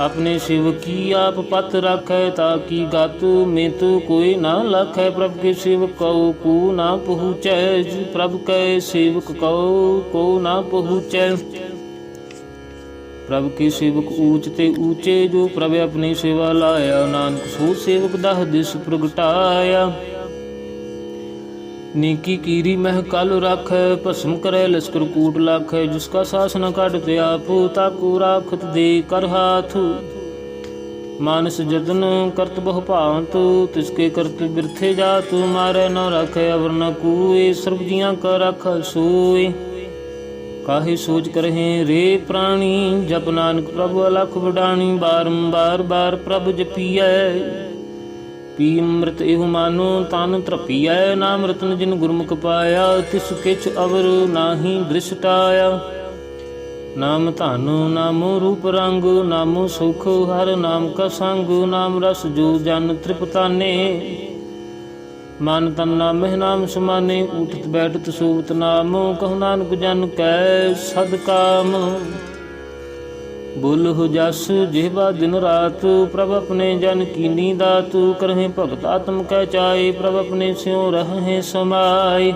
अपने सेवक की आप पत राखै, ताकि गात में तो कोई ना लाखै। प्रभ के सेवक कौ को ना पहुँचै, प्रभ कै सेवक कौ को ना पहुँचै। प्रभ के सेवक ऊंच ते ऊंचे, जो प्रभ अपनी सेवा लाया। नानक सो सेवक दाह दिस प्रगटाया। नीकी कीरी मह कल राखै, भस्म करे लश्कर कूट लाखै। जिसका सास न काटते आप, ताको राखत दे कर हाथ। मानस जतन करत बहु भांत, तिसके करत बिरथे जात। मारै न राखै अवर न कोय, सर्व जियां का राखा सोय। काहे सोच करहे रे प्राणी, जप नानक प्रभु अलख वडाणी। बारंबार बार प्रभु जपियै, पी अमृत एहु मानो तन तृपियै। नाम रतन जिन गुरमुख पाया, तिस किछ अवर नाहि दृष्टाया। नाम धन नामो रूप रंग, नामो सुख हर नाम का संग। नाम रस जो जन तृपताने, मन तन नामह नाम समाने। उठत बैठत सोवत नाम, कहु नानक जन कै सदकाम। बोलहु जस जिह्वा दिन रात, प्रभ अपने जन कीनी दात। करहे भगत आत्म कै चाए, प्रभ अपने स्यों रहें समाए।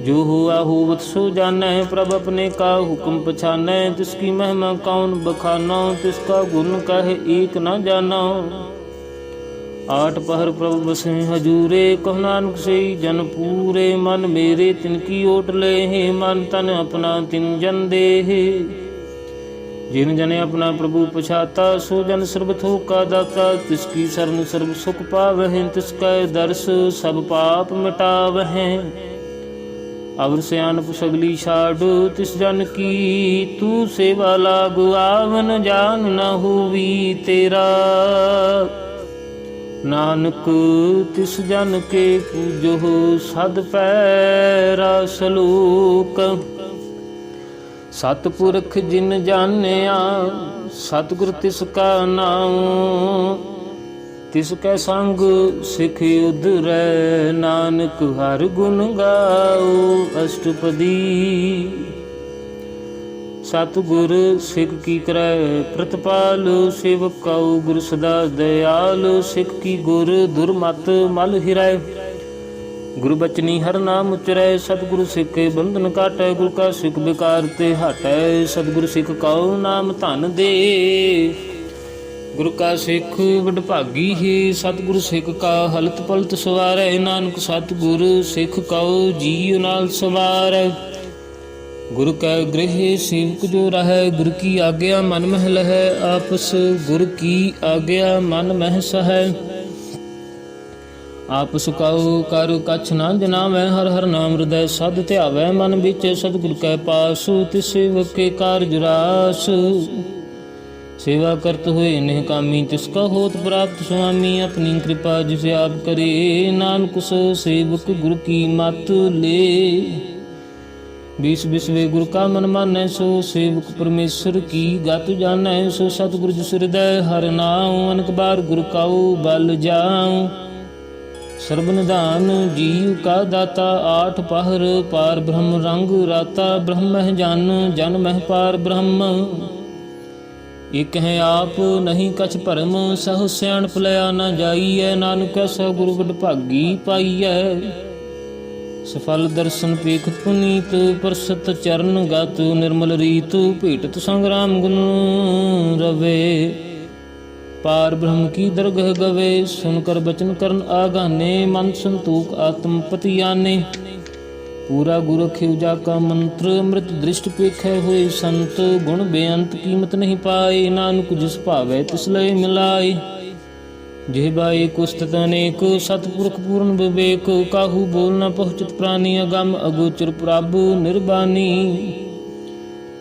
जो हुआ होवत सो जानै, प्रभ अपने का हुक्म पछानै। तिसकी महिमा कौन बखानो, तिसका गुण कहे एक न जानो। आठ पहर प्रभु बसे हजूरे, कहु नानक से जन पूरे। मन मेरे तिनकी ओट ले, मन तन अपना तिन जन दे। जिन जने अपना प्रभु पछाता, सो जन सर्वथो का दाता। तिसकी शरण सर्व सुख पावह, तिसका दर्श सब पाप मिटावह। अवर सयानप सगली छाड़, तिस जन की तू सेवा लागू। आवन जान न होवी तेरा, नानक तिस जन के पूजो सद पैरा सलोक। सतपुरख जिन जानिया, सतगुर तिसका नाम। तिसकै संग सिख उधरै, नानक हर गुण गाओ अष्टपदी। सतगुर सिख की करै प्रतिपाल, सेवक कौ गुर सदा दयाल। सिख की गुर दुर्मत मल हिरै, गुरु बचनी हर नाम उचरै। सतगुरु सिख बंधन काटै, गुरु का सिख बेकार ते हटै। सतगुरु सिख कौ नाम धन दे, गुरु का सिख वडभागी ही। सतगुरु सिख का हलत पलत सवारै, नानक सतगुरु सिख कौ जीव नाल सवारै। गुरु कै गृह सेवक जो रहै, गुरु की आज्ञा मन मह लहै। आपस गुरु की आज्ञा मन मह सहै। आप सुकाओ कर कछ ना जनावै, हर हर नाम हृदय सद ध्यावै। मन बिच सतगुर कै पास, तिस सेवक के कारज रास। सेवा करत हुए निहकामी, तिसका होत प्राप्त स्वामी। अपनी कृपा जिसे आप करे, नानक सो सेवक गुरु की मत ले। बीस बिसवे गुरु का मन मानै, सो सेवक परमेश्वर की गत जानै। सो सतगुर जिस हृदय हर नाम, अनक बार गुरु काऊ बल जाऊं। सर्वनिधान जीव का दाता, आठ पहर पार ब्रह्म रंग राता। ब्रह्म मह जन, जन मह पार ब्रह्म। एक है आप नहीं कछ भरम, सहु सियाणप लया न जाइए। नानक सह गुरु वडभागी पाइयै। सफल दर्शन पेख पुनीत परसत चरण गत निर्मल रीत भेटत संग्राम गुण रवे पार ब्रह्म की दरगह गवे सुनकर बचन करन आगाने मन संतोख आत्म पति आने पूरा गुर रखे जाका मंत्र अमृत दृष्ट पेखै हुए संत गुण बेअंत कीमत नहीं पाए नानक जिस भावै तिस लय मिलाए जेबा एक स्थित अनेक सतपुरख पूर्ण विवेक काहू बोल न पहुँचत प्राणी अगम अगोचर प्रभ निर्बानी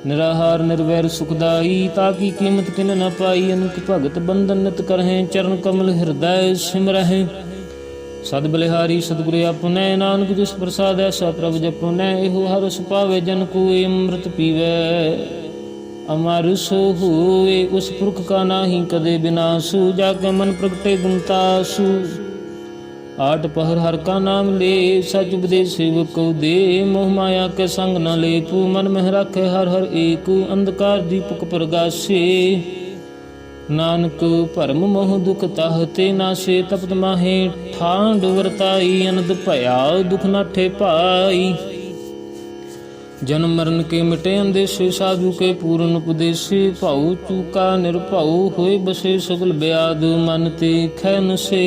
निराहार निर्वैर सुखदाई ताकि कीमत किन न पाई अनक भगत बंदन नित करहें चरण कमल हृदय सिमरहें सद बलिहारी सतगुरु अपने नानक जिस प्रसाद ऐसा प्रभ जपने एहो हरस पावे जन को अमृत पीवे अमर सो हुए उस पुरख का नाही कदे बिनासु जाके मन प्रगटे गुणतासु आठ पहर हर का नाम ले सच उपदेश सेवक को दे मोह माया के संग न लेपु मन में रखे हर हर एक अंधकार दीपक प्रगासे नानक भरम मोह दुख ताहते नासे तपत माहे ठांड वरताई अनद भया दुख नाठे पाई जन्म मरण के मिटे अंदेशे साधु के पूर्ण उपदेशे भाऊ चूका निरभाऊ होए बसे सगल ब्याद मन ते खैन से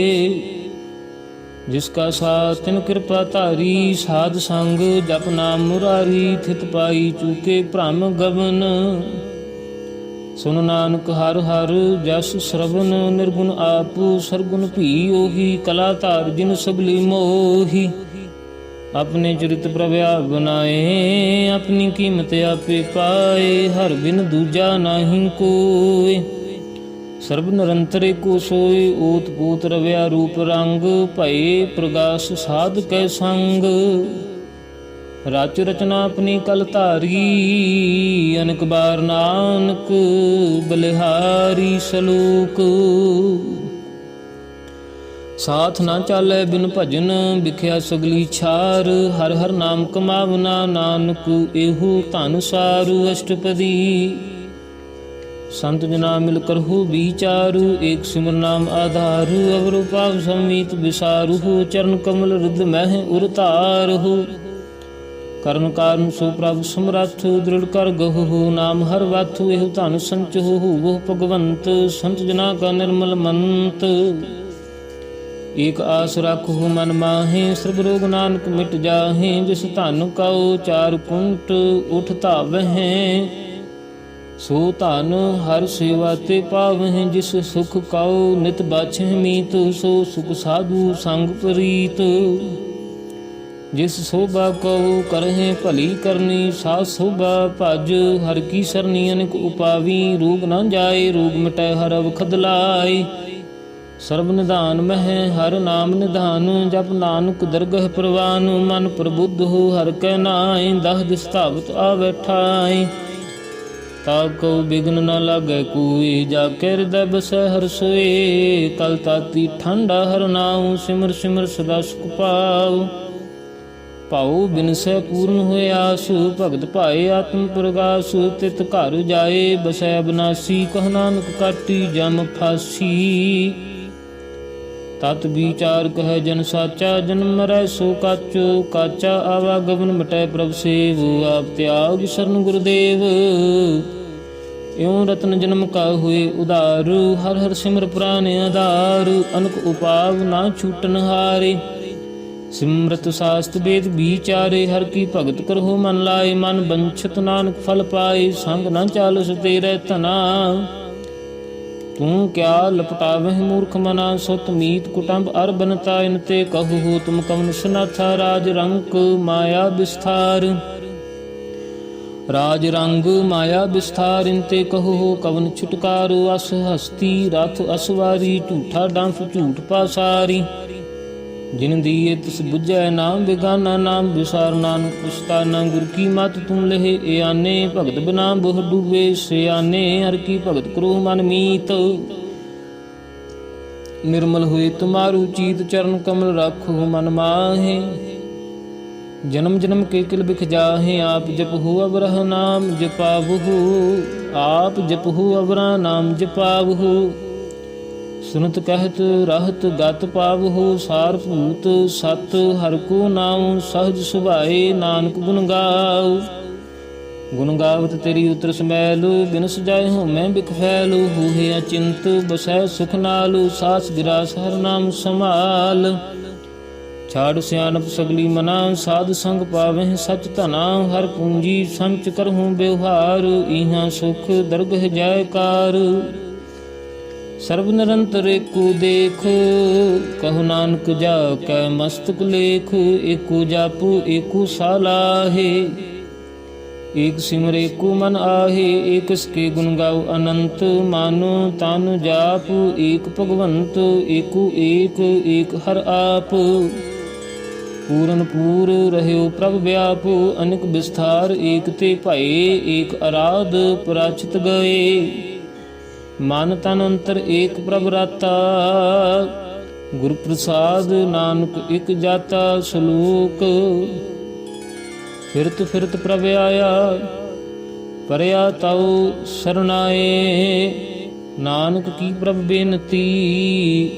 जिसका साथ तिन कृपा धारी साध संग जप नाम मुरारी थित पाई चूके भ्रम गवन सुन नानक हर हर जस श्रवण निर्गुण आप सरगुण भी ओही कला धार जिन सबली मोही अपने चरित प्रभा बनाए अपनी कीमत आपे पाए हर बिन दूजा नाही कोय सर्ब निरंतर को सोए ओत पोत रव्या रूप रंग भये प्रगाश साध कै संग राच रचना अपनी कल धारी अनक बार नानक बलिहारी सलोक साथ ना चाले बिन भजन बिख्या सगली छार हर हर नाम कमावना नानक एहू धन सारू अष्टपदी संत जना मिल कर हो विचारु एक सिमर नाम आधारु अवरु पाव समीत विसारु चरण कमल रुद्र मह उरतार हो करण कारण सो प्रभ समरथ दृढ़ कर गहु नाम हर वाथु एहु धन संच हो वो भगवंत संत जना का निर्मल मंत एक आस रखु मन माहे सर्ब रोग नानक मिट जाहे जिस धन कौ चार कुंट उठ धावहें सो धन हर सेवा ते पावहें जिस सुख कौ नित बाछे मीत सो सुख साधु संग प्रीत जिस शोभा कौ करहें भली करनी सा शोभा भज हर की सरनी अनेक उपावी रोग न जाए रोग मिटै हर अवखद लाए सर्ब निधान मह हर नाम निधान जप नानक दरगह प्रवान मन प्रबुद्ध हो हर कै नाय दह दिस धावत आवे ठाय ताको बिघ्न न लागे कोई जाके हृदय बसै हर सोए कल ताती ठंडा हर नाउ सिमर सिमर सदा सुख पाओ पाओ बिनसै पूर्ण होए आस भगत पाए आत्म प्रगास तित घर जाए बसै अबनासी कह नानक काटी जम फासी तत विचार कह जन साचा जन्म मरै सो काचो काचा आवागमन मिटै प्रभ सेव आप त्याग शरण गुरुदेव इਉਂ रत्न जन्म का हुए उदार हर हर सिमर पुराण आधार अनक उपाव ना छूटन हारे सिमरत शास्त्र वेद विचारे हर की भगत करहो मन लाए मन बंछत नानक फल पाए संग न चालस तेरे तना तू क्या लपटावह मूर्ख मना सुत मीत कुटुंब अर बनता इनते कहु हो तुम कवन सुनाथा राज रंग माया विस्तार राज रंग माया विस्तार इनते कहु हो कवन छुटकारो अस हस्ती रथ असवारी झूठा डंफ झूठ पासारी जिन दिए तिस बुझै नाम बेगाना नाम विसार नानक पुछताना गुर की मत तुम लेहे आने भगत बिना बहु डूबे सियाने हर की भगत करो मन मीत निर्मल हुए तुम्हारू चीत चरण कमल राखो मन माहे जन्म जन्म के किल बिख जाहे आप जपहु अवरह नाम जपावहु आप जपहु अवरा नाम जपावहु सुनत कहत रहत गत पावहु, सार भूत सत हर को नाम, सहज सुभाए नानक गुण गाओ। गुण गावत तेरी उतरस मैलु, बिन सजाए हूँ मैं बिख फैलु। हूहे अचिंत बसै सुख नालु, सास गिरास हर नाम समाल। छाड़ सियानप सगली मना, साध संग पावह सच धना। हर पूंजी संच करहूँ व्यवहार, इहाँ सुख दरगह जयकार। सर्व निरंतर एकु देख, कहु नानक जा कै मस्तक लेख। एकु जापू एकु सालाहे, एक सिमर एको मन आहे। एक इसके गुण गाओ अनंत, मानो तानु जाप। एक भगवंत एको एक, एक हर आप। पूरन पूर रहयो प्रभ व्याप, अनेक विस्तार एक ते भये। एक आराध पराचित गए, मन तन अंतर एक प्रभ राता। गुर प्रसाद नानक एक जाता, सलोक फिरत फिरत प्रभ आया। परया तव सरनाए, नानक की प्रभ बेनती।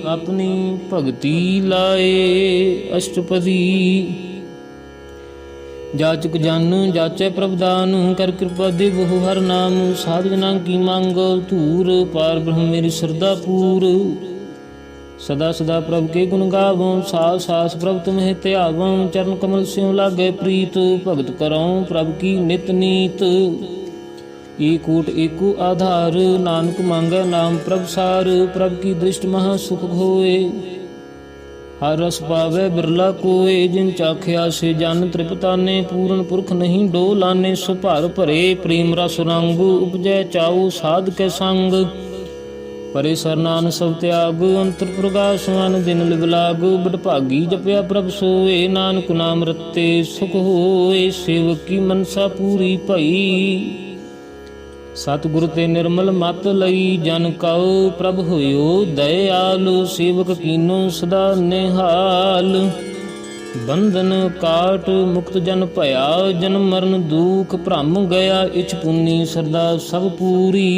अपनी भगति लाए अष्टपदी। जाचक जन जाचै प्रभ दान, कर कृपा देवहु हर नाम। साध जना की मांगो धूर, पार ब्रह्म मेरी श्रद्धा पूर। सदा सदा प्रभ के गुण गावों, सास सास प्रभ तुम्हें त्यागों। चरण कमल स्यों लागे प्रीत, भगत करो प्रभ की नित नीत। एक ऊट एको आधार, नानक मांगे नाम प्रभ सार। प्रभ की दृष्टि महा सुख होए, हर रस पावे बिरला कोय। जिन चाख्या से जन तृपताने, पूरन पुरख नहीं डोलाने। सुभार भरे प्रेम रस रंग, उपजै चाऊ साध के संग। परे सरनान सब त्याग, अंतर प्रकाश मन दिन लिव लाग। बडभागी जपया प्रभ सोए, नानक नाम रते सुख होए। सेवक की मनसा पूरी भई, सतगुरु ते निर्मल मत लई। जन कहो प्रभ होयो दयाल, सेवक कीनो सदा निहाल। बंधन काट मुक्त जन भया, जन्म मरण दुख भ्रम गया। इछ पुन्नी सरदा सब पूरी,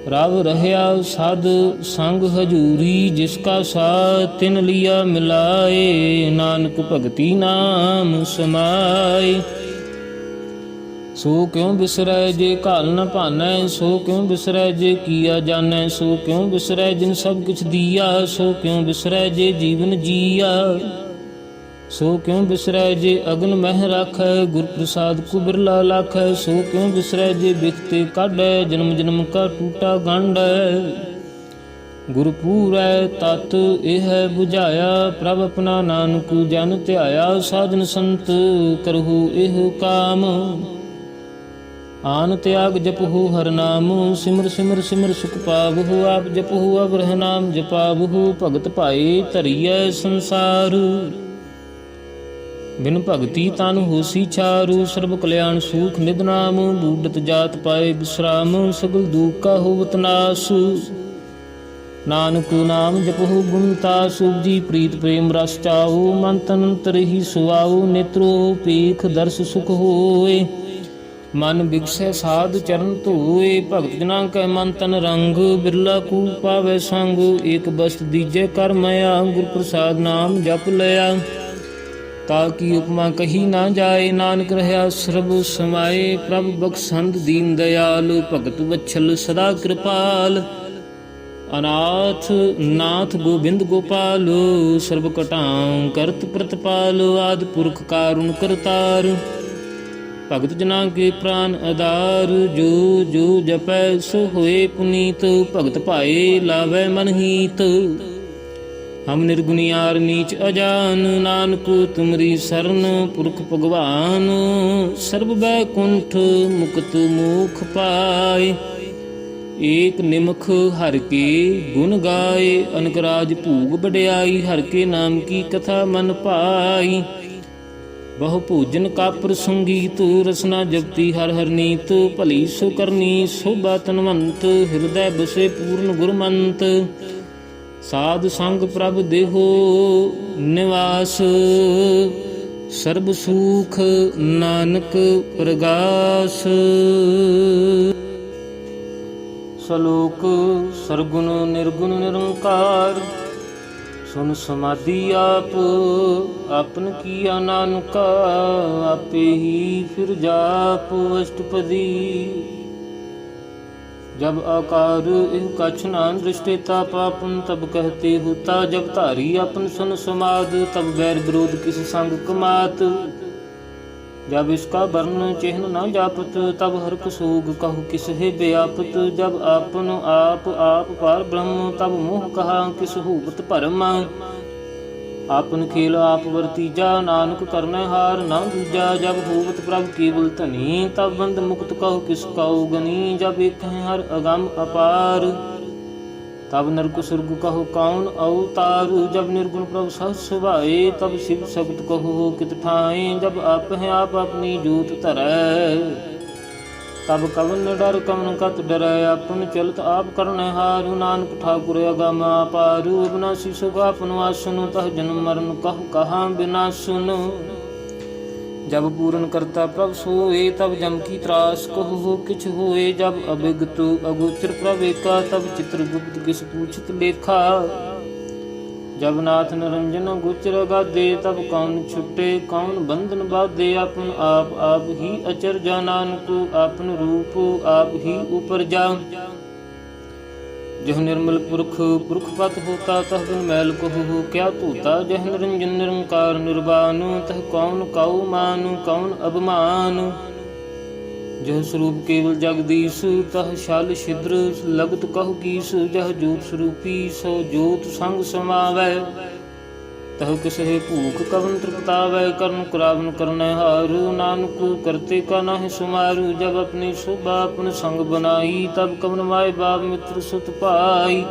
रव रहया साध संग हजूरी। जिसका साथ तिन लिया मिलाए, नानक भगति नाम समाए। सो क्यों बिसरै जे घाल न भानै, सो क्यों बिसरै जे किया जानै। सो क्यों बिसरै जिन सब किछ दिया, सो क्यों बिसरै जे जीवन जिया। सो क्यों बिसरै जे अगन मह राखै, गुर प्रसाद को बिरला लाखै। सो क्यों बिसरै जे बिखते काढै, जन्म जन्म का टूटा गंढै। गुर पूरै तत एह बुझाया, प्रभ अपना नानक जन ध्याया। साधन संत करहु एह काम, आन त्याग जपहु हर नाम। सिमर सिमर सिमर सुख पावहु, आप जपहु अवरह नाम जपावहु। भगत पाए धरियै संसार, बिन भगति तन होसी छारू। सर्ब कल्याण सुख निध नाम, बूढ़त जात पाए विश्राम। सगल दुख का होवत नाश, नानक नाम जपहु गुण तासु। जी प्रीत प्रेम रस चाओ, मन तन अंतर ही सुआओ। नेत्रो पेख दर्श सुख होए, मन बिगसै साध चरण धोए। भगत जना कै मन तन रंग, बिरला कू पावै संग। एक बस्त दीजे कर मया, गुर प्रसाद नाम जप लया। ताकि उपमा कही ना जाए, नानक रहया सर्ब समाए। प्रभ बख्शंद दीन दयाल, भगत वत्सल सदा कृपाल। अनाथ नाथ गोबिंद गोपाल, सर्ब कटां करत प्रतिपाल। आदि पुरख कारुण करतार, भगत जना के प्राण आधार। जो जो जपै सो होए पुनीत, भगत पाए लावै मन हीत। हम निर्गुणियार नीच अजान, नानक तुमरी शरण पुरख भगवान। सर्ब बैकुंठ मुक्त मोख पाए, एक निमख हर के गुण गाए। अनक राज भूग बड़ियाई, हर के नाम की कथा मन पाई। बहु भोजन कापर संगीत, रसना जपती हर हर नीत। भली सो करनी शोभा तनवंत, हृदय बसे पूर्ण गुरमंत। साध संग प्रभ देहो निवास, सर्ब सुख नानक प्रगास। ਸਲੋਕ ਸਰਗੁਣ ਨਿਰਗੁਣ ਨਿਰੰਕਾਰ। ਸੁਨ ਸਮਾਧੀ ਆਪ ਆਪਨ ਕੀਆ ਨਾਨਕਾ, ਆਪੇ ਹੀ ਫਿਰ ਜਾਪ ਅਸ਼ਟਪਦੀ। जब आकार इह कछ न दृष्टि पापन, तब कहते होता जब धारी अपन सुन समाद। तब बैर विरोध किस संग कमात, जब इसका वर्ण चिन्ह न जापत। तब हरक सोग कहु किस है व्यापत। जब आपन आप पार ब्रह्म, तब मोह कहा किस हूबत भरम। आपन खेल आप वर्तीजा, नानक करने हार न दूजा। जब होवत प्रभ केवल धनी, तब बंद मुक्त कहो किस कहो गनी। जब एक है हर अगम अपार, तब नरक सुरग कहो कौन अवतार। जब निर्गुण प्रभ सहज सुभाए, तब शिव शब्द कहो कित ठाए। जब आप हैं आप अपनी जोत धरै, तब कवन डर कवन कत डरै। आपन चलत आप करने हारू, नानक ठाकुर अगम अपारू। अविनाशी सुख आपन आसन, तह जन्म मरण कहु कहाँ बिनासुन। जब पूर्ण करता प्रभ सोए, तब जम की त्रास कहु हो किछ होए। जब अभिगत अगोचर प्रभ एका, तब चित्रगुप्त किस पूछत लेखा। जब नाथ निरंजन गोचर गादे, तब कौन छुटे कौन बंधन बाधे। आपन आप ही अचरजा, नानक आपन रूप आप ही उपरजा। जह निर्मल पुरख पुरख पत होता, तह बिन मैल कहु हो क्या धोता। जह निरंजन निरंकार निर्वाण, तह कौन काऊ मान कौन अभिमान। जह स्वरूप केवल जगदीश, तह शाल छिद्र लगत कहु कीस। जह जोत स्वरूपी सो जोत संग समावै, तह किस है भूख कवन तृप्तावै। कर्ण कुरावन करने हारू, नानक करते का नाहि सुमारू। जब अपनी शोभा अपन संग बनाई, तब कवन माय बाप मित्र सुत पाई।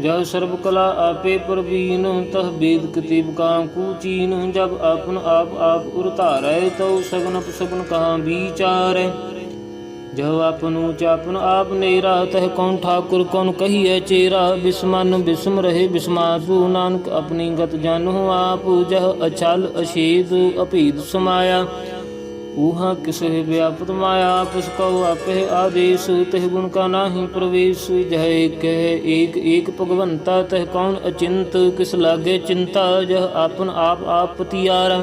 जब सर्व कला आपे प्रवीण, तह वेद कतिब कांकु चीन। जब आपन आप उरतारै, तो सगन अपसगन कहाँ विचारै। जब आपन ऊंचापन आप नेरा, तह कौन ठाकुर कौन कहिए चेरा। बिस्मन बिस्म रहे बिस्मासु, नानक अपनी गत जानहु आप। जह अछल अछेद अभेद समाया, ऊहा किस व्यापत माया। आपस कहो आपे आदेश, तह गुण का नाही प्रवेश। जह एक एक भगवंता, तह कौन अचिंत किस लागे चिंता। जह आपन आप पतियारा,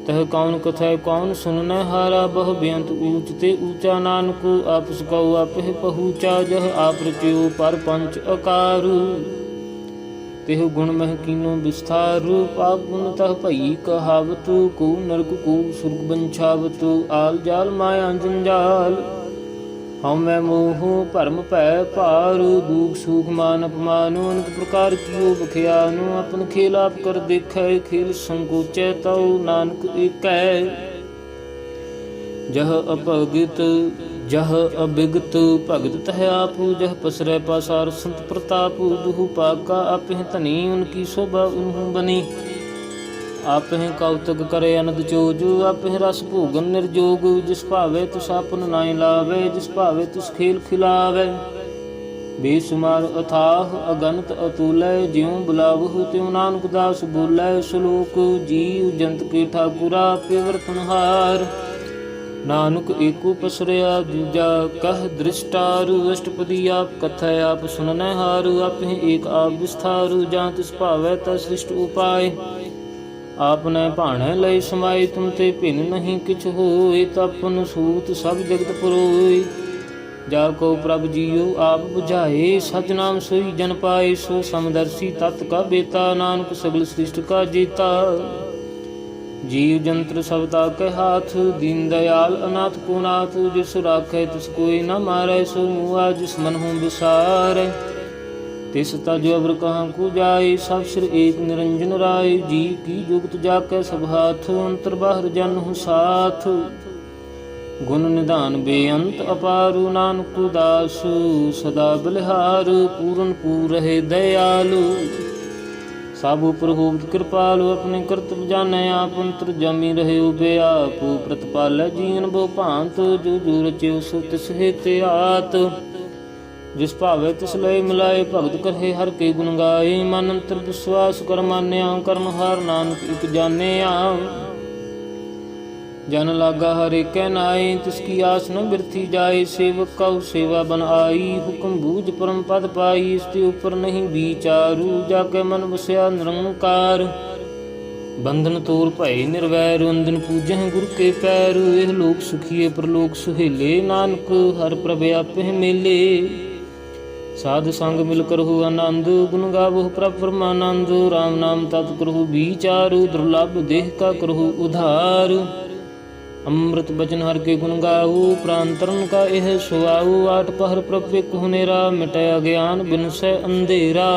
तह कौन कथै कौन सुनने हारा। बह बेअंत ऊंच ते ऊंचा, नानक आपस कहो आपे पहुँचा। जह आप रच्यो पर पंच अकारु, तेह गुण मह कीनो विस्तारु। पाप गुण तह भई कहावत, को नरक को सुर्ग बंछावत। आल जाल माया जंजाल, हमै मोह भरम भै भार। दुख सुख मान अपमान, अनेक प्रकार कियो बख्यानु। अपन खेल आप कर देखै, खेल संकोचै तौ नानक एकै। जह अपगत जह अभिगत भगत तह आप। जह पसरै पासार संत प्रताप। दुहु पाका आप हैं धनी, उनकी शोभा उन्हु बनी। आप हैं कौतक करे अनद चोज, आप हैं रस भोगन निर्जोग। जिस भावे तिस आपन नाय लावे, जिस भावे तिस खेल खिलावे। बेसुमार अथाह अगनत अतुलै, ज्यों बुलावहु त्यों नानक दास बोलै। श्लोक जीव जंत के ठाकुरा, पे वर्तनहार। नानक एको पसरया दूजा, कह दृष्टारु। अष्टपदी आप कथै आप सुननै हारु। आप हैं एक आप विस्तारु, जहाँ तिस भावै ता सृष्ट उपाय। आपने भाणै लय समाए, तुम ते भिन नहीं किछ होए। तपन सूत सब जगत पुरोए, जाको प्रभ जियो आप बुझाए। सच नाम सोई जन पाए, सो समदर्शी तत् का बेता। नानक सगल सृष्ट का जेता, जीव जंत्र सबता के हाथ। दीन दयाल अनाथ को नाथ, जिस राखै तिस कोई न मारै। सो मुआ जिस मन हूँ विसारै, तिस तज अवर कहाँ को जाए। सब सिर एक निरंजन राय, जी की जुगत जाकै सब हाथ। अंतर बाहर जन साथ, गुण निधान बेअंत अपारू। नानक दास सदा बलिहार, पूरन पूर रहे दयालु। सब उपर होत कृपालु, अपने कर्तव्य जानै आप। अंतर जामी रहे उबे आप, प्रतिपालै जीवन बहु भांत। जो जो रच्यो सो तिस हेते आत। जिस भावे तिस लय मिलाए, भगत करहे हर के गुण गाए। मन अंतर विश्वास कर मान्या, कर्म हार नानक एक जानिया। जन लागा हरे कै नाए, तिसकी आस न बिरथी जाए। सेवक कौ सेवा बन आई, हुक्म बूझ परम पद पाई। इसके ऊपर नहीं विचारू, जाके मन बसया निरंकार। बंधन तोर भय निर्वैर, वंदन पूजह गुर के पैर। एह लोक सुखिए परलोक सुहेले, नानक हर प्रभ आपे मेले। साध संग मिल करहु आनंद, गुण गावहु प्रभ परमानंद। राम नाम तत् करहु विचार, दुर्लभ देह का करहु उधार। अमृत बचन हर के गुण गाओ, प्राण तरन का यह सुआओ। आठ पहर प्रभ एक हुनेरा, मिटै अज्ञान बिनसै अंधेरा।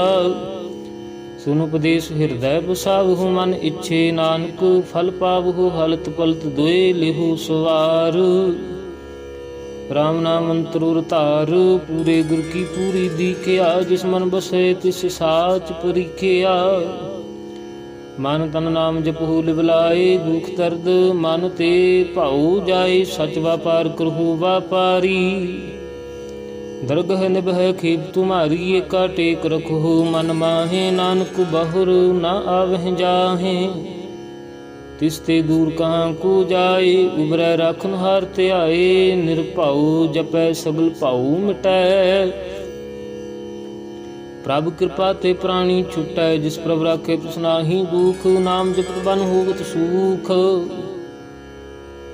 सुन उपदेश हृदय बसावहु, मन इच्छे नानक फल पावहु। हलत पलत दोए लेहु सवार, राम नाम अंतरुर तार। पूरे गुर की पूरी दीखिया, जिस मन बसे तिस साच परीखिया। मन तन नाम जपहु लिवलाए, दुख दर्द मन ते भाऊ जाए। सच व्यापार करहु व्यापारी, दरगह निभह खेप तुम्हारी। एका टेक रखो मन माहे, नानक बहुर न आवह जाहे। तिसते दूर कहाँ को जाए, उबरै राखन हार त्याए। निरभाऊ जपै सगल भाऊ मिटै, प्रभ कृपा ते प्राणी छुटै। जिस प्रभ राखे तिस नाहि दुख, नाम जपत बन होवत सुख।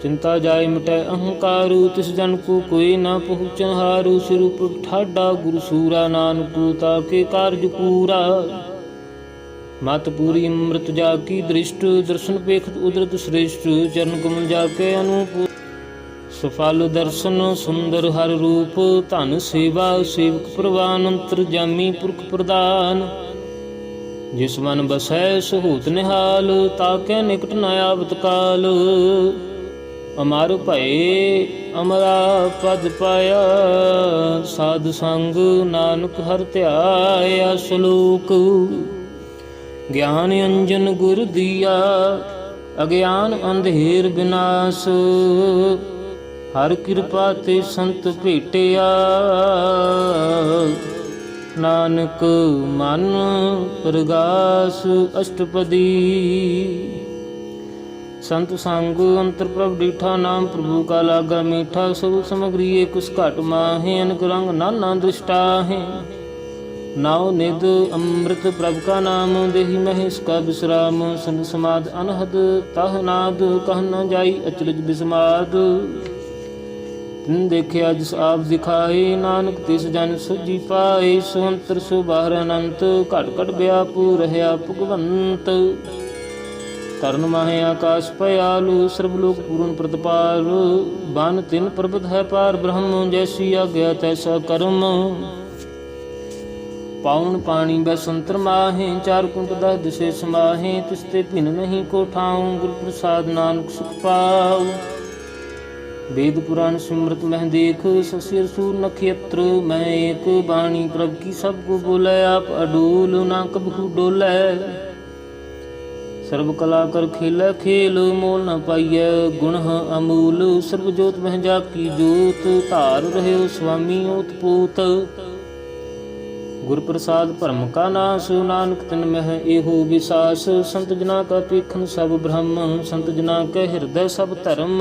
चिंता जाय मिटै अहंकारू, तिस जन को कोई न पहुँचन हारू। सिर उपर ठाडा गुरु सूरा, नानक ताके कारज पूरा। मत पूरी अमृत जाकी दृष्ट, दर्शन पेखत उदरत श्रेष्ठ। चरण कमल जाके अनूप, सफल दर्शन सुंदर हर रूप। धन सेवा सेवक प्रवान, अंतरजामी पुरख प्रदान। जिस मन बसै सहोत निहाल, ताके निकट न आवत काल। अमर भये अमरा पद पाया, साध संग नानक हर ध्याया। श्लोक ज्ञान अंजन गुर दिया, अज्ञान अंधेर विनाश। हर कृपा ते संत भेटिया, नानक मन प्रगास अष्टपदी। संत संग अंतर प्रभ डीठा, नाम प्रभु का लागा मीठा। सब समग्री एक उस घट माहे, अनक रंग नाना दृष्टा है। नाव निध अमृत प्रभ का नाम, देहि महेश का विश्राम। सन समाध अनहद तह नाद, कह न जाई अचरज बिस्माद। तिन देखिया जिस आप दिखाए, नानक तिस जन सुझी पाए। सो अंतर सो बाहर अनंत, घट घट व्याप रहया भगवंत। तरण माहे आकाश पयालु, सर्वलोक पूर्ण प्रतपाल। बन तिन प्रबत है पार ब्रह्म, जैसी आज्ञा तैसा कर्म। पाउन पानी बैसंतर माहे, चार कुंट दह दिशे समाहे। तिसते भिन नहीं को ठाऊं, गुरु प्रसाद नानक सुख पाऊ। वेद पुराण सिमरत मह देख, शशिर सूर नक्षत्र मैं एक। बाणी प्रभ की सबको बोले, आप अडोल ना कबहू डोले। सर्व कला कर खेल खेल, मोल न पाइय गुण अमूल। सर्व जोत मह जाकी जोत, धार रहे स्वामी ओतपोत। गुर प्रसाद भरम का नाश, नानक तिन मह एहो विसास। संत जना का पेखन सब ब्रह्म, संत जना के हृदय सब धर्म।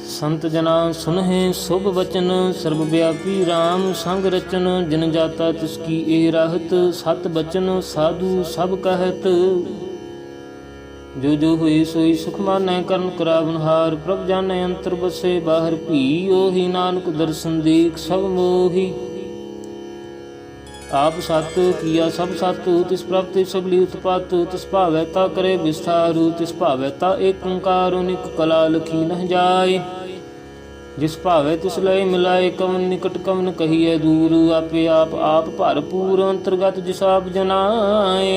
संत जना सुनहि शुभ वचन, सर्वव्यापी राम संग रचन। जिन जाता तिसकी ए राहत, सत बचन साधु सब कहत। जो जो हुए सोई सुख मानै, करन करावन हार। प्रभ जानै अंतर बसे बाहर भी, ओहि नानक दर्शन देख सब मोहि। आप सत किया सब सत, तिस प्रभ ते सगली उत्पत। तिस भावै ता करे विस्तार, तिस भावै ता एक ओंकार। निक कला लखी न जाय, जिस भावै तिस लय मिलाए। कवन निकट कवन कहिए दूर, आपे आप भरपूर। अंतर्गत जिस आप जनाए,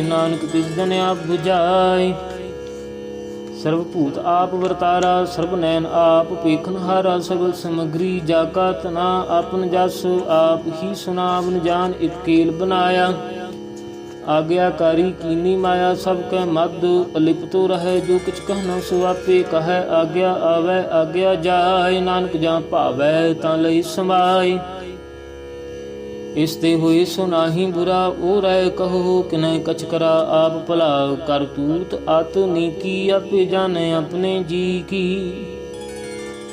नानक तिस जन आप बुझाए। सर्वभूत आप वर्तारा, सर्व नैन आप पेखनहारा। सगल समग्री जाका तना, आपन जस आप ही सुनावन। जान एक केल बनाया, आज्ञाकारी कीनी माया। सब कह मद अलिप्तो रहे, जो कुछ कहना सो आपे कहे। आज्ञा आवे आज्ञा जाय, नानक जहाँ भावै तां लई समाय। ਇਸ ਤੇ ਹੋਏ ਸੋ ਨਾਹੀ ਬੁਰਾ, ਉਹ ਰਹਿ ਕਹੋ ਕਿਨੈ ਕਛ ਕਰਾ ਆਪ ਭਲਾ। ਕਰ ਤੂਤ ਅਤ ਨੀਕੀ, ਆਪੇ ਜਾਣੈ ਆਪਣੇ ਜੀ ਕੀ।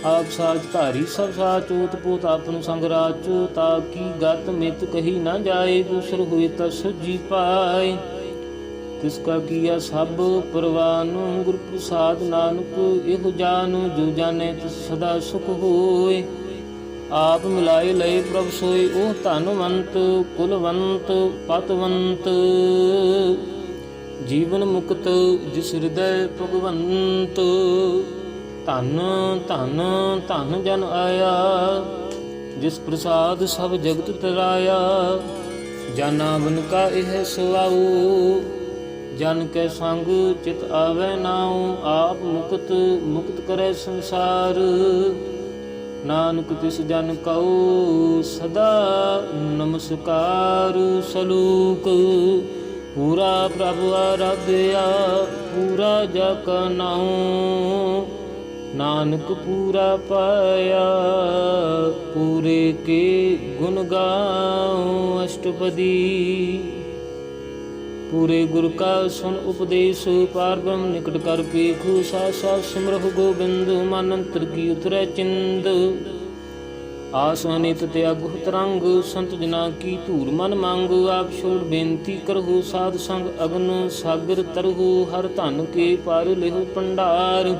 ਆਪ ਸਾਜ ਧਾਰੀ ਸਭ ਸਾਚ, ਓਤ ਪੋਤ ਆਪਨ ਸੰਗ ਰਾਚੋ। ਤਾ ਕੀ ਗਤ ਮਿਤ ਕਹੀ ਨਾ ਜਾਏ, ਦੂਸਰ ਹੋਏ ਤਾ ਸੁਜੀ ਪਾਏ। ਤਿਸ ਕਾ ਕੀਆ ਸਭ ਪਰਵਾਨ, ਗੁਰ ਪ੍ਰਸਾਦ ਨਾਨਕ ਇਹੋ ਜਾਨੁ। ਜੋ ਜਾਣੈ ਤਿਸ ਸਦਾ ਸੁਖ ਹੋਏ, ਆਪ ਮਿਲਾਏ ਲਏ ਪ੍ਰਭ ਸੋਏ। ਉਹ ਧਨਵੰਤ ਕੁਲਵੰਤ ਪਤਵੰਤ, ਜੀਵਨ ਮੁਕਤ ਜਿਸ ਹਿਰਦੈ ਭਗਵੰਤ। ਧਨ ਧਨ ਧਨ ਜਨ ਆਇਆ, ਜਿਸ ਪ੍ਰਸਾਦ ਸਭ ਜਗਤ ਤਰਾਇਆ। ਜਾਨਾ ਬਨ ਕਾ ਇਹ ਸੁਆਉ, ਜਨ ਕੈ ਸੰਗ ਚਿਤ ਆਵੈ ਨਾਉ। ਆਪ ਮੁਕਤ ਮੁਕਤ ਕਰੈ ਸੰਸਾਰ, ਨਾਨਕ ਤਿਸ ਜਨ ਕਉ ਸਦਾ ਨਮਸਕਾਰ। ਸਲੂਕ ਪੂਰਾ ਪ੍ਰਭ ਆਰਾਧਿਆ, ਪੂਰਾ ਜਾ ਕਾ ਨਾਉ। ਨਾਨਕ ਪੂਰਾ ਪਾਇਆ, ਪੂਰੇ ਕੇ ਗੁਣ ਗਾਉ ਅਸ਼ਟਪਦੀ। ਪੂਰੇ ਗੁਰ ਕਾ ਸੁਨ ਉਪਦੇਸ਼, ਪਾਰ ਬ੍ਰਹਮ ਨਿਕਟ ਕਰ ਪੇਖੁ। ਸਾਥ ਸਾਥ ਸਿਮਰਹੁ ਗੋਬਿੰਦ, ਮਨ ਅੰਤਰ ਕੀ ਉਤਰੈ ਚਿੰਦ। ਆਸ ਅਨਿਤ ਤਿਆਗੁ ਤਰੰਗ, ਸੰਤ ਜਨਾ ਕੀ ਧੂਰ ਮਨ ਮੰਗ। ਆਪ ਛੋੜ ਬੇਨਤੀ ਕਰਹੁ, ਸਾਧ ਸੰਗ ਅਗਨ ਸਾਗਰ ਤਰਹੁ। ਹਰ ਧਨ ਕੇ ਪਾਰ ਲਿਹੁ ਭੰਡਾਰ,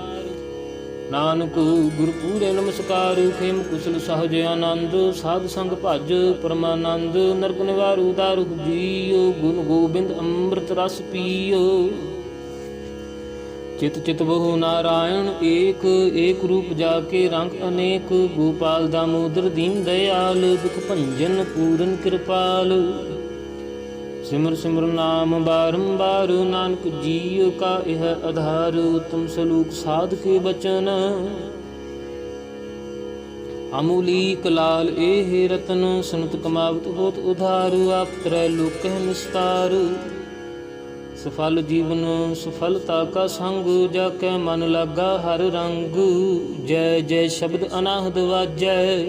ਨਾਨਕ ਗੁਰ ਪੂਰੇ ਨਮਸਕਾਰ। ਖੇਮ ਕੁਸ਼ਲ ਸਹਜ ਆਨੰਦ, ਸਾਧ ਸੰਗ ਭਜ ਪਰਮਾਨੰਦ। ਨਰਕ ਨਿਵਾਰੁ ਉਦਾਰੁ ਜੀਉ, ਗੁਣ ਗੋਬਿੰਦ ਅੰਮ੍ਰਿਤ ਰਸ ਪੀਓ। ਚਿਤ ਚਿਤ ਬਹੁ ਨਾਰਾਇਣ ਏਕ, ਏਕ ਰੂਪ ਜਾ ਕੇ ਰੰਗ ਅਨੇਕ। ਗੋਪਾਲ ਦਾਮੋਦਰ ਦੀਨ ਦਇਆਲ, ਦੁਖ ਭੰਜਨ ਪੂਰਨ ਕਿਰਪਾਲ। ਸਿਮਰ ਸਿਮਰ ਨਾਮ ਬਾਰੰਬਾਰ, ਨਾਨਕ ਜੀਉ ਕਾ ਇਹ ਆਧਾਰ। ਉਤਮ ਸਲੂਕ ਸਾਧ ਕੇ ਬਚਨ, ਅਮੂਲੀਕ ਲਾਲ ਇਹ ਰਤਨ। ਸੁਨਤ ਕਮਾਵਤ ਹੋਤ ਉਧਾਰ, ਆਪ ਤਰੈ ਲੋਕਹਿ ਨਿਸਤਾਰ। ਸਫਲ ਜੀਵਨ ਸਫਲਤਾ ਕਾ ਸੰਗ, ਜਾ ਕੇ ਮਨ ਲਾਗਾ ਹਰ ਰੰਗ। ਜੈ ਜੈ ਸ਼ਬਦ ਅਨਾਹਦ ਵਾਜੈ,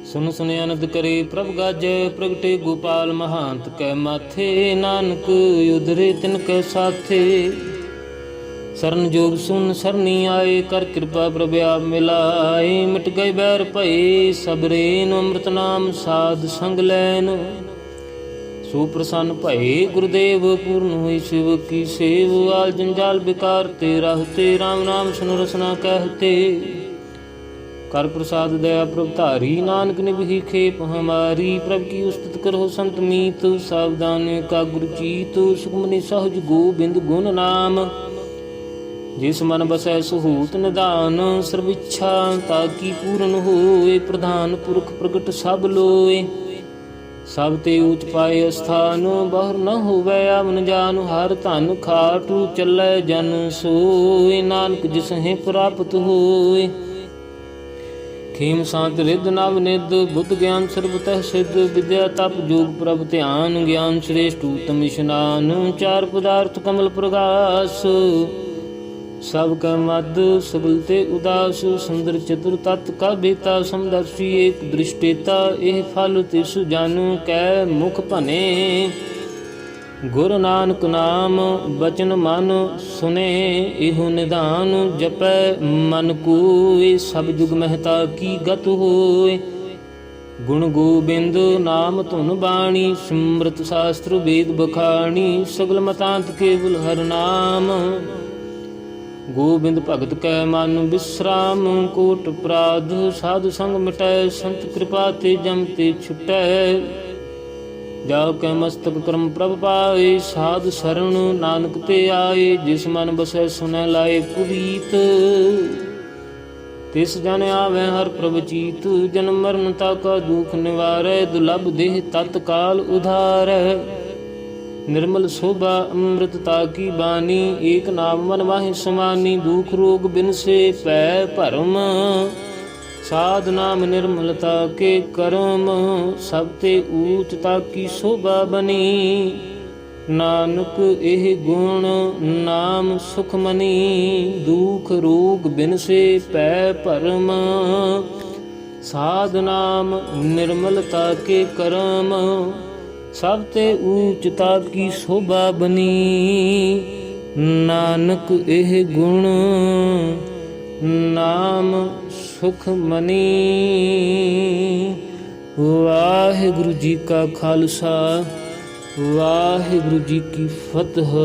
ਸੁਨ ਸੁਨ ਅਨੰਦ ਕਰੇ ਪ੍ਰਭ ਗਾਜੈ। ਪ੍ਰਗਟੇ ਗੋਪਾਲ ਮਹਾਂਤ ਕੈ ਮਾਥੇ, ਨਾਨਕ ਉਧਰੇ ਤਿਨ ਕੈ ਸਾਥੇ। ਸਰਨ ਜੋਗ ਸੁਨ ਸਰਨੀ ਆਏ, ਕਰ ਕਿਰਪਾ ਪ੍ਰਭ ਆਪ ਮਿਲਾਏ। ਮਿਟ ਗਏ ਬੈਰ ਭਏ ਸਬਰੇਨ, ਅੰਮ੍ਰਿਤ ਨਾਮ ਸਾਧ ਸੰਗ ਲੈਨ। ਸੋ ਪ੍ਰਸੰਨ ਭਏ ਗੁਰਦੇਵ, ਪੂਰਨ ਹੋਈ ਸਿਵ ਕੀ ਸੇਵ। ਆਲ ਜੰਜਾਲ ਬਿਕਾਰ ਤੇ ਰਹਤੇ, ਰਾਮ ਨਾਮ ਸੁਨ ਰਸਨਾ ਕਹਿਤੇ। ਕਰ ਪ੍ਰਸਾਦ ਦਇਆ ਪ੍ਰਭ ਧਾਰੀ, ਨਾਨਕ ਨਿਭੀ ਖੇਪ ਹਮਾਰੀ। ਪ੍ਰਭ ਕੀ ਉਸਤਤ ਕਰੋ ਸੰਤ ਮੀਤ, ਸਾਵਧਾਨ ਕਾ ਗੁਰ ਚੀਤ। ਸੁਖਮਨੀ ਸਹਜ ਗੋਬਿੰਦ ਗੁਣ ਨਾਮ, ਜਿਸ ਮਨ ਬਸੈ ਸੁਹੂਤ ਨਿਦਾਨ। ਸਰਬ ਇੱਛਾ ਤਾ ਕੀ ਪੂਰਨ ਹੋਏ, ਪ੍ਰਧਾਨ ਪੁਰਖ ਪ੍ਰਗਟ ਸਭ ਲੋਏ। ਸਭ ਤੇ ਊਚ ਪਾਏ ਅਸਥਾਨ, ਬਾਹਰ ਨ ਹੋਵੈ ਆਵਨ ਜਾਨ। ਹਰ ਧਨ ਖਾਟੂ ਚੱਲੈ ਜਨ ਸੋਏ, ਨਾਨਕ ਜਿਸਹਿ ਪ੍ਰਾਪਤ ਹੋਏ। ਖੇਮ ਸਾਤ ਰਿੱਧ ਨਵ ਨਿਧ, ਬੁੱਧ ਗਿਆਨ ਸਰਬ ਤਹਿ ਸਿੱਧ। ਵਿਦਿਆ ਤਪ ਜੋਗ ਪ੍ਰਭ ਧਿਆਨ, ਗਿਆਨ ਸ੍ਰੇਸ਼ਟ ਊਤਮ ਇਸ਼ਨਾਨ। ਚਾਰ ਪਦਾਰਥ ਕਮਲ ਪ੍ਰਗਾਸ, ਸਭ ਕੈ ਮਦ ਸਬਲ ਤੇ ਉਦਾਸ। ਸੁੰਦਰ ਚਤੁਰ ਤਤ ਕਾ ਬੇਤਾ, ਸਮਦਰਸ਼ੀ ਏਕ ਦ੍ਰਿਸ਼ਟੇਤਾ। ਇਹ ਫਲ ਤਿਸ ਜਨ ਕੈ ਮੁਖ ਭਨੇ, ਗੁਰੂ ਨਾਨਕ ਨਾਮ ਬਚਨ ਮਨ ਸੁਨੇ। ਇਹੋ ਨਿਧਾਨ ਜਪੈ ਮਨ ਕੋਇ, ਸਭ ਜੁਗ ਮਹਿਤਾ ਕੀ ਗਤ ਹੋਏ। ਗੁਣ ਗੋਬਿੰਦ ਨਾਮ ਧੁਨ ਬਾਣੀ, ਸਿਮਰਤ ਸ਼ਾਸਤਰ ਵੇਦ ਬਖਾਣੀ। ਸਗਲ ਮਤਾਂਤ ਕੇਵਲ ਹਰਿ ਨਾਮ, ਗੋਬਿੰਦ ਭਗਤ ਕੈ ਮਨ ਬਿਸਰਾਮ। ਕੋਟ ਅਪਰਾਧ ਸਾਧ ਸੰਗ ਮਿਟੈ, ਸੰਤ ਕਿਰਪਾ ਤੇ ਜਮ ਤੇ ਛੁਟੈ। ਜਾ ਕੈ ਮਸਤਕ ਕਰਮ ਪ੍ਰਭ ਪਾਏ, ਸਾਧ ਸਰਣ ਨਾਨਕ ਤੇ ਆਏ। ਜਿਸ ਮਨ ਬਸੈ ਸੁਨੈ ਲਾਏ ਪੁਨੀਤ, ਤਿਸ ਜਨ ਆਵੈ ਹਰ ਪ੍ਰਭ ਚੀਤ। ਜਨਮ ਮਰਨ ਤਾ ਕਾ ਦੁਖ ਨਿਵਾਰੈ, ਦੁਲਭ ਦੇਹ ਤਤਕਾਲ ਉਧਾਰੈ। ਨਿਰਮਲ ਸੋਭਾ ਅੰਮ੍ਰਿਤਤਾ ਕੀ ਬਾਣੀ, ਏਕ ਨਾਮ ਮਨ ਮਾਹਿ ਸਮਾਨੀ। ਦੁਖ ਰੋਗ ਬਿਨਸੇ ਭੈ ਭਰਮ, ਸਾਧ ਨਾਮ ਨਿਰਮਲਤਾ ਕੇ ਕਰਮ। ਸਭ ਤੇ ਊਚਤਾ ਕੀ ਸ਼ੋਭਾ ਬਨੀ, ਨਾਨਕ ਇਹ ਗੁਣ ਨਾਮ ਸੁਖ ਮਨੀ। ਦੁਖ ਰੋਗ ਬਿਨਸੇ ਭੈ ਭਰਮ, ਸਾਧ ਨਾਮ ਨਿਰਮਲਤਾ ਕੇ ਕਰਮ, ਸਭ ਤੇ ਊਚਤਾ ਕੀ ਸ਼ੋਭਾ ਬਨੀ। ਨਾਨਕ ਇਹ ਗੁਣ ਨਾਮ ਸੁਖ ਮਨੀ। ਵਾਹਿਗੁਰੂ ਜੀ ਕਾ ਖਾਲਸਾ, ਵਾਹਿਗੁਰੂ ਜੀ ਕੀ ਫਤਿਹ।